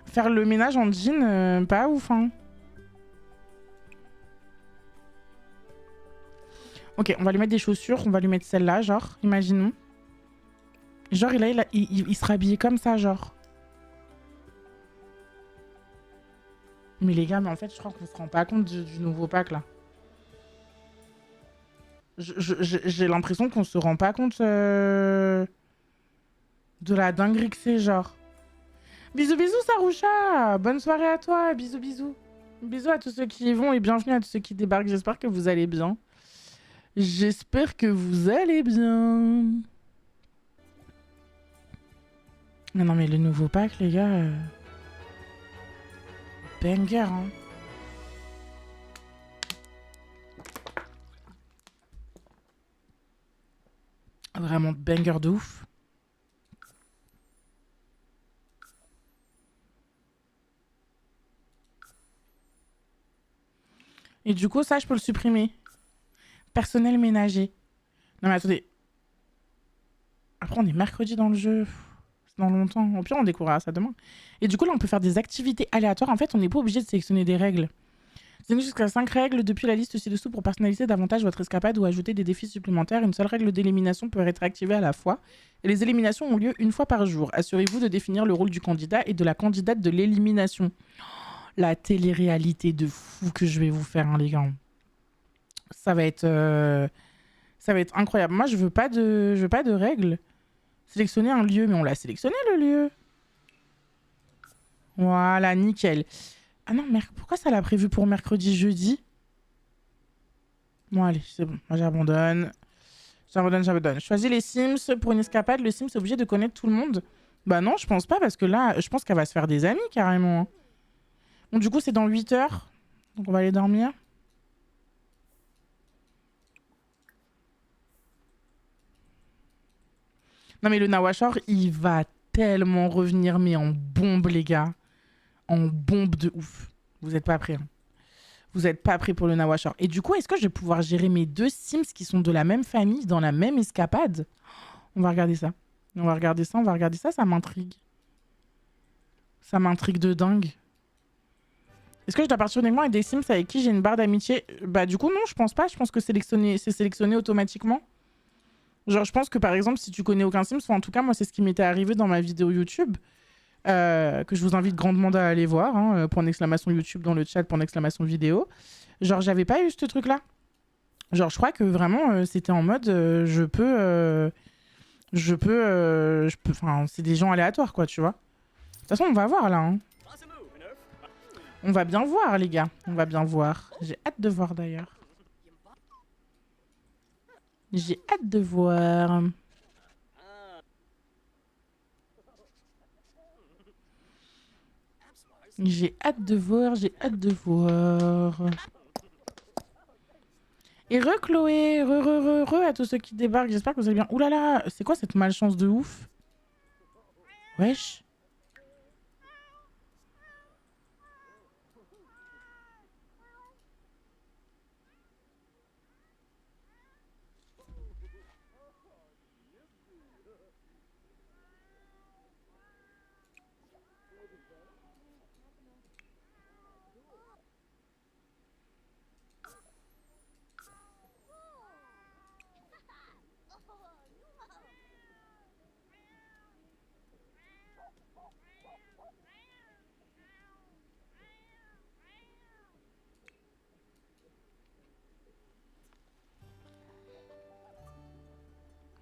Faire le ménage en jean, pas ouf, hein. Ok, on va lui mettre des chaussures. On va lui mettre celle-là, genre, imaginons. Genre, il sera habillé comme ça, genre. Mais les gars, mais en fait, je crois qu'on se rend pas compte du nouveau pack, là. J'ai l'impression qu'on se rend pas compte de la dinguerie que c'est, genre. Bisous, bisous, Saroucha. Bonne soirée à toi. Bisous, bisous. Bisous à tous ceux qui y vont et bienvenue à tous ceux qui débarquent. J'espère que vous allez bien. J'espère que vous allez bien. Non, mais le nouveau pack, les gars... Banger, hein. Vraiment banger de ouf. Et du coup, ça, je peux le supprimer. Personnel ménager. Non, mais attendez. Après, on est mercredi dans le jeu. C'est dans longtemps. Au pire, on découvrira ça demain. Et du coup, là, on peut faire des activités aléatoires. En fait, on n'est pas obligé de sélectionner des règles. Sélectionnez jusqu'à 5 règles depuis la liste ci-dessous pour personnaliser davantage votre escapade ou ajouter des défis supplémentaires. Une seule règle d'élimination peut être activée à la fois. Et les éliminations ont lieu une fois par jour. Assurez-vous de définir le rôle du candidat et de la candidate de l'élimination. La télé-réalité de fou que je vais vous faire, hein, les gars. Ça va être incroyable. Moi, je veux pas de règles. Sélectionner un lieu, mais on l'a sélectionné le lieu. Voilà, nickel. Ah non, pourquoi ça l'a prévu pour mercredi, jeudi? Bon, allez, c'est bon. Moi, j'abandonne. J'abandonne. Choisis les Sims pour une escapade. Le Sims est obligé de connaître tout le monde. Bah non, je pense pas, parce que là, je pense qu'elle va se faire des amis, carrément, hein. Bon, du coup, c'est dans 8 heures. Donc, on va aller dormir. Non, mais le Nawashor, il va tellement revenir, mais en bombe, les gars. En bombe de ouf. Vous êtes pas prêts, hein. Vous êtes pas prêts pour le Nawashor. Et du coup, est-ce que je vais pouvoir gérer mes deux Sims qui sont de la même famille, dans la même escapade? On va regarder ça. On va regarder ça, ça m'intrigue. Ça m'intrigue de dingue. Est-ce que je dois partir uniquement avec des Sims avec qui j'ai une barre d'amitié? Bah du coup non, je pense pas. Je pense que c'est sélectionné automatiquement. Genre je pense que par exemple si tu connais aucun Sims, enfin, en tout cas moi c'est ce qui m'était arrivé dans ma vidéo YouTube, que je vous invite grandement à aller voir, hein, pour une exclamation YouTube dans le chat, pour une exclamation vidéo. Genre j'avais pas eu ce truc là. Genre je crois que vraiment c'était en mode enfin c'est des gens aléatoires quoi, tu vois. De toute façon on va voir là, hein. On va bien voir, les gars. On va bien voir. J'ai hâte de voir, d'ailleurs. J'ai hâte de voir. J'ai hâte de voir, j'ai hâte de voir. Et re Chloé, re à tous ceux qui débarquent. J'espère que vous allez bien. Ouh là là, c'est quoi cette malchance de ouf? Wesh.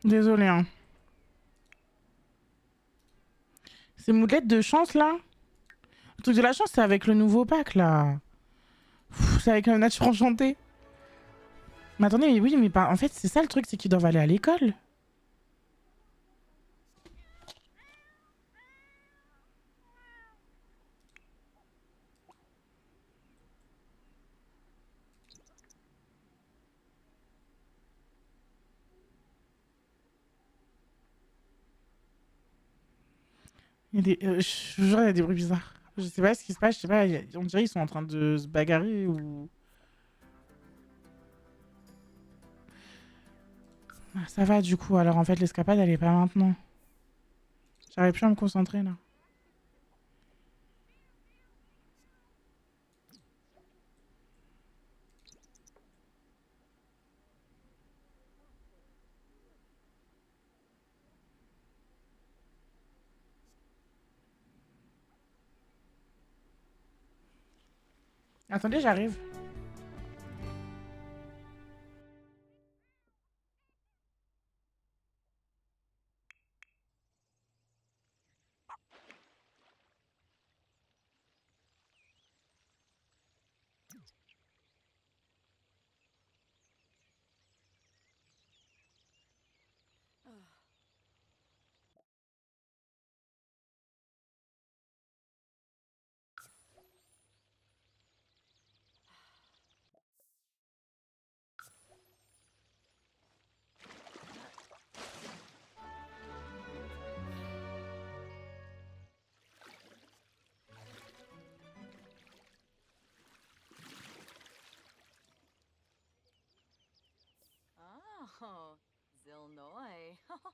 Désolé, hein. C'est moulette de chance, là? Le truc de la chance, c'est avec le nouveau pack, là. C'est avec la nature enchantée. Mais attendez, mais oui, mais pas... En fait, c'est ça le truc, c'est qu'ils doivent aller à l'école. Je vous jure, il y a des bruits bizarres. Je sais pas ce qui se passe, je sais pas, on dirait qu'ils sont en train de se bagarrer ou... Ah, ça va du coup, alors en fait l'escapade elle est pas maintenant. J'arrive plus à me concentrer là. Attendez, j'arrive. Oh, Zilnoy. Huh.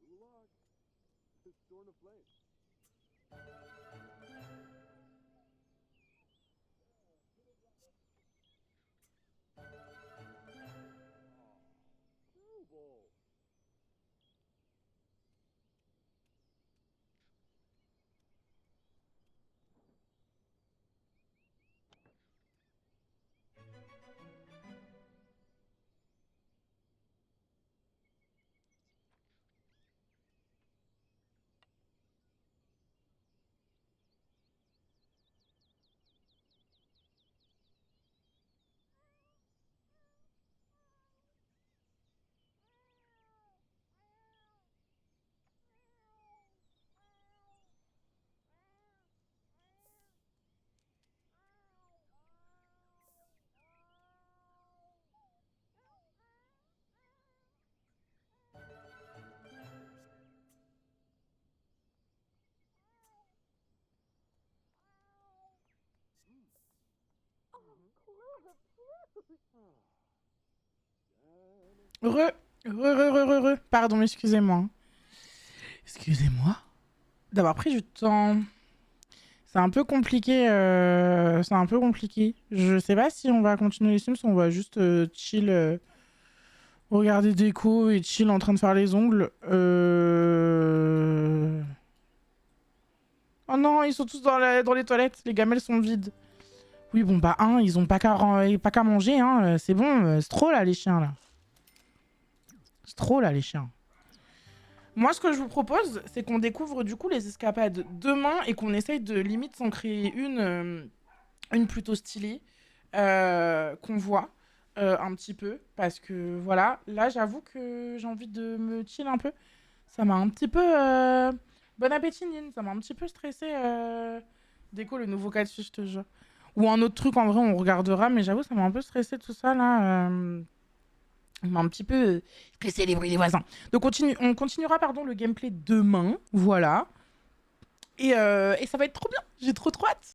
Ulog is torn aflame. Snowball. Pardon, excusez-moi. Excusez-moi d'avoir pris du temps. C'est un peu compliqué. C'est un peu compliqué. Je sais pas si on va continuer les Sims ou on va juste chill, regarder déco et chill en train de faire les ongles. Oh non, ils sont tous dans les toilettes. Les gamelles sont vides. Oui, bon, bah, ils ont pas qu'à manger, hein. C'est bon, c'est trop là, les chiens, là. C'est trop là, les chiens. Moi, ce que je vous propose, c'est qu'on découvre du coup les escapades demain et qu'on essaye de limite s'en créer une plutôt stylée, qu'on voit un petit peu. Parce que voilà, là, j'avoue que j'ai envie de me chill un peu. Ça m'a un petit peu... Bon appétit, Nine. Ça m'a un petit peu stressé. Déco, le nouveau catfish, je te jure. Ou un autre truc, en vrai, on regardera. Mais j'avoue, ça m'a un peu stressé tout ça, là. On m'a un petit peu stressé les bruits des voisins. Donc on continuera pardon, le gameplay demain. Voilà. Et ça va être trop bien. J'ai trop hâte.